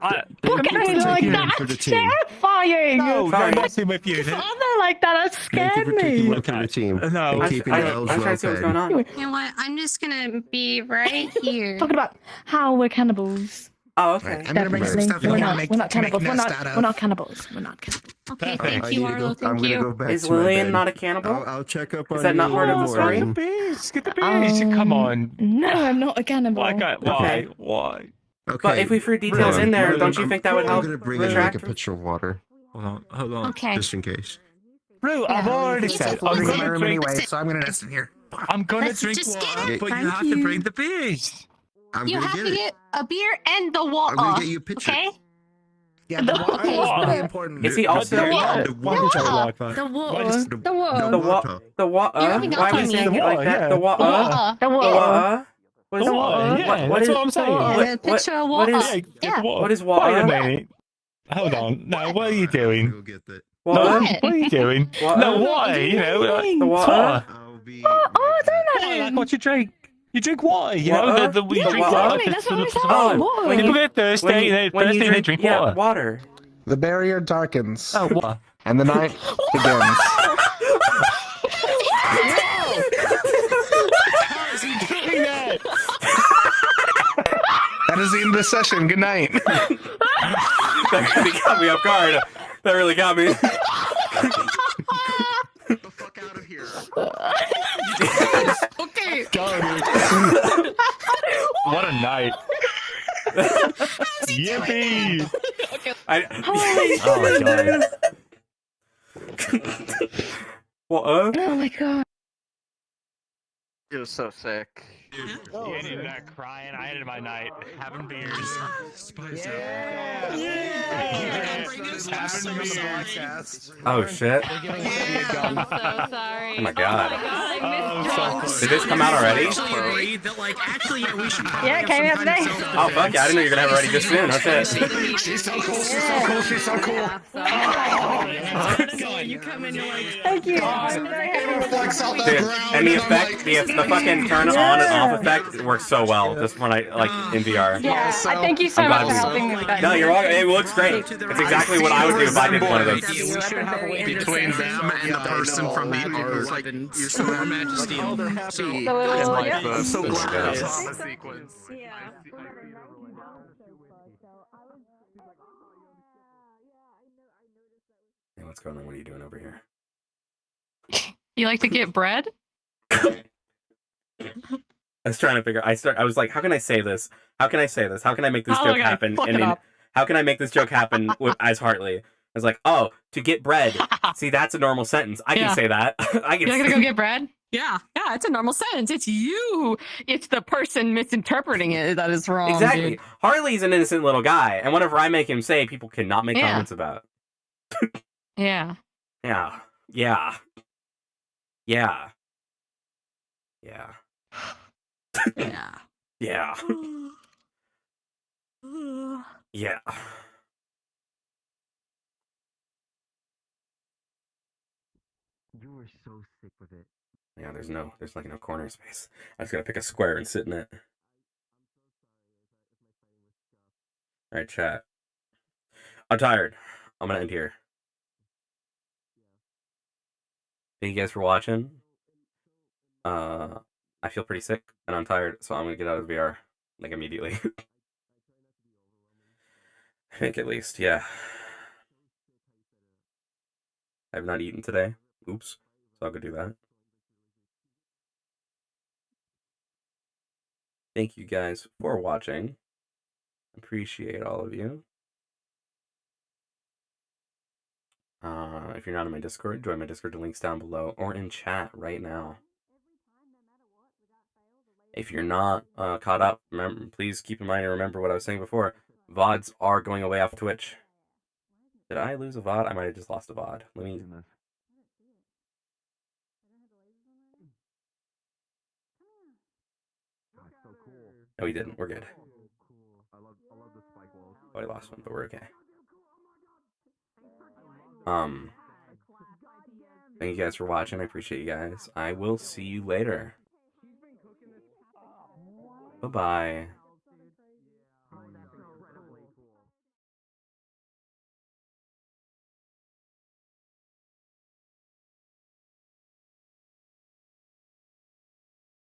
I, Look at me like that! for the That's team. terrifying! no, Sorry. no, messing with you. Other like that Thank you scared for taking me! one for the team. No, and I keeping was the elves trying well to see what's fed. going on. You know what? I'm just gonna be right here. Talking about how we're cannibals. Oh, okay. I'm gonna bring some Definitely. stuff in We're here not, to make, we're not to make cannibals. We're nest not, out of. we're not cannibals. We're not cannibals. Okay, I thank need you, to Arlo. go. I'm Thank gonna go you. back Is to my Lillian bed. not a cannibal? I'll check up on Is that you not part of the in the story? morning. Get the beers. Come on. No, I'm not a cannibal. Why? Okay. Why? Okay. But if we threw details in there, don't you think that would I'm help gonna bring in like retract? a pitcher of water, Hold on. Okay. just in case. Rue, I've already said I'm Bring gonna room drink. anyway, so I'm gonna nest in here. I'm gonna Let's drink just get water, it. but you Thank have to you. bring the beers. I'm You gonna have get to it. get a beer and the I'm water. gonna get you a pitcher. Okay? Yeah, the water Okay. is really important. Is he also The the water. Why would you like that? The water. Why does- The the water. wa the wa You're having Why are we alcohol. saying The it like water, that? yeah. The wa The water. The The water. wa What is The water, yeah, what that's is what I'm saying. Yeah, what picture of what water. is Get the Yeah. water. what is Wait a water? minute. Hold on. No, what are you doing? Go get that. What? What are you doing? What? No, why? You know, like, The water? water. I'll be. Oh, don't Why, know. like what you drink. You drink water, you know? Water? The you Yeah, drink water. water. exactly. That's for what the we said. survival. Water. When people get thirsty, they drink yeah, water. water. The barrier darkens, Oh, water. and the night begins. How is he doing that? That is the end of the session. Good night. That really got me off guard. That really got me. Get the fuck out of here. Okay. Go, dude. What a night. Yippee! Oh my god. What? Oh my god. It was so sick. You ended that crying. I ended my night having beers. Spice Having beers. Oh shit. I'm so sorry. Oh my god. I missed drunk. Did this come out already? Agreed that we should Yeah, it came out today. Oh fuck yeah! I didn't know you were gonna have it ready this soon. Okay. She's so cool. She's so cool. She's so cool. You come in, you're like, thank you. I'm very happy. Flex off that Dude, ground. and the I'm effect, like- the fucking turn on and off effect works so well. Just when I like in VR. Yeah, I thank you so I'm much glad for we- helping with that. No, you're wrong. It looks great. It's exactly what I would do if I did one of those. Between them and the person from the art. You're so majesty. The little, yeah. I'm so glad I Yeah. saw the sequence. Yeah. what's going on. What are you doing over here? You like to get bread? I was trying to figure. I was like, how can I say this? How can I say this? How can I make this joke happen? How can I make this joke happen as Hartley? I was like, oh, to get bread. See, that's a normal sentence. I can say that. I can. You're not gonna go get bread? Yeah, it's a normal sentence. It's you. It's the person misinterpreting it that is wrong. Exactly. Dude. Harley's an innocent little guy, and whatever I make him say, people cannot make comments about. Yeah. Yeah. Yeah. Yeah. Yeah. Yeah. Yeah. Yeah. You were so sick with it. Yeah, there's like no corner space. I just gotta pick a square and sit in it. Alright, chat. I'm tired. I'm gonna end here. Thank you guys for watching. I feel pretty sick and I'm tired, so I'm gonna get out of VR like immediately. I think at least, yeah. I have not eaten today. Oops. So I'll go do that. Thank you guys for watching. Appreciate all of you. If you're not in my Discord, join my Discord. The link's down below or in chat right now. If you're not caught up, remember, please keep in mind and remember what I was saying before. VODs are going away off Twitch. Did I lose a VOD? I might have just lost a VOD. Let me... No, we didn't. We're good. Oh, I lost one, but we're okay. Thank you guys for watching. I appreciate you guys. I will see you later. Bye-bye.